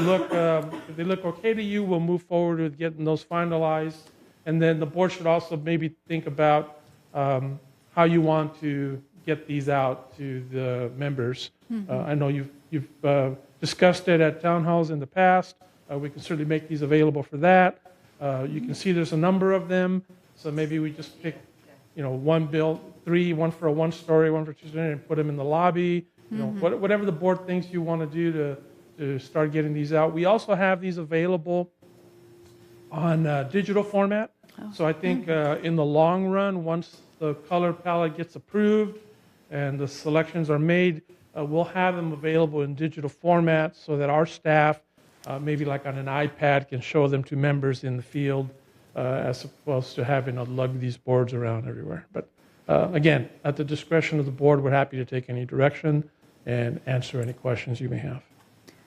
look okay to you, we'll move forward with getting those finalized. And then the board should also maybe think about how you want to get these out to the members. I know you've discussed it at town halls in the past. We can certainly make these available for that. You can see there's a number of them, so maybe we just pick, one for a one-story, one for two-story, and put them in the lobby. Whatever the board thinks you want to do to start getting these out. We also have these available on digital format. So I think in the long run, once the color palette gets approved and the selections are made, we'll have them available in digital format so that our staff, maybe like on an iPad, can show them to members in the field as opposed to having to lug these boards around everywhere. But again, at the discretion of the board, we're happy to take any direction and answer any questions you may have.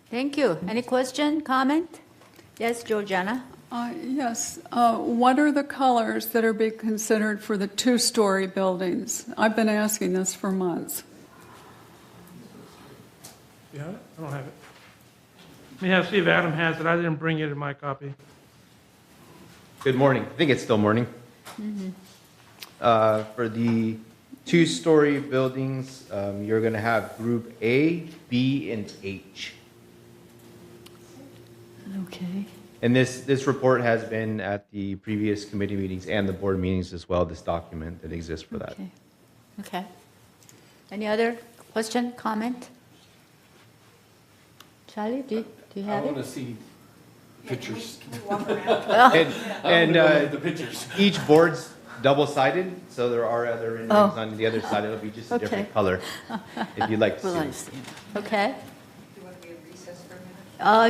Thank you. Any question, comment? Yes, Georgiana? Yes. What are the colors that are being considered for the two-story buildings? I've been asking this for months. You have it? I don't have it. Let me see if Adam has it. I didn't bring it in my copy. Good morning. I think it's still morning. For the two-story buildings, you're going to have Group A, B, and H. Okay. And this report has been at the previous committee meetings and the board meetings as well, this document that exists for that. Okay. Any other question, comment? Charlie, do you have it? I want to see pictures. And the pictures. Each board's double-sided, so there are other renderings on the other side. It'll be just a different color if you'd like to see it. Okay.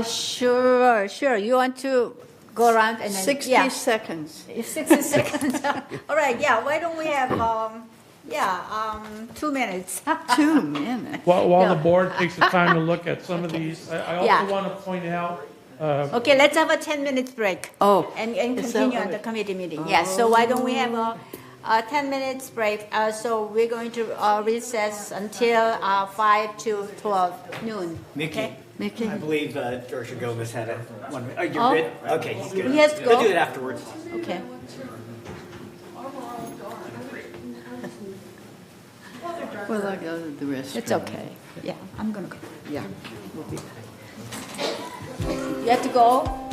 Sure. You want to go around and then 60 seconds. 60 seconds. All right. Yeah. Why don't we have 2 minutes? 2 minutes. While the board takes the time to look at some of these, I also want to point out. Okay. Let's have a 10-minute break. And continue on the committee meeting. Yes. So why don't we have a 10 minutes break? So we're going to recess until 5 to 12 noon. Mickey. Mickey. I believe Georgia Gomez had one. Oh, you're Oh. good? Okay, he's good. He has to go? We'll do it afterwards. Okay. Well, I go to the restroom. It's okay. Yeah, I'm going to go. Yeah, we'll be back. You have to go?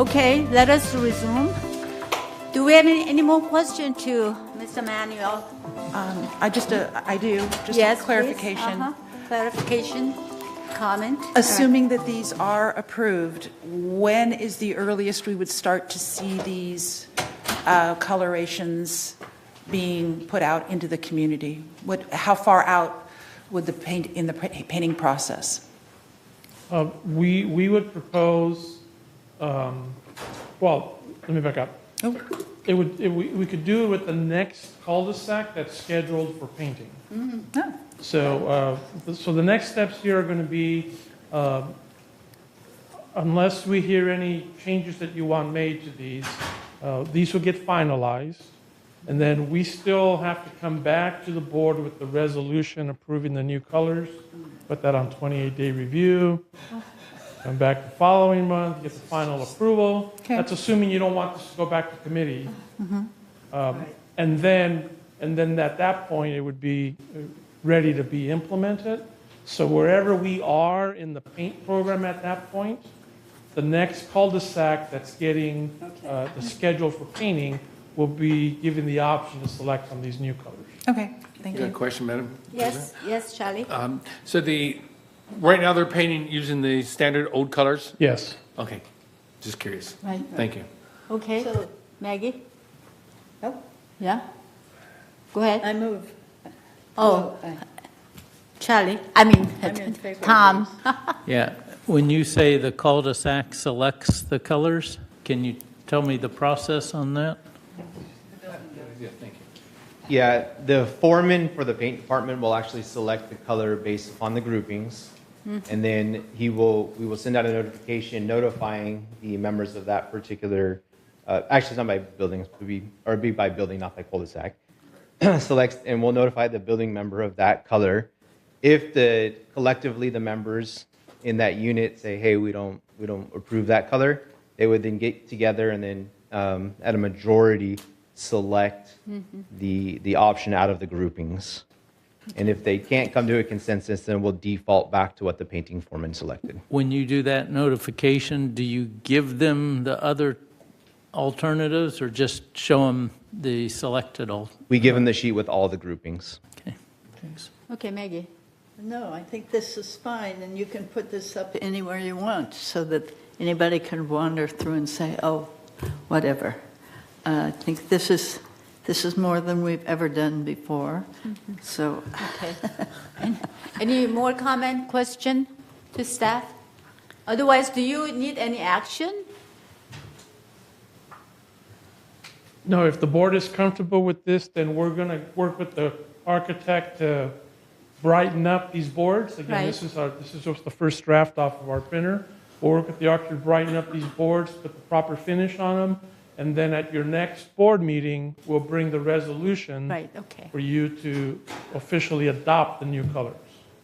Okay, let us resume. Do we have any more question to Mr. Manuel? I do, just Yes, a please. clarification. Clarification, comment? Assuming that these are approved, when is the earliest we would start to see these colorations being put out into the community? How far out would the painting process? We would propose, well, let me back up. Oh. We could do it with the next cul-de-sac that's scheduled for painting. Oh. So the next steps here are going to be, unless we hear any changes that you want made to these will get finalized. And then we still have to come back to the board with the resolution approving the new colors, put that on 28-day review, come back the following month, get the final approval. Okay. That's assuming you don't want this to go back to committee. Mm-hmm. And then at that point, it would be ready to be implemented. So wherever we are in the paint program at that point, the next cul-de-sac that's getting the schedule for painting will be given the option to select from these new colors. Okay, thank You got a you. question, Madam? Yes, yes, Charlie? So right now they're painting using the standard old colors? Yes. Okay, just curious. Right. Thank you. Okay, Maggie? Oh, yeah? Go ahead. I move. Oh, Well, Charlie, I'm in favor of Tom. Yeah, when you say the cul-de-sac selects the colors, can you tell me the process on that? Yeah, thank you. Yeah, the foreman for the paint department will actually select the color based upon the groupings. And then we will send out a notification notifying the members of that particular, actually it's not by buildings, it'd be by building, not by cul-de-sac. Selects, and we'll notify the building member of that color. If collectively the members in that unit say, hey, we don't approve that color, they would then get together and then at a majority select the option out of the groupings. And if they can't come to a consensus, then we'll default back to what the painting foreman selected. When you do that notification, do you give them the other alternatives or just show them the selected alternative? We give them the sheet with all the groupings. Okay, thanks. Okay, Maggie. No, I think this is fine, and you can put this up anywhere you want so that anybody can wander through and say, oh, whatever. I think this is more than we've ever done before. So, Okay. Any more comment, question to staff? Otherwise, do you need any action? No, if the board is comfortable with this, then we're going to work with the architect to brighten up these boards. Again, Right. this is just the first draft off of our printer. We'll work with the architect to brighten up these boards, put the proper finish on them, and then at your next board meeting, we'll bring the resolution Right, okay. for you to officially adopt the new colors.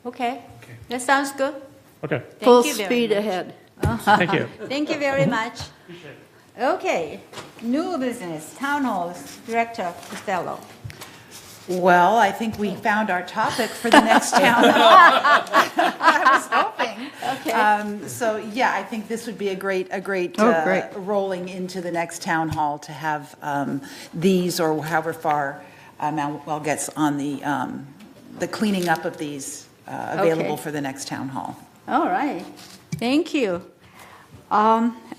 Okay, that sounds good. Okay. full you very speed much. ahead. Thank you. Thank you very much. Okay, new business, Town Halls, Director Costello. Well, I think we found our topic for the next town hall. I was hoping. Okay. So, yeah, I think this would be a great Great. rolling into the next town hall to have these, or however far Mount Well gets on the cleaning up of these available Okay. for the next town hall. All right, thank you.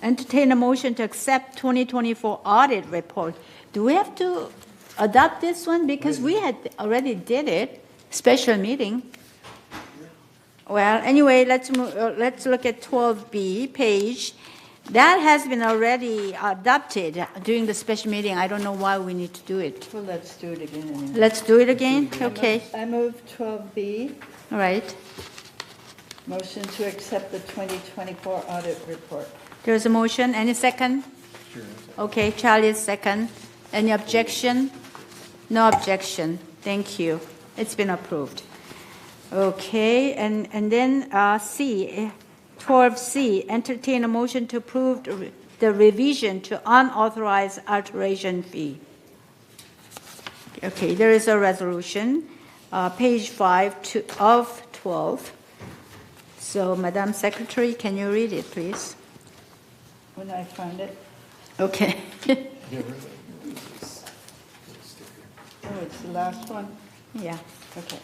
Entertain a motion to accept 2024 audit report. Do we have to adopt this one? Because we had already did it, special meeting. Well, anyway, let's look at 12B page. That has been already adopted during the special meeting. I don't know why we need to do it. Well, let's do it again. Anyway. Let's do it again? Okay, I move 12B, all right. motion to accept the 2024 audit report. There's a motion. Any second? Sure. Okay, Charlie is second. Any objection? No objection. Thank you. It's been approved. Okay, and then C, 12C, entertain a motion to approve the revision to unauthorized alteration fee. Okay, there is a resolution, page 5 of 12. So, Madam Secretary, can you read it, please? when I find it. Okay. Oh, it's the last one? Yeah. Okay.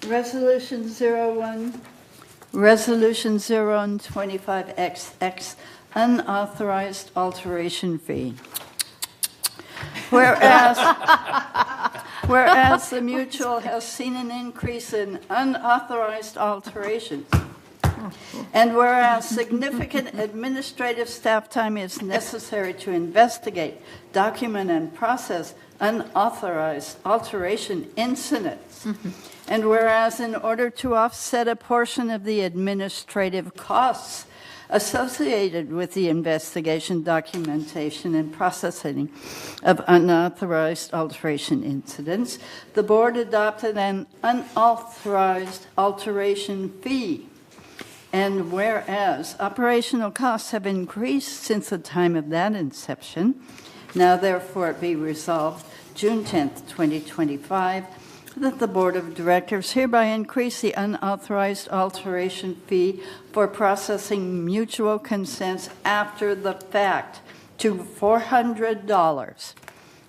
Resolution 0125XX, unauthorized alteration fee. Whereas the mutual has seen an increase in unauthorized alterations, and whereas significant administrative staff time is necessary to investigate, document, and process unauthorized alteration incidents, and whereas in order to offset a portion of the administrative costs associated with the investigation, documentation, and processing of unauthorized alteration incidents, the board adopted an unauthorized alteration fee. And whereas operational costs have increased since the time of that inception, now therefore it be resolved June 10th, 2025, that the Board of Directors hereby increase the unauthorized alteration fee for processing mutual consents after the fact to $400,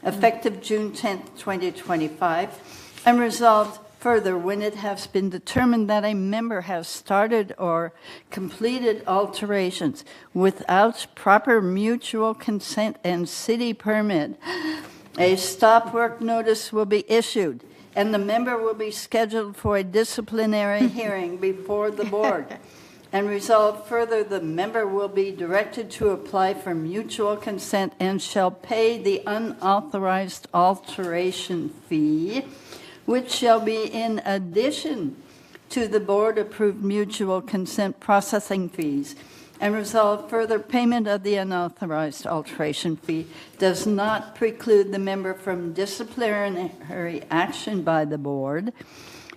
effective June 10th, 2025, and resolved further, when it has been determined that a member has started or completed alterations without proper mutual consent and city permit, a stop work notice will be issued, and the member will be scheduled for a disciplinary hearing before the board. And resolved further, the member will be directed to apply for mutual consent and shall pay the unauthorized alteration fee, which shall be in addition to the board-approved mutual consent processing fees. And resolve further, payment of the unauthorized alteration fee does not preclude the member from disciplinary action by the board.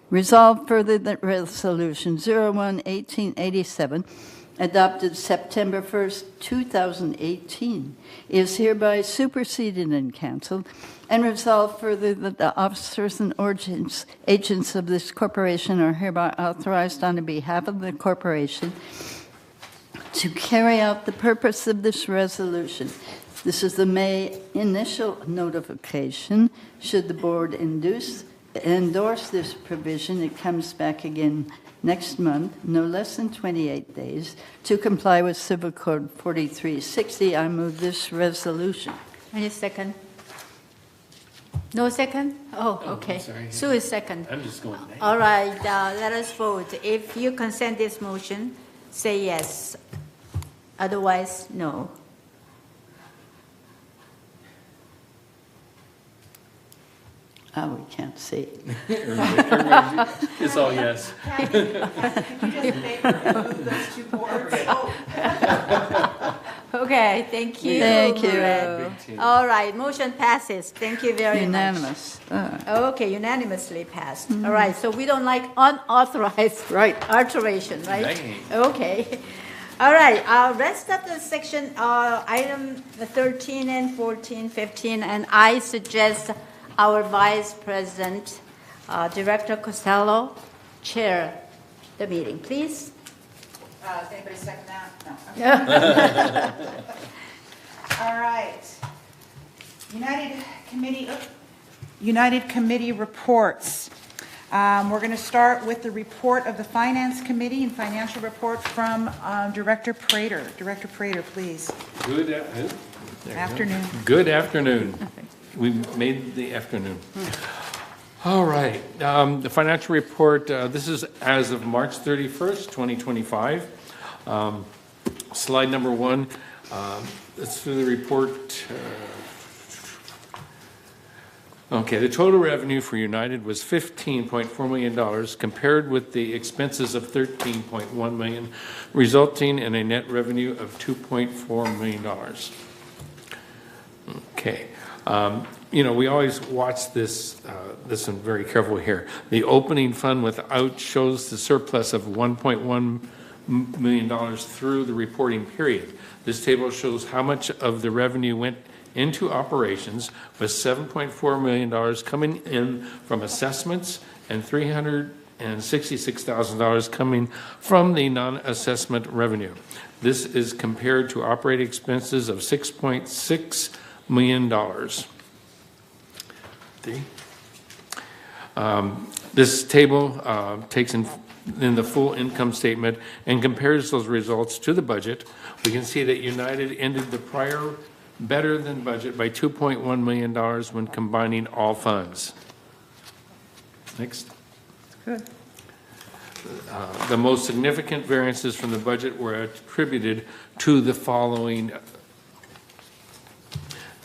Resolve further that Resolution 01-1887, adopted September 1st, 2018, is hereby superseded and canceled. And resolve further that the officers and agents of this corporation are hereby authorized on behalf of the corporation to carry out the purpose of this resolution. This is the May initial notification. Should the board endorse this provision, it comes back again next month, no less than 28 days, to comply with Civil Code 4360. I move this resolution. Any second? No second? Oh, okay. sorry. Sue is second. I'm just going. All right, let us vote. If you consent this motion, say yes. Otherwise, no. Oh, we can't see. It's all yes. Okay, thank you. Thank you. Maureen. All right, motion passes. Thank you very Unanimous. much. Okay, unanimously passed. All right, so we don't like unauthorized alteration, right? Dang. Okay. All right, rest of the section, item 13 and 14, 15, and I suggest our Vice President, Director Costello, chair the meeting, please. Does anybody second that? No. All right. United Committee reports. We're going to start with the report of the Finance Committee and financial report from Director Prater. Director Prater, please. Good Afternoon. Good afternoon. We made the afternoon. All right. The financial report, this is as of March 31st, 2025. Slide number 1. Let's do the report. Okay, the total revenue for United was $15.4 million compared with the expenses of $13.1 million, resulting in a net revenue of $2.4 million. Okay. We always watch this one very carefully here. The opening fund without shows the surplus of $1.1 million through the reporting period. This table shows how much of the revenue went into operations, with $7.4 million coming in from assessments and $300 and $66,000 coming from the non-assessment revenue. This is compared to operating expenses of $6.6 million. This table takes in the full income statement and compares those results to the budget. We can see that United ended the prior better than budget by $2.1 million when combining all funds. Next. Good. The most significant variances from the budget were attributed to the following: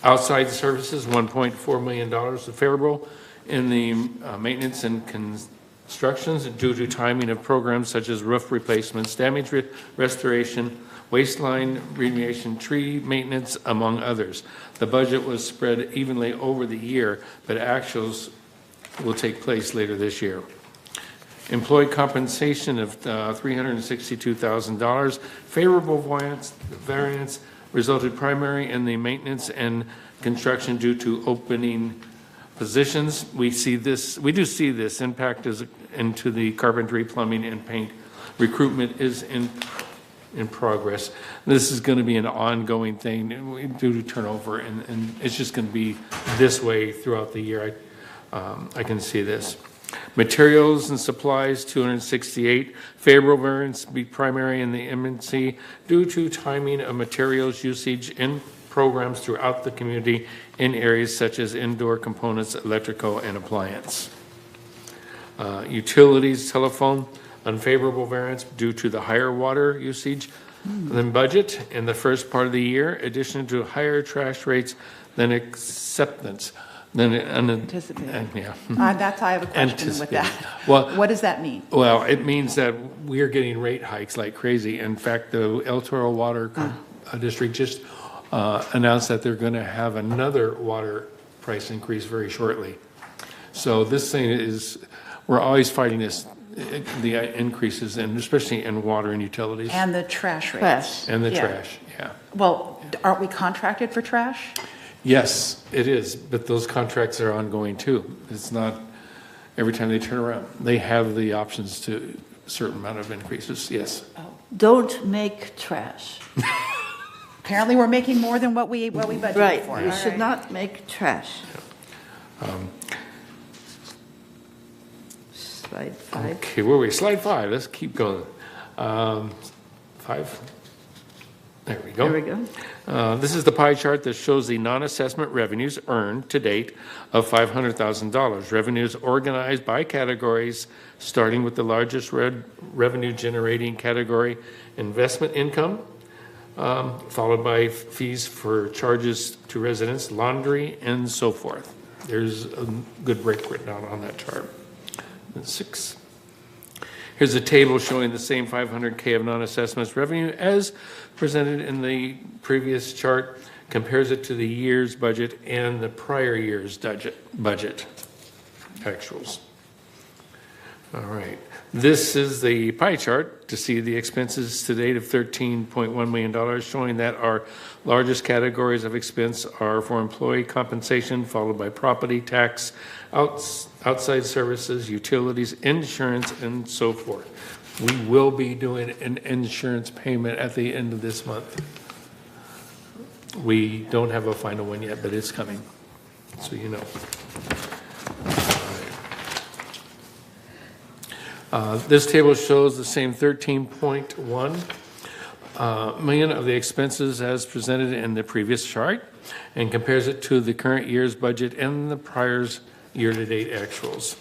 outside services, $1.4 million favorable in the maintenance and constructions due to timing of programs such as roof replacements, damage restoration, waistline remediation, tree maintenance, among others. The budget was spread evenly over the year, but actuals will take place later this year. Employee compensation of $362,000. Favorable variance resulted primarily in the maintenance and construction due to opening positions. We do see this impact into the carpentry, plumbing, and paint. Recruitment is in progress. This is going to be an ongoing thing due to turnover, and it's just going to be this way throughout the year. I can see this. Materials and supplies, $268. Favorable variance be primary in the M&C due to timing of materials usage in programs throughout the community in areas such as indoor components, electrical, and appliance. Utilities, telephone, unfavorable variance due to the higher water usage than budget in the first part of the year, addition to higher trash rates than acceptance. Anticipated. Yeah. That's, I have a question with that. Well, what does that mean? Well, it means that we are getting rate hikes like crazy. In fact, the El Toro Water District just announced that they're going to have another water price increase very shortly. So this thing is, we're always fighting this, the increases, and especially in water and utilities. And the trash rates. And the trash, yeah. Well, aren't we contracted for trash? Yes, it is, but those contracts are ongoing too. It's not every time they turn around. They have the options to a certain amount of increases, yes. Don't make trash. Apparently we're making more than what we budgeted Right, for. you All should right. not make trash. Slide 5. Okay, where are we? Slide 5. Let's keep going. 5. There we go. There we go. This is the pie chart that shows the non-assessment revenues earned to date of $500,000. Revenues organized by categories, starting with the largest revenue-generating category, investment income, followed by fees for charges to residents, laundry, and so forth. There's a good break written out on that chart. 6. Here's a table showing the same $500K of non-assessments revenue as presented in the previous chart, compares it to the year's budget and the prior year's budget actuals. All right. This is the pie chart to see the expenses to date of $13.1 million, showing that our largest categories of expense are for employee compensation, followed by property tax, outside services, utilities, insurance, and so forth. We will be doing an insurance payment at the end of this month. We don't have a final one yet, but it's coming, so you know. This table shows the same 13.1 million of the expenses as presented in the previous chart and compares it to the current year's budget and the prior year-to-date actuals.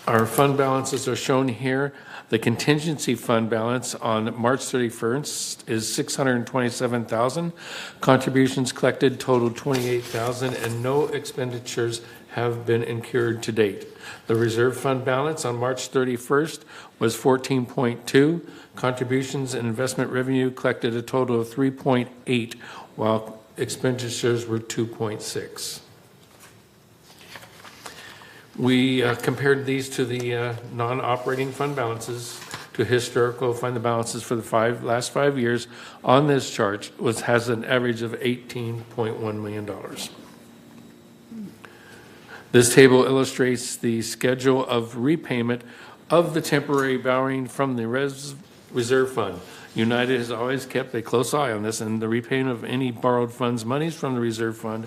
Our fund balances are shown here. The contingency fund balance on March 31st is $627,000. Contributions collected totaled $28,000, and no expenditures have been incurred to date. The reserve fund balance on March 31st was $14.2. Contributions and investment revenue collected a total of $3.8, while expenditures were $2.6. We compared these to the non-operating fund balances to historical fund balances for the last 5 years on this chart, which has an average of $18.1 million. This table illustrates the schedule of repayment of the temporary borrowing from the reserve fund. United has always kept a close eye on this, and the repayment of any borrowed funds monies from the reserve fund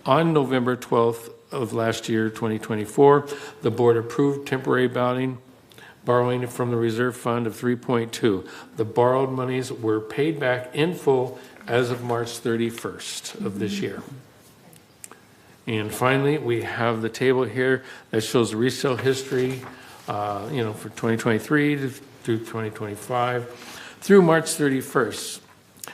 on November 12th of last year, 2024, the board approved temporary borrowing from the reserve fund of 3.2. The borrowed monies were paid back in full as of March 31st of this year. And finally, we have the table here that shows the resale history, for 2023 through 2025. Through March 31st,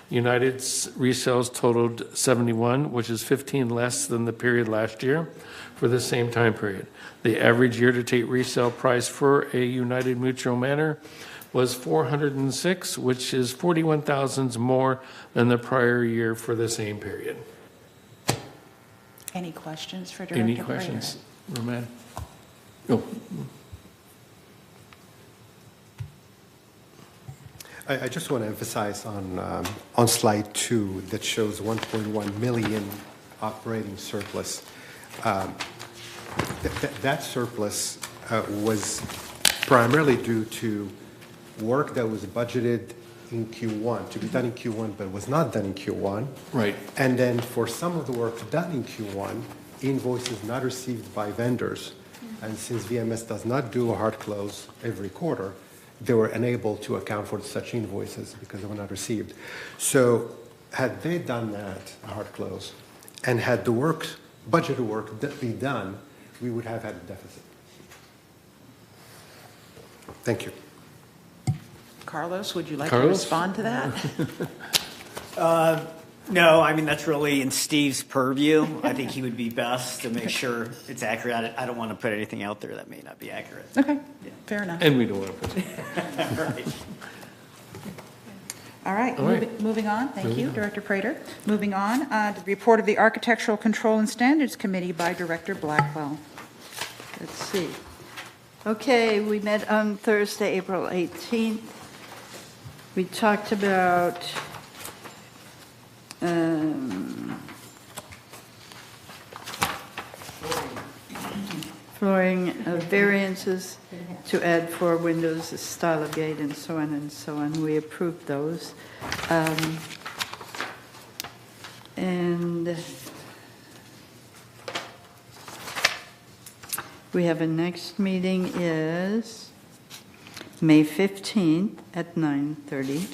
United's resales totaled 71, which is 15 less than the period last year for the same time period. The average year-to-date resale price for a United Mutual Manor was 406, which is 41,000 more than the prior year for the same period. Any questions for Director Any Prater? questions, Roman? No. I just want to emphasize on slide 2 that shows 1.1 million operating surplus. That surplus was primarily due to work that was budgeted in Q1, to be done in Q1, but was not done in Q1. Right. And then for some of the work done in Q1, invoices not received by vendors. And since VMS does not do a hard close every quarter, they were unable to account for such invoices because they were not received. So had they done that, a hard close, and had the budgeted work be done, we would have had a deficit. Thank you. Carlos, would you like to Carlos? respond to that? No, I mean, that's really in Steve's purview. I think he would be best to make sure it's accurate. I don't want to put anything out there that may not be accurate. Okay, fair enough. And we don't want to put Right. All right, All right. moving on. Thank Moving you, on. Director Prater. Moving on, to the report of the Architectural Control and Standards Committee by Director Blackwell. Let's see. Okay, we met on Thursday, April 18th. We talked about flooring variances to add 4 windows, a style of gate, and so on and so on. We approved those. And we have a next meeting is May 15th at 9:30.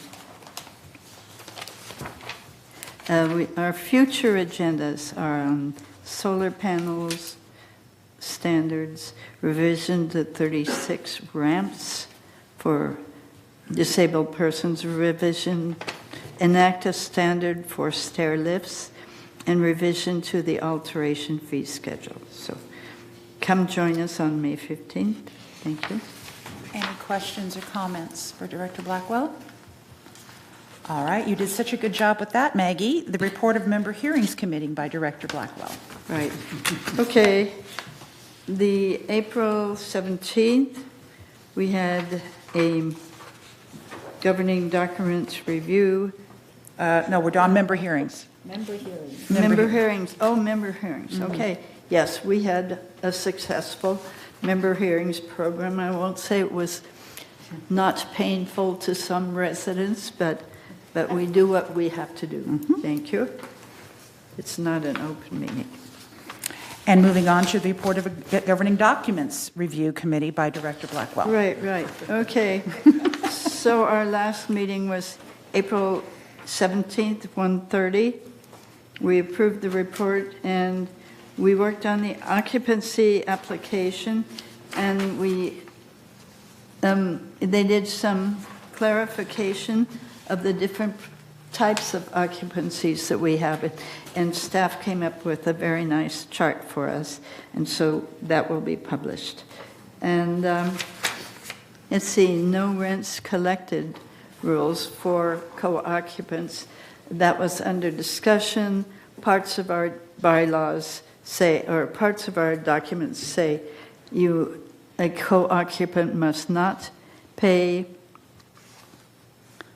Our future agendas are on solar panels, standards, revision to 36 ramps for disabled persons, revision, enact a standard for stair lifts, and revision to the alteration fee schedule. So come join us on May 15th. Thank you. Any questions or comments for Director Blackwell? All right, you did such a good job with that, Maggie. The report of Member Hearings Committee by Director Blackwell. Right. Okay. The April 17th, we had a governing documents review. No, we're on member hearings. Member hearings. Oh, member hearings. Okay. Yes, we had a successful member hearings program. I won't say it was not painful to some residents, but we do what we have to do. Thank you. It's not an open meeting. And moving on to the report of a Governing Documents Review Committee by Director Blackwell. Right. Okay. So our last meeting was April 17th, 1:30. We approved the report and we worked on the occupancy application, and they did some clarification of the different types of occupancies that we have, and staff came up with a very nice chart for us, and so that will be published. And let's see, no rents collected rules for co-occupants. That was under discussion. Parts of our bylaws say, or parts of our documents say, a co-occupant must not pay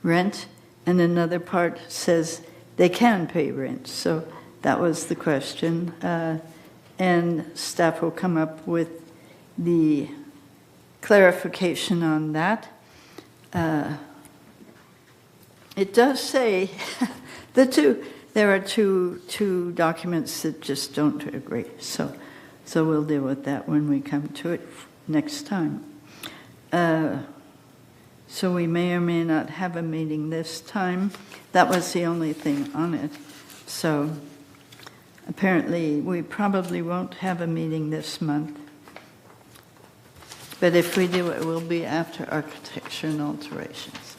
rent, and another part says they can pay rent. So that was the question. and staff will come up with the clarification on that. It does say there are two documents that just don't agree. So we'll deal with that when we come to it next time. So we may or may not have a meeting this time. That was the only thing on it. So apparently we probably won't have a meeting this month. But if we do, it will be after architecture and alterations.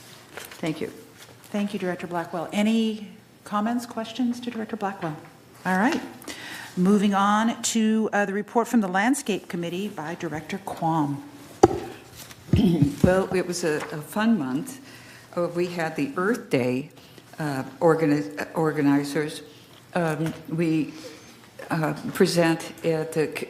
Thank you. Thank you, Director Blackwell. Any comments, questions to Director Blackwell? All right. Moving on to the report from the Landscape Committee by Director Quam. Well, it was a fun month. We had the Earth Day organizers. We present at the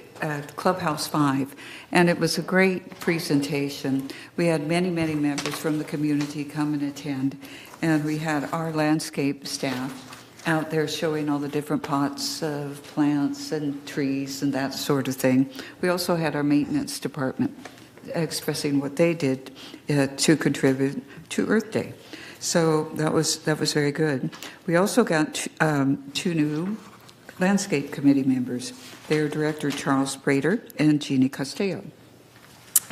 Clubhouse 5, and it was a great presentation. We had many members from the community come and attend, and we had our landscape staff out there showing all the different pots of plants and trees and that sort of thing. We also had our maintenance department expressing what they did to contribute to Earth Day. So that was very good. We also got two new landscape committee members. They are Director Charles Prater and Jeannie Castillo.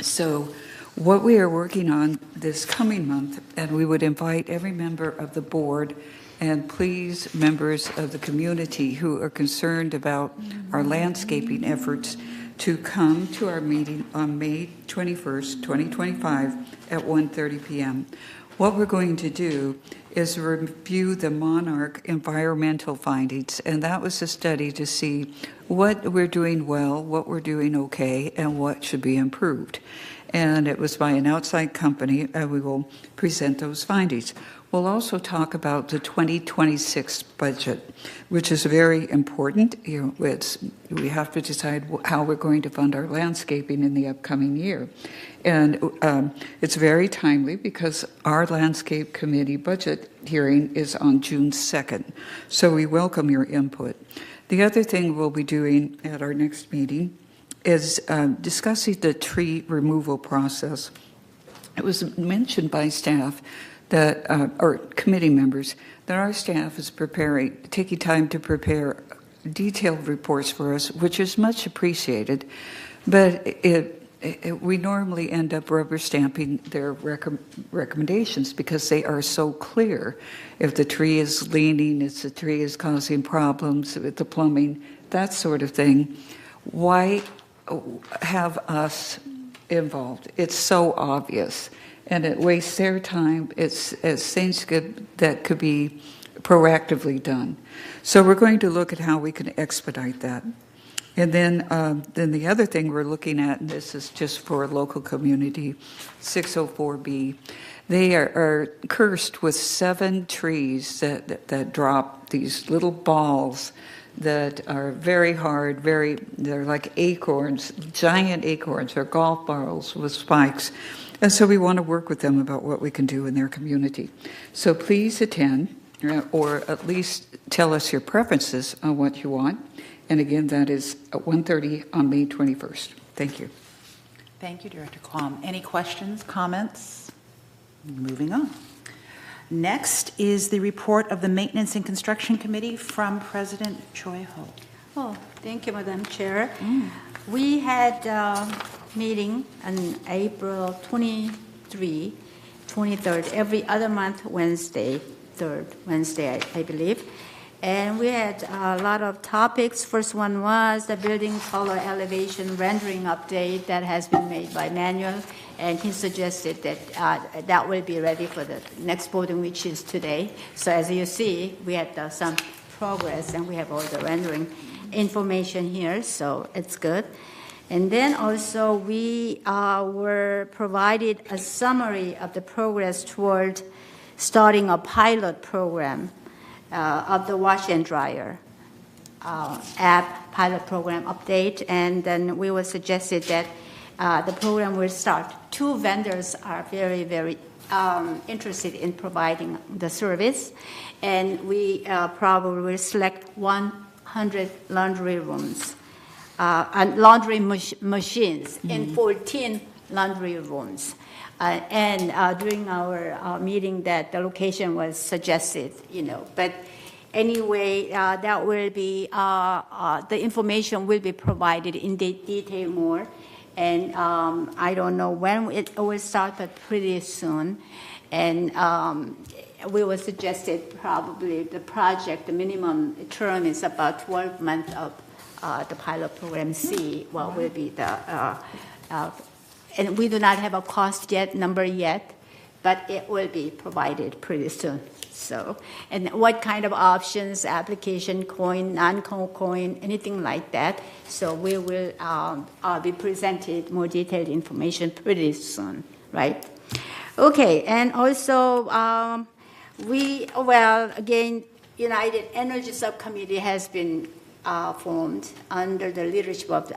So what we are working on this coming month, and we would invite every member of the board and please members of the community who are concerned about our landscaping efforts to come to our meeting on May 21st, 2025 at 1:30 p.m. What we're going to do is review the Monarch environmental findings, and that was a study to see what we're doing well, what we're doing okay, and what should be improved. And it was by an outside company, and we will present those findings. We'll also talk about the 2026 budget, which is very important. We have to decide how we're going to fund our landscaping in the upcoming year. And it's very timely because our landscape committee budget hearing is on June 2nd. So we welcome your input. The other thing we'll be doing at our next meeting is discussing the tree removal process. It was mentioned by staff that, or committee members, that our staff is taking time to prepare detailed reports for us, which is much appreciated, but we normally end up rubber stamping their recommendations because they are so clear. If the tree is leaning, if the tree is causing problems with the plumbing, that sort of thing, why have us involved? It's so obvious. And it wastes their time. It's things that could be proactively done. So we're going to look at how we can expedite that. And then the other thing we're looking at, and this is just for a local community, 604B, they are cursed with 7 trees that drop these little balls that are very hard, they're like acorns, giant acorns, or golf balls with spikes. And so we want to work with them about what we can do in their community. So please attend, or at least tell us your preferences on what you want. And again, that is at 1:30 on May 21st. Thank you. Thank you, Director Quam. Any questions, comments? Moving on. Next is the report of the Maintenance and Construction Committee from President Choi Ho. Oh, thank you, Madam Chair. We had a meeting on April 23, 23rd, every other month, Wednesday, third Wednesday, I believe. And we had a lot of topics. First one was the building color elevation rendering update that has been made by Manuel, and he suggested that that will be ready for the next voting, which is today. So as you see, we had some progress, and we have all the rendering information here, so it's good. And then also we were provided a summary of the progress toward starting a pilot program of the wash and dryer app pilot program update, and then we were suggested that the program will start. 2 vendors are very interested in providing the service, and we probably will select 100 laundry rooms and laundry machines in 14 laundry rooms. And during our meeting, that the location was suggested, but anyway, that will be, the information will be provided in detail more. And I don't know when it will start, but pretty soon. And we were suggested probably the project, the minimum term is about 12 months of the pilot program C, what will be the, and we do not have a cost number yet, but it will be provided pretty soon. So, and what kind of options, application coin, non-coin, anything like that. So we will be presented more detailed information pretty soon, right? Okay, and also again, United Energy Subcommittee has been formed under the leadership of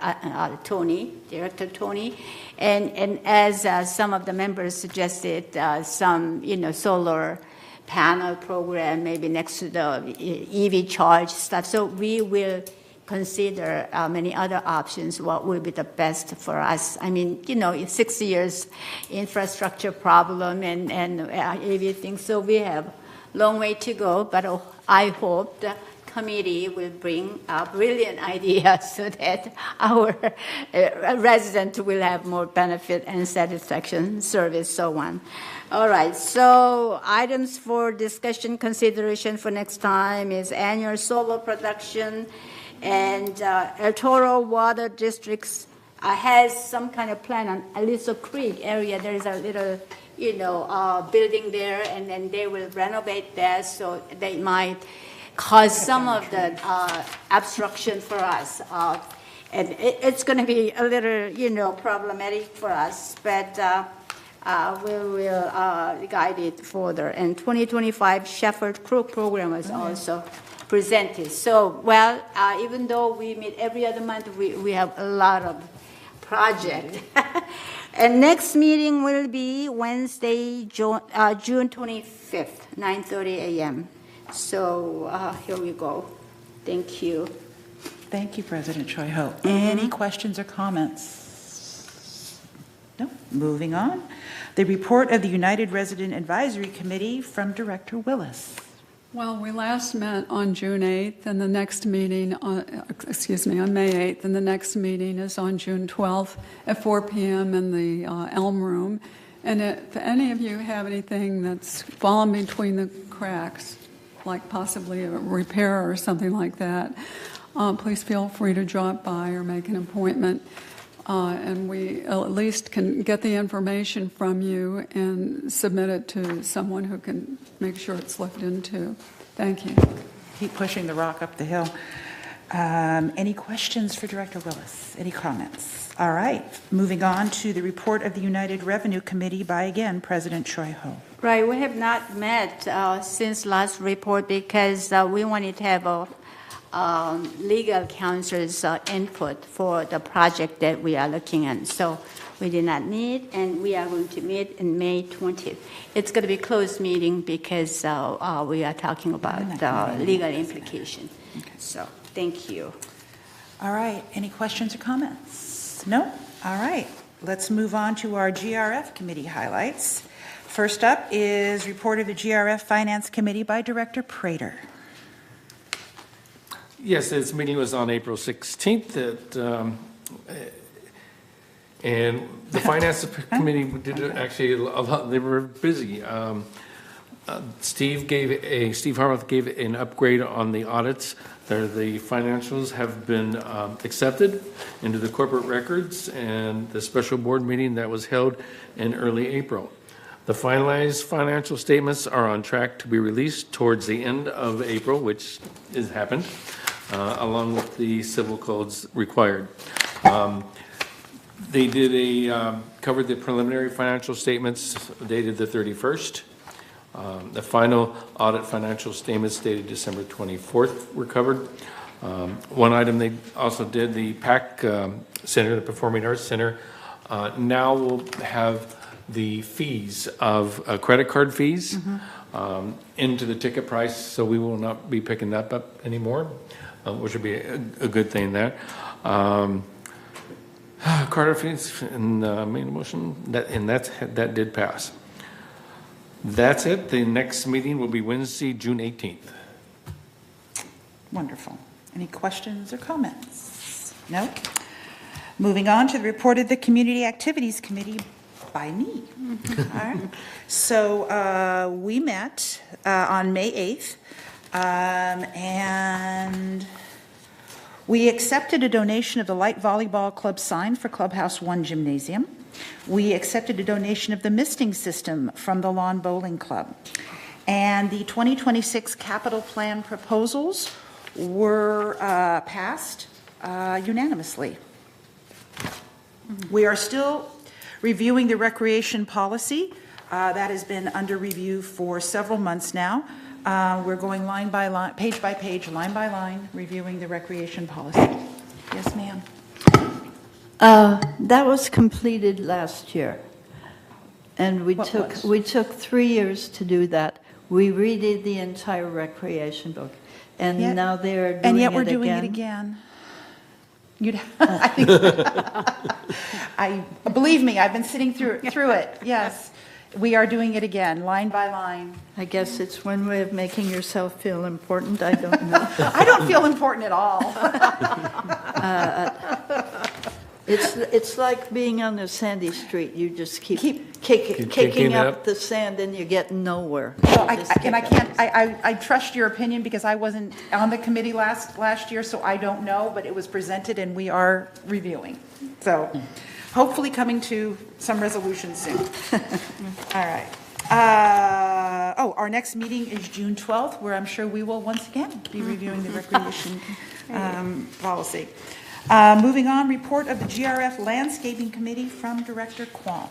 Tony, Director Tony, and as some of the members suggested, some solar panel program maybe next to the EV charge stuff. So we will consider many other options. What will be the best for us? I mean, 6 years infrastructure problem and everything. So we have a long way to go, but I hope the committee will bring a brilliant idea so that our residents will have more benefit and satisfaction, service, so on. All right, so items for discussion consideration for next time is annual solar production, and El Toro Water Districts has some kind of plan on Aliso Creek area. There is a little, building there, and then they will renovate that, so they might cause some of the obstruction for us. And it's going to be a little, problematic for us, but we will guide it further. And 2025 Shepherd Crook program was also presented. So, even though we meet every other month, we have a lot of projects. And next meeting will be Wednesday, June 25th, 9:30 a.m. So here we go. Thank you. Thank you, President Choi Ho. Any questions or comments? No. Moving on. The report of the United Resident Advisory Committee from Director Willis. Well, we last met on June 8th, and the next meeting, on May 8th, and the next meeting is on June 12th at 4 p.m. in the Elm Room. And if any of you have anything that's fallen between the cracks, like possibly a repair or something like that, please feel free to drop by or make an appointment. And we at least can get the information from you and submit it to someone who can make sure it's looked into. Thank you. Keep pushing the rock up the hill. Any questions for Director Willis? Any comments? All right. Moving on to the report of the United Revenue Committee by, again, President Choi Ho. Right. We have not met since last report because we wanted to have a legal counsel's input for the project that we are looking at. So we did not meet, and we are going to meet in May 20th. It's going to be a closed meeting because we are talking about legal implication. Okay. So thank you. All right. Any questions or comments? No? All right. Let's move on to our GRF committee highlights. First up is report of the GRF Finance Committee by Director Prater. Yes, this meeting was on April 16th, and the Finance Committee did actually a lot. They were busy. Steve Harmuth gave an upgrade on the audits. The financials have been accepted into the corporate records, and the special board meeting that was held in early April. The finalized financial statements are on track to be released towards the end of April, which has happened, along with the civil codes required. They did covered the preliminary financial statements dated the 31st. The final audit financial statements dated December 24th were covered. One item they also did, the PAC Center, the Performing Arts Center, now will have the fees of credit card fees into the ticket price, so we will not be picking that up anymore, which would be a good thing there. Carter Phoenix and made a motion, that did pass. That's it. The next meeting will be Wednesday, June 18th. Wonderful. Any questions or comments? No? Moving on to the report of the Community Activities Committee by me. All right. So we met on May 8th, and we accepted a donation of the Light Volleyball Club sign for Clubhouse 1 Gymnasium. We accepted a donation of the misting system from the Lawn Bowling Club. And the 2026 capital plan proposals were passed unanimously. We are still reviewing the recreation policy. That has been under review for several months now. We're going line by line, page by page, line by line, reviewing the recreation policy. Yes, ma'am. That was completed last year, and we What took was? we took 3 years to do that. We redid the entire recreation book, and Yet- now they're doing And yet we're it doing again. it again. I think, believe me, I've been sitting through it. Yes, we are doing it again, line by line. I guess it's one way of making yourself feel important. I don't know. I don't feel important at all. It's like being on a sandy street. You just keep Keep kicking kicking up up. the sand, and you get nowhere. Well, Just kick up. I trust your opinion because I wasn't on the committee last year, so I don't know, but it was presented and we are reviewing. So hopefully coming to some resolution soon. All right. Our next meeting is June 12th, where I'm sure we will once again be reviewing the recreation policy. Moving on, report of the GRF Landscaping Committee from Director Qualm.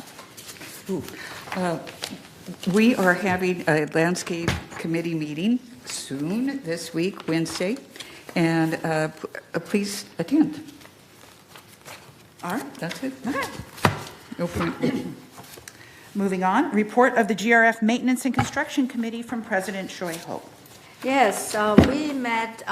We are having a landscape committee meeting soon, this week, Wednesday, and please attend. All right. That's it. All right. No point. Moving on, report of the GRF Maintenance and Construction Committee from President Choi Ho. Yes, we met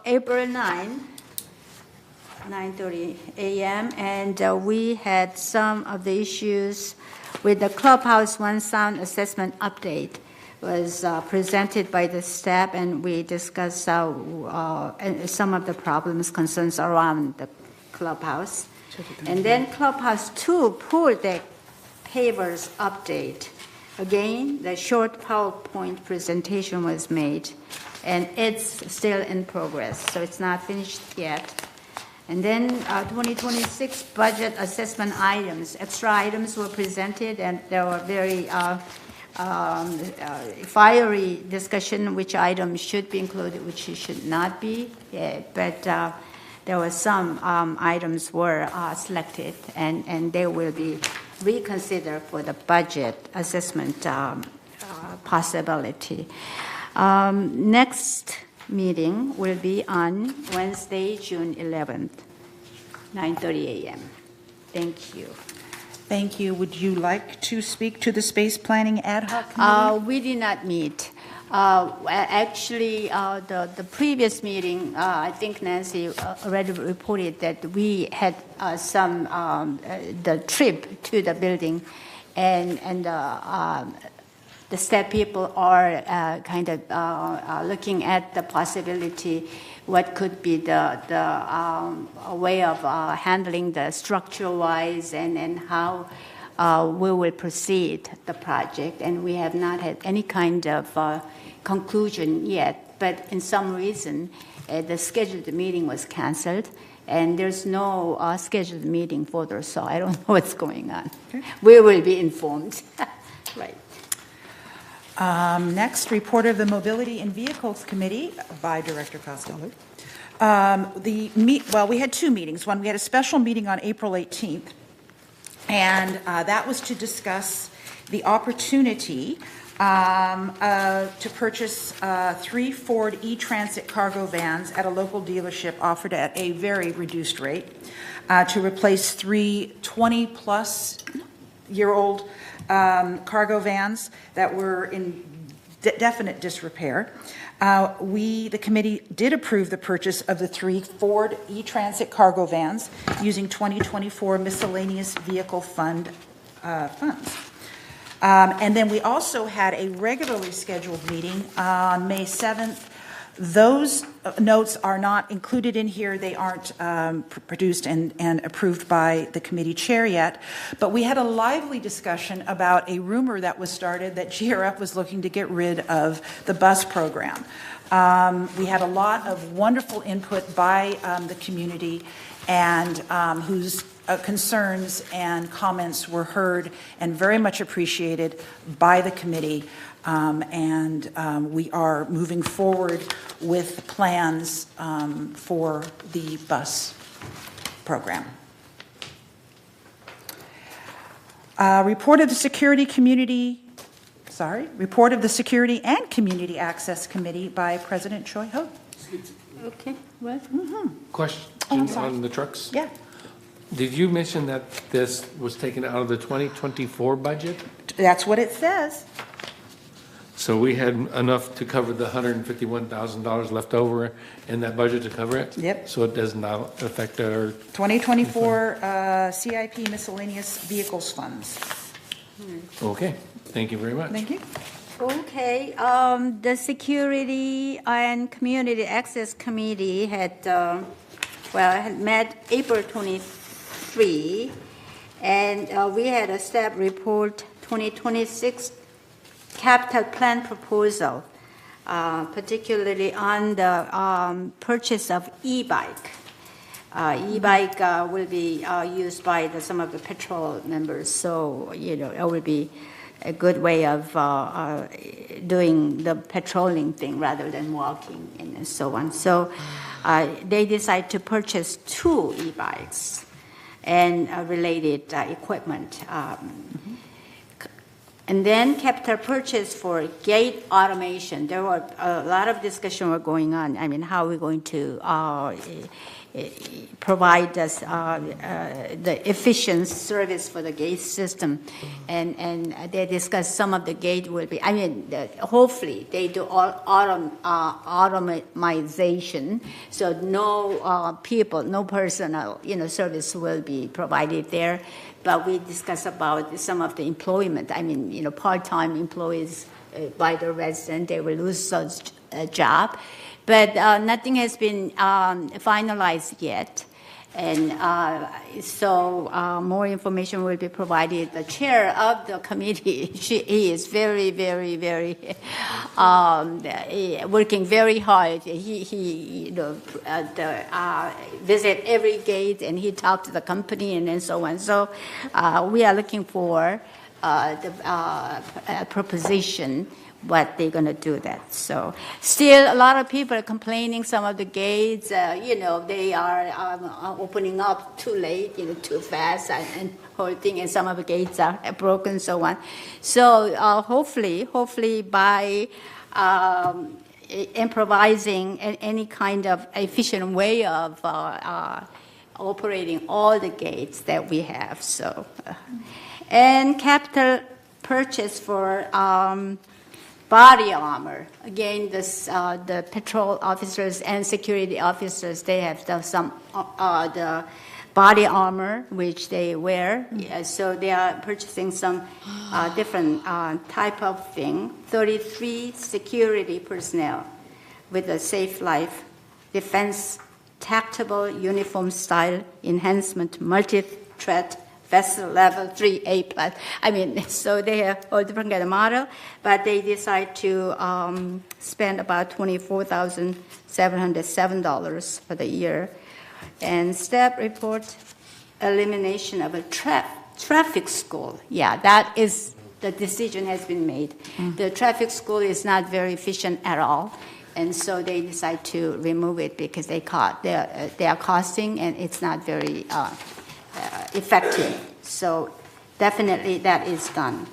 April 9:30 a.m., and we had some of the issues with the Clubhouse One Sound Assessment Update was presented by the staff, and we discussed some of the problems, concerns around the Clubhouse. And then Clubhouse 2 pulled the pavers update. Again, the short PowerPoint presentation was made, and it's still in progress, so it's not finished yet. And then 2026 budget assessment items, extra items were presented, and there were very fiery discussion which items should be included, which should not be. But there were some items were selected, and they will be reconsidered for the budget assessment possibility. Next meeting will be on Wednesday, June 11th, 9:30 a.m. Thank you. Thank you. Would you like to speak to the Space Planning Ad Hoc Committee? We did not meet. Actually, the previous meeting, I think Nancy already reported that we had the trip to the building, and the staff people are kind of looking at the possibility, what could be the way of handling the structure-wise and how we will proceed the project. And we have not had any kind of conclusion yet, but in some reason, the scheduled meeting was canceled, and there's no scheduled meeting further, so I don't know what's going on. Okay. We will be informed. Right. Next, report of the Mobility and Vehicles Committee by Director Costello. We had two meetings. One, we had a special meeting on April 18th, and that was to discuss the opportunity to purchase 3 Ford E-Transit cargo vans at a local dealership offered at a very reduced rate to replace 3 20-plus-year-old cargo vans that were in definite disrepair. The committee did approve the purchase of the 3 Ford E-Transit cargo vans using 2024 miscellaneous vehicle funds. And then we also had a regularly scheduled meeting on May 7th. Those notes are not included in here. They aren't produced and approved by the committee chair yet. But we had a lively discussion about a rumor that was started that GRF was looking to get rid of the bus program. We had a lot of wonderful input by the community and whose concerns and comments were heard and very much appreciated by the committee. We are moving forward with plans for the bus program. Report of the Security and Community Access Committee by President Choi Ho. Okay, what? Question sorry. on the trucks? Yeah. Did you mention that this was taken out of the 2024 budget? That's what it says. So we had enough to cover the $151,000 left over in that budget to cover it? Yep. So it does not affect our... 2024 CIP miscellaneous vehicles funds. Okay, thank you very much. Thank you. Okay, the Security and Community Access Committee had met April 23, and we had a staff report 2026 capital plan proposal, particularly on the purchase of e-bike. E-bike will be used by some of the patrol members, so it will be a good way of doing the patrolling thing rather than walking and so on. So they decide to purchase 2 e-bikes and related equipment. And then capital purchase for gate automation. There were a lot of discussion were going on. I mean, how are we going to provide us the efficient service for the gate system? And they discussed some of the gate will be, hopefully they do automation, so no personal, service will be provided there. But we discussed about some of the employment. Part-time employees by the resident, they will lose such a job. But nothing has been finalized yet. And so more information will be provided. The chair of the committee, he is very, very, very working very hard. He visit every gate and he talked to the company and so on. So we are looking for the proposition what they're going to do that. So still a lot of people are complaining some of the gates, they are opening up too late, too fast and whole thing, and some of the gates are broken and so on. So hopefully by improvising any kind of efficient way of operating all the gates that we have. So, and capital purchase for body armor. Again, the patrol officers and security officers, they have some the body armor which they wear. Yeah, so they are purchasing some different type of thing. 33 security personnel with a Safe Life Defense Tactical Uniform Style Enhancement Multi-Threat Vessel Level 3A+. So they have all different kind of model, but they decide to spend about $24,707 for the year. And staff report elimination of a traffic school. Yeah, that is the decision has been made. Mm. The traffic school is not very efficient at all. And so they decide to remove it because they are costing and it's not very effective. So definitely that is done.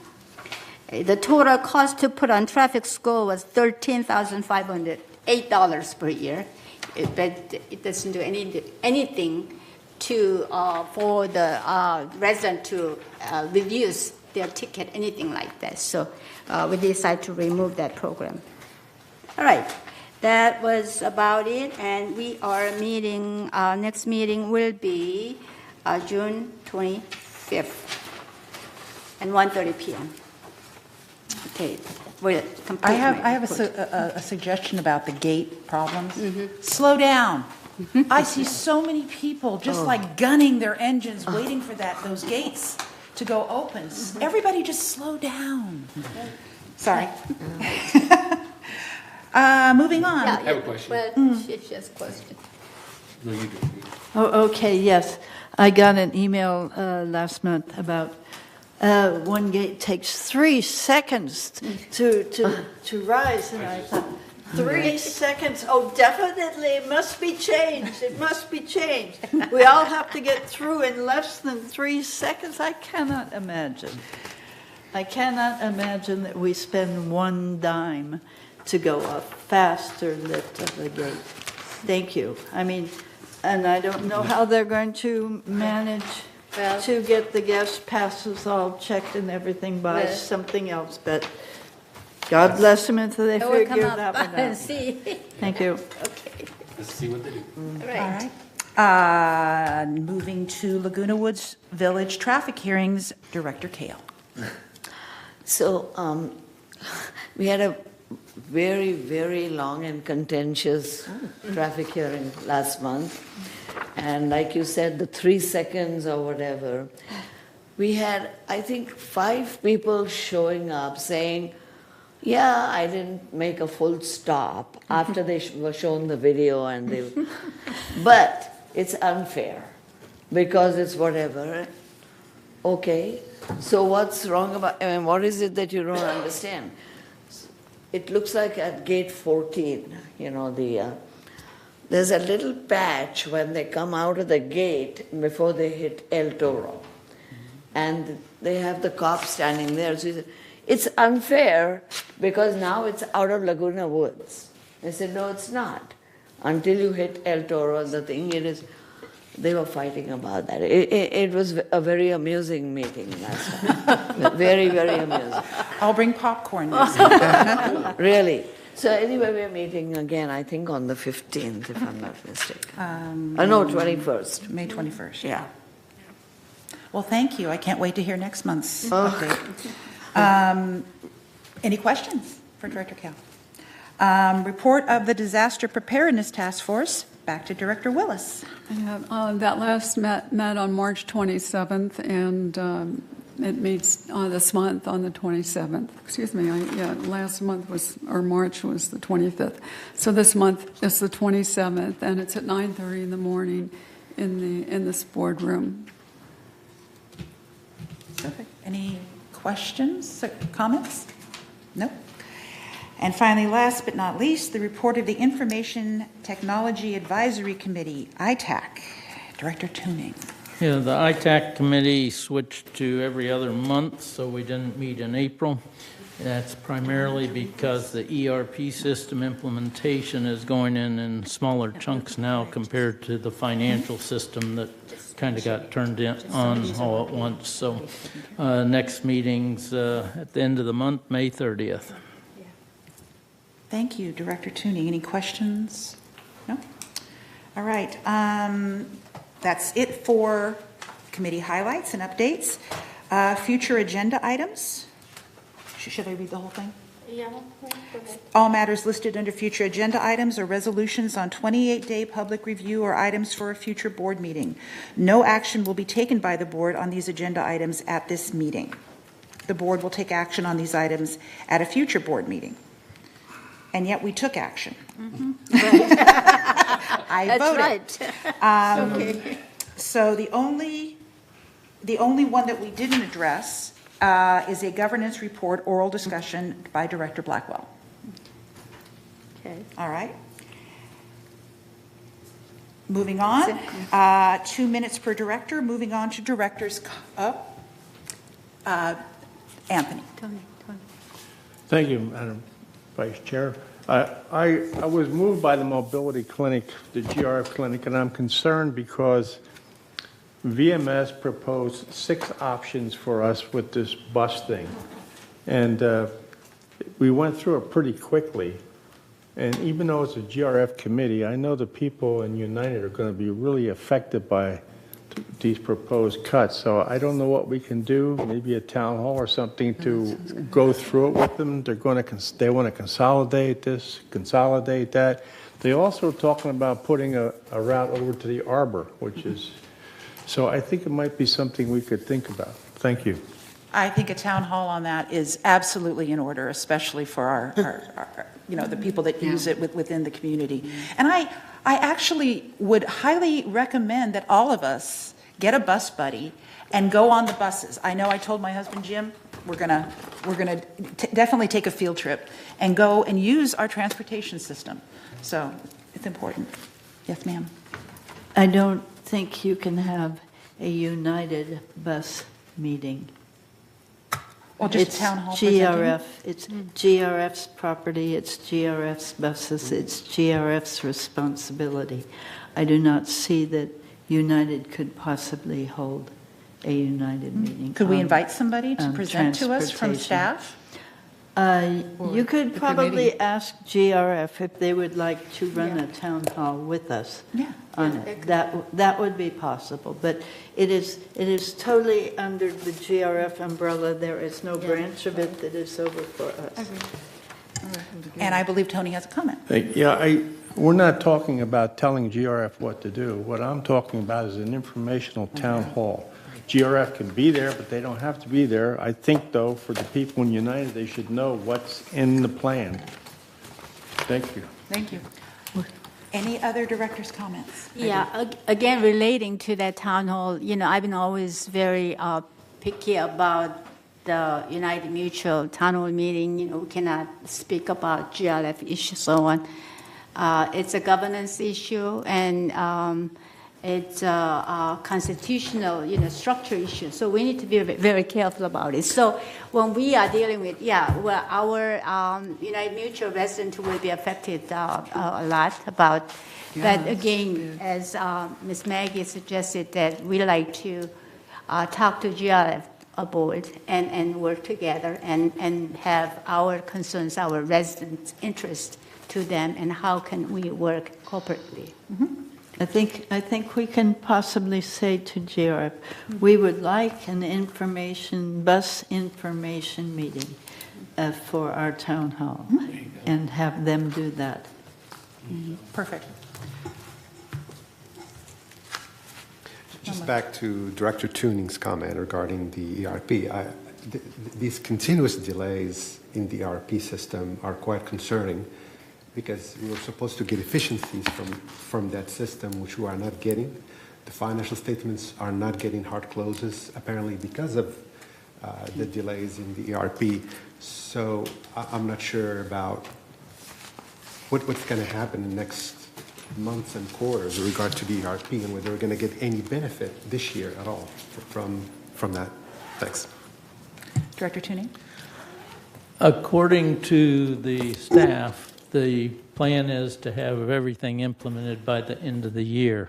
The total cost to put on traffic school was $13,508 per year, but it doesn't do anything to for the resident to reduce their ticket, anything like that. So we decided to remove that program. All right. That was about it, and we are meeting, next meeting will be June 25th at 1:30 p.m. Okay, we'll complete I have my a report. suggestion about the gate problems. Slow down. I see so many people just like gunning their engines, waiting for those gates to go open. Everybody just slow down. Sorry. Moving on. Yeah, I have a question. Well, she has a question. Oh, okay, yes. I got an email last month about one gate takes 3 seconds to rise, and I thought, 3 seconds? Oh, definitely, it must be changed. It must be changed. We all have to get through in less than 3 seconds. I cannot imagine. I cannot imagine that we spend 1 dime to go a faster lift of the gate. Thank you. I mean, and I don't know how they're going to manage to get the guest passes all checked and everything by something else, but God bless them if they We'll come figure up that one and out. see. Thank you. Okay. Let's see what they do. Right. All right. Moving to Laguna Woods Village traffic hearings, Director Kale. So we had a very, very long and contentious traffic hearing last month. And like you said, the 3 seconds or whatever, we had, I think, 5 people showing up saying, yeah, I didn't make a full stop after they were shown the video, and they, but it's unfair because it's whatever. Okay, so what's wrong about, I mean, what is it that you don't understand? It looks like at gate 14, you know, there's a little patch when they come out of the gate before they hit El Toro. And they have the cop standing there. So it's unfair because now it's out of Laguna Woods. They said, no, it's not. Until you hit El Toro, the thing it is, they were fighting about that. It was a very amusing meeting last time. Very, very amusing. I'll bring popcorn. Really. So anyway, we're meeting again, I think, on the 15th, if I'm not mistaken. No, 21st. May 21st. Yeah. Well, thank you. I can't wait to hear next month's Oh. update. Any questions for Director Kale? Report of the Disaster Preparedness Task Force. Back to Director Willis. Yeah, that last met on March 27th, and it meets this month on the 27th. Excuse me, last month was, or March was the 25th. So this month is the 27th, and it's at 9:30 in the morning in this boardroom. Perfect. Any questions, comments? No. And finally, last but not least, the report of the Information Technology Advisory Committee, ITAC. Director Tuning. Yeah, the ITAC committee switched to every other month, so we didn't meet in April. That's primarily because the ERP system implementation is going in smaller chunks now compared to the financial system that kind of got turned on all at once. So next meeting's at the end of the month, May 30th. Thank you, Director Tuning. Any questions? No? All right. That's it for committee highlights and updates. Future agenda items. Should I read the whole thing? Yeah, go ahead. All matters listed under future agenda items are resolutions on 28-day public review or items for a future board meeting. No action will be taken by the board on these agenda items at this meeting. The board will take action on these items at a future board meeting. And yet we took action. Right. I That's voted. right. Okay. So the only one that we didn't address is a governance report oral discussion by Director Blackwell. Okay. All right. Moving on, 2 minutes per director. Moving on to directors. Anthony. Tony. Thank you, Madam Vice Chair. I was moved by the mobility clinic, the GRF clinic, and I'm concerned because VMS proposed 6 options for us with this bus thing. And we went through it pretty quickly. And even though it's a GRF committee, I know the people in United are going to be really affected by these proposed cuts. So I don't know what we can do, maybe a town hall or something to go through it with them. They want to consolidate this, consolidate that. They also are talking about putting a route over to the Arbor, which is, so I think it might be something we could think about. Thank you. I think a town hall on that is absolutely in order, especially for our the people that use it within the community. And I actually would highly recommend that all of us get a bus buddy and go on the buses. I know I told my husband Jim we're gonna definitely take a field trip and go and use our transportation system. So it's important. Yes, ma'am. I don't think you can have a United bus meeting. Well, just it's town hall GRF. It's GRF's property. It's GRF's buses. It's GRF's responsibility. I do not see that United could possibly hold a United meeting. Could we invite somebody to present to us from staff? You could probably ask GRF if they would like to run a town hall with us on it. That would be possible, but it is totally under the GRF umbrella. There is no branch of it that is over for us. And I believe Tony has a comment. We're not talking about telling GRF what to do. What I'm talking about is an informational town hall. GRF can be there, but they don't have to be there. I think, though, for the people in United, they should know what's in the plan. Thank you. Thank you. Any other director's comments? Yeah, again, relating to that town hall, I've been always very picky about the United Mutual town hall meeting. We cannot speak about GRF issues, so on. It's a governance issue, and it's a constitutional, structure issue. So we need to be very careful about it. So when we are dealing with, our United Mutual resident will be affected a lot about. But again, as Ms. Maggie suggested, that we like to talk to GRF board and work together and have our concerns, our residents' interest to them, and how can we work corporately. Mm-hmm. I think we can possibly say to GRF, we would like an bus information meeting for our town hall, and have them do that. Perfect. Just back to Director Tuning's comment regarding the ERP. These continuous delays in the ERP system are quite concerning, because we were supposed to get efficiencies from that system, which we are not getting. The financial statements are not getting hard closes, apparently because of the delays in the ERP. So I'm not sure about what's going to happen in the next months and quarters with regard to the ERP, and whether we're going to get any benefit this year at all from that. Thanks. Director Tuning? According to the staff, the plan is to have everything implemented by the end of the year.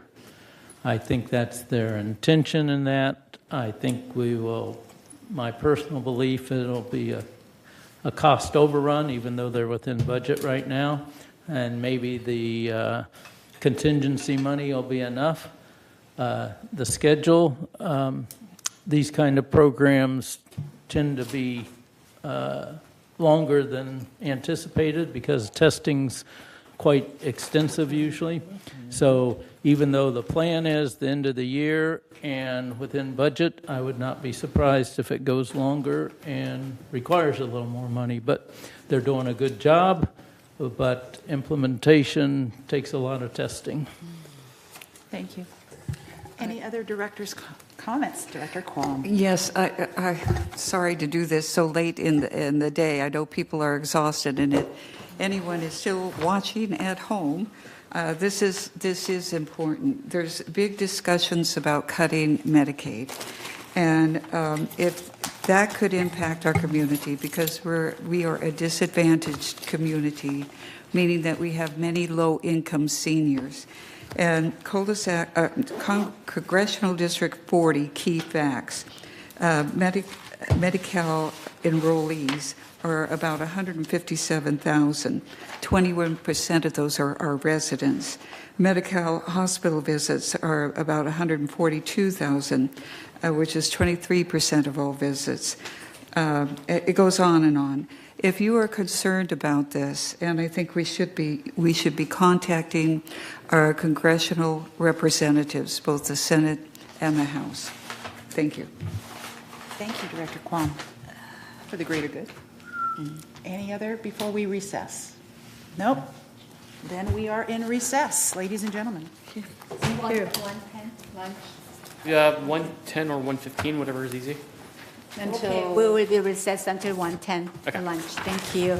I think that's their intention in that. I think we will, my personal belief, it'll be a cost overrun, even though they're within budget right now. And maybe the contingency money will be enough. The schedule, these kind of programs tend to be longer than anticipated because testing's quite extensive usually. So even though the plan is the end of the year and within budget, I would not be surprised if it goes longer and requires a little more money. But they're doing a good job, but implementation takes a lot of testing. Thank you. Any other directors' comments? Director Quam. Yes, I sorry to do this so late in the day. I know people are exhausted, and if anyone is still watching at home, this is important. There's big discussions about cutting Medicaid, and if that could impact our community, because we are a disadvantaged community, meaning that we have many low-income seniors. And Congressional District 40 key facts. Medi-Cal enrollees are about 157,000. 21% of those are residents. Medi-Cal hospital visits are about 142,000, which is 23% of all visits. It goes on and on. If you are concerned about this, and I think we should be contacting our congressional representatives, both the Senate and the House. Thank you. Thank you, Director Kwong, for the greater good. Any other before we recess? Nope. Then we are in recess, ladies and gentlemen. You want 1:10 lunch? 1:10 or 1:15, whatever is easy. Okay, we will be recessed until 1:10 Okay. for lunch. Thank you.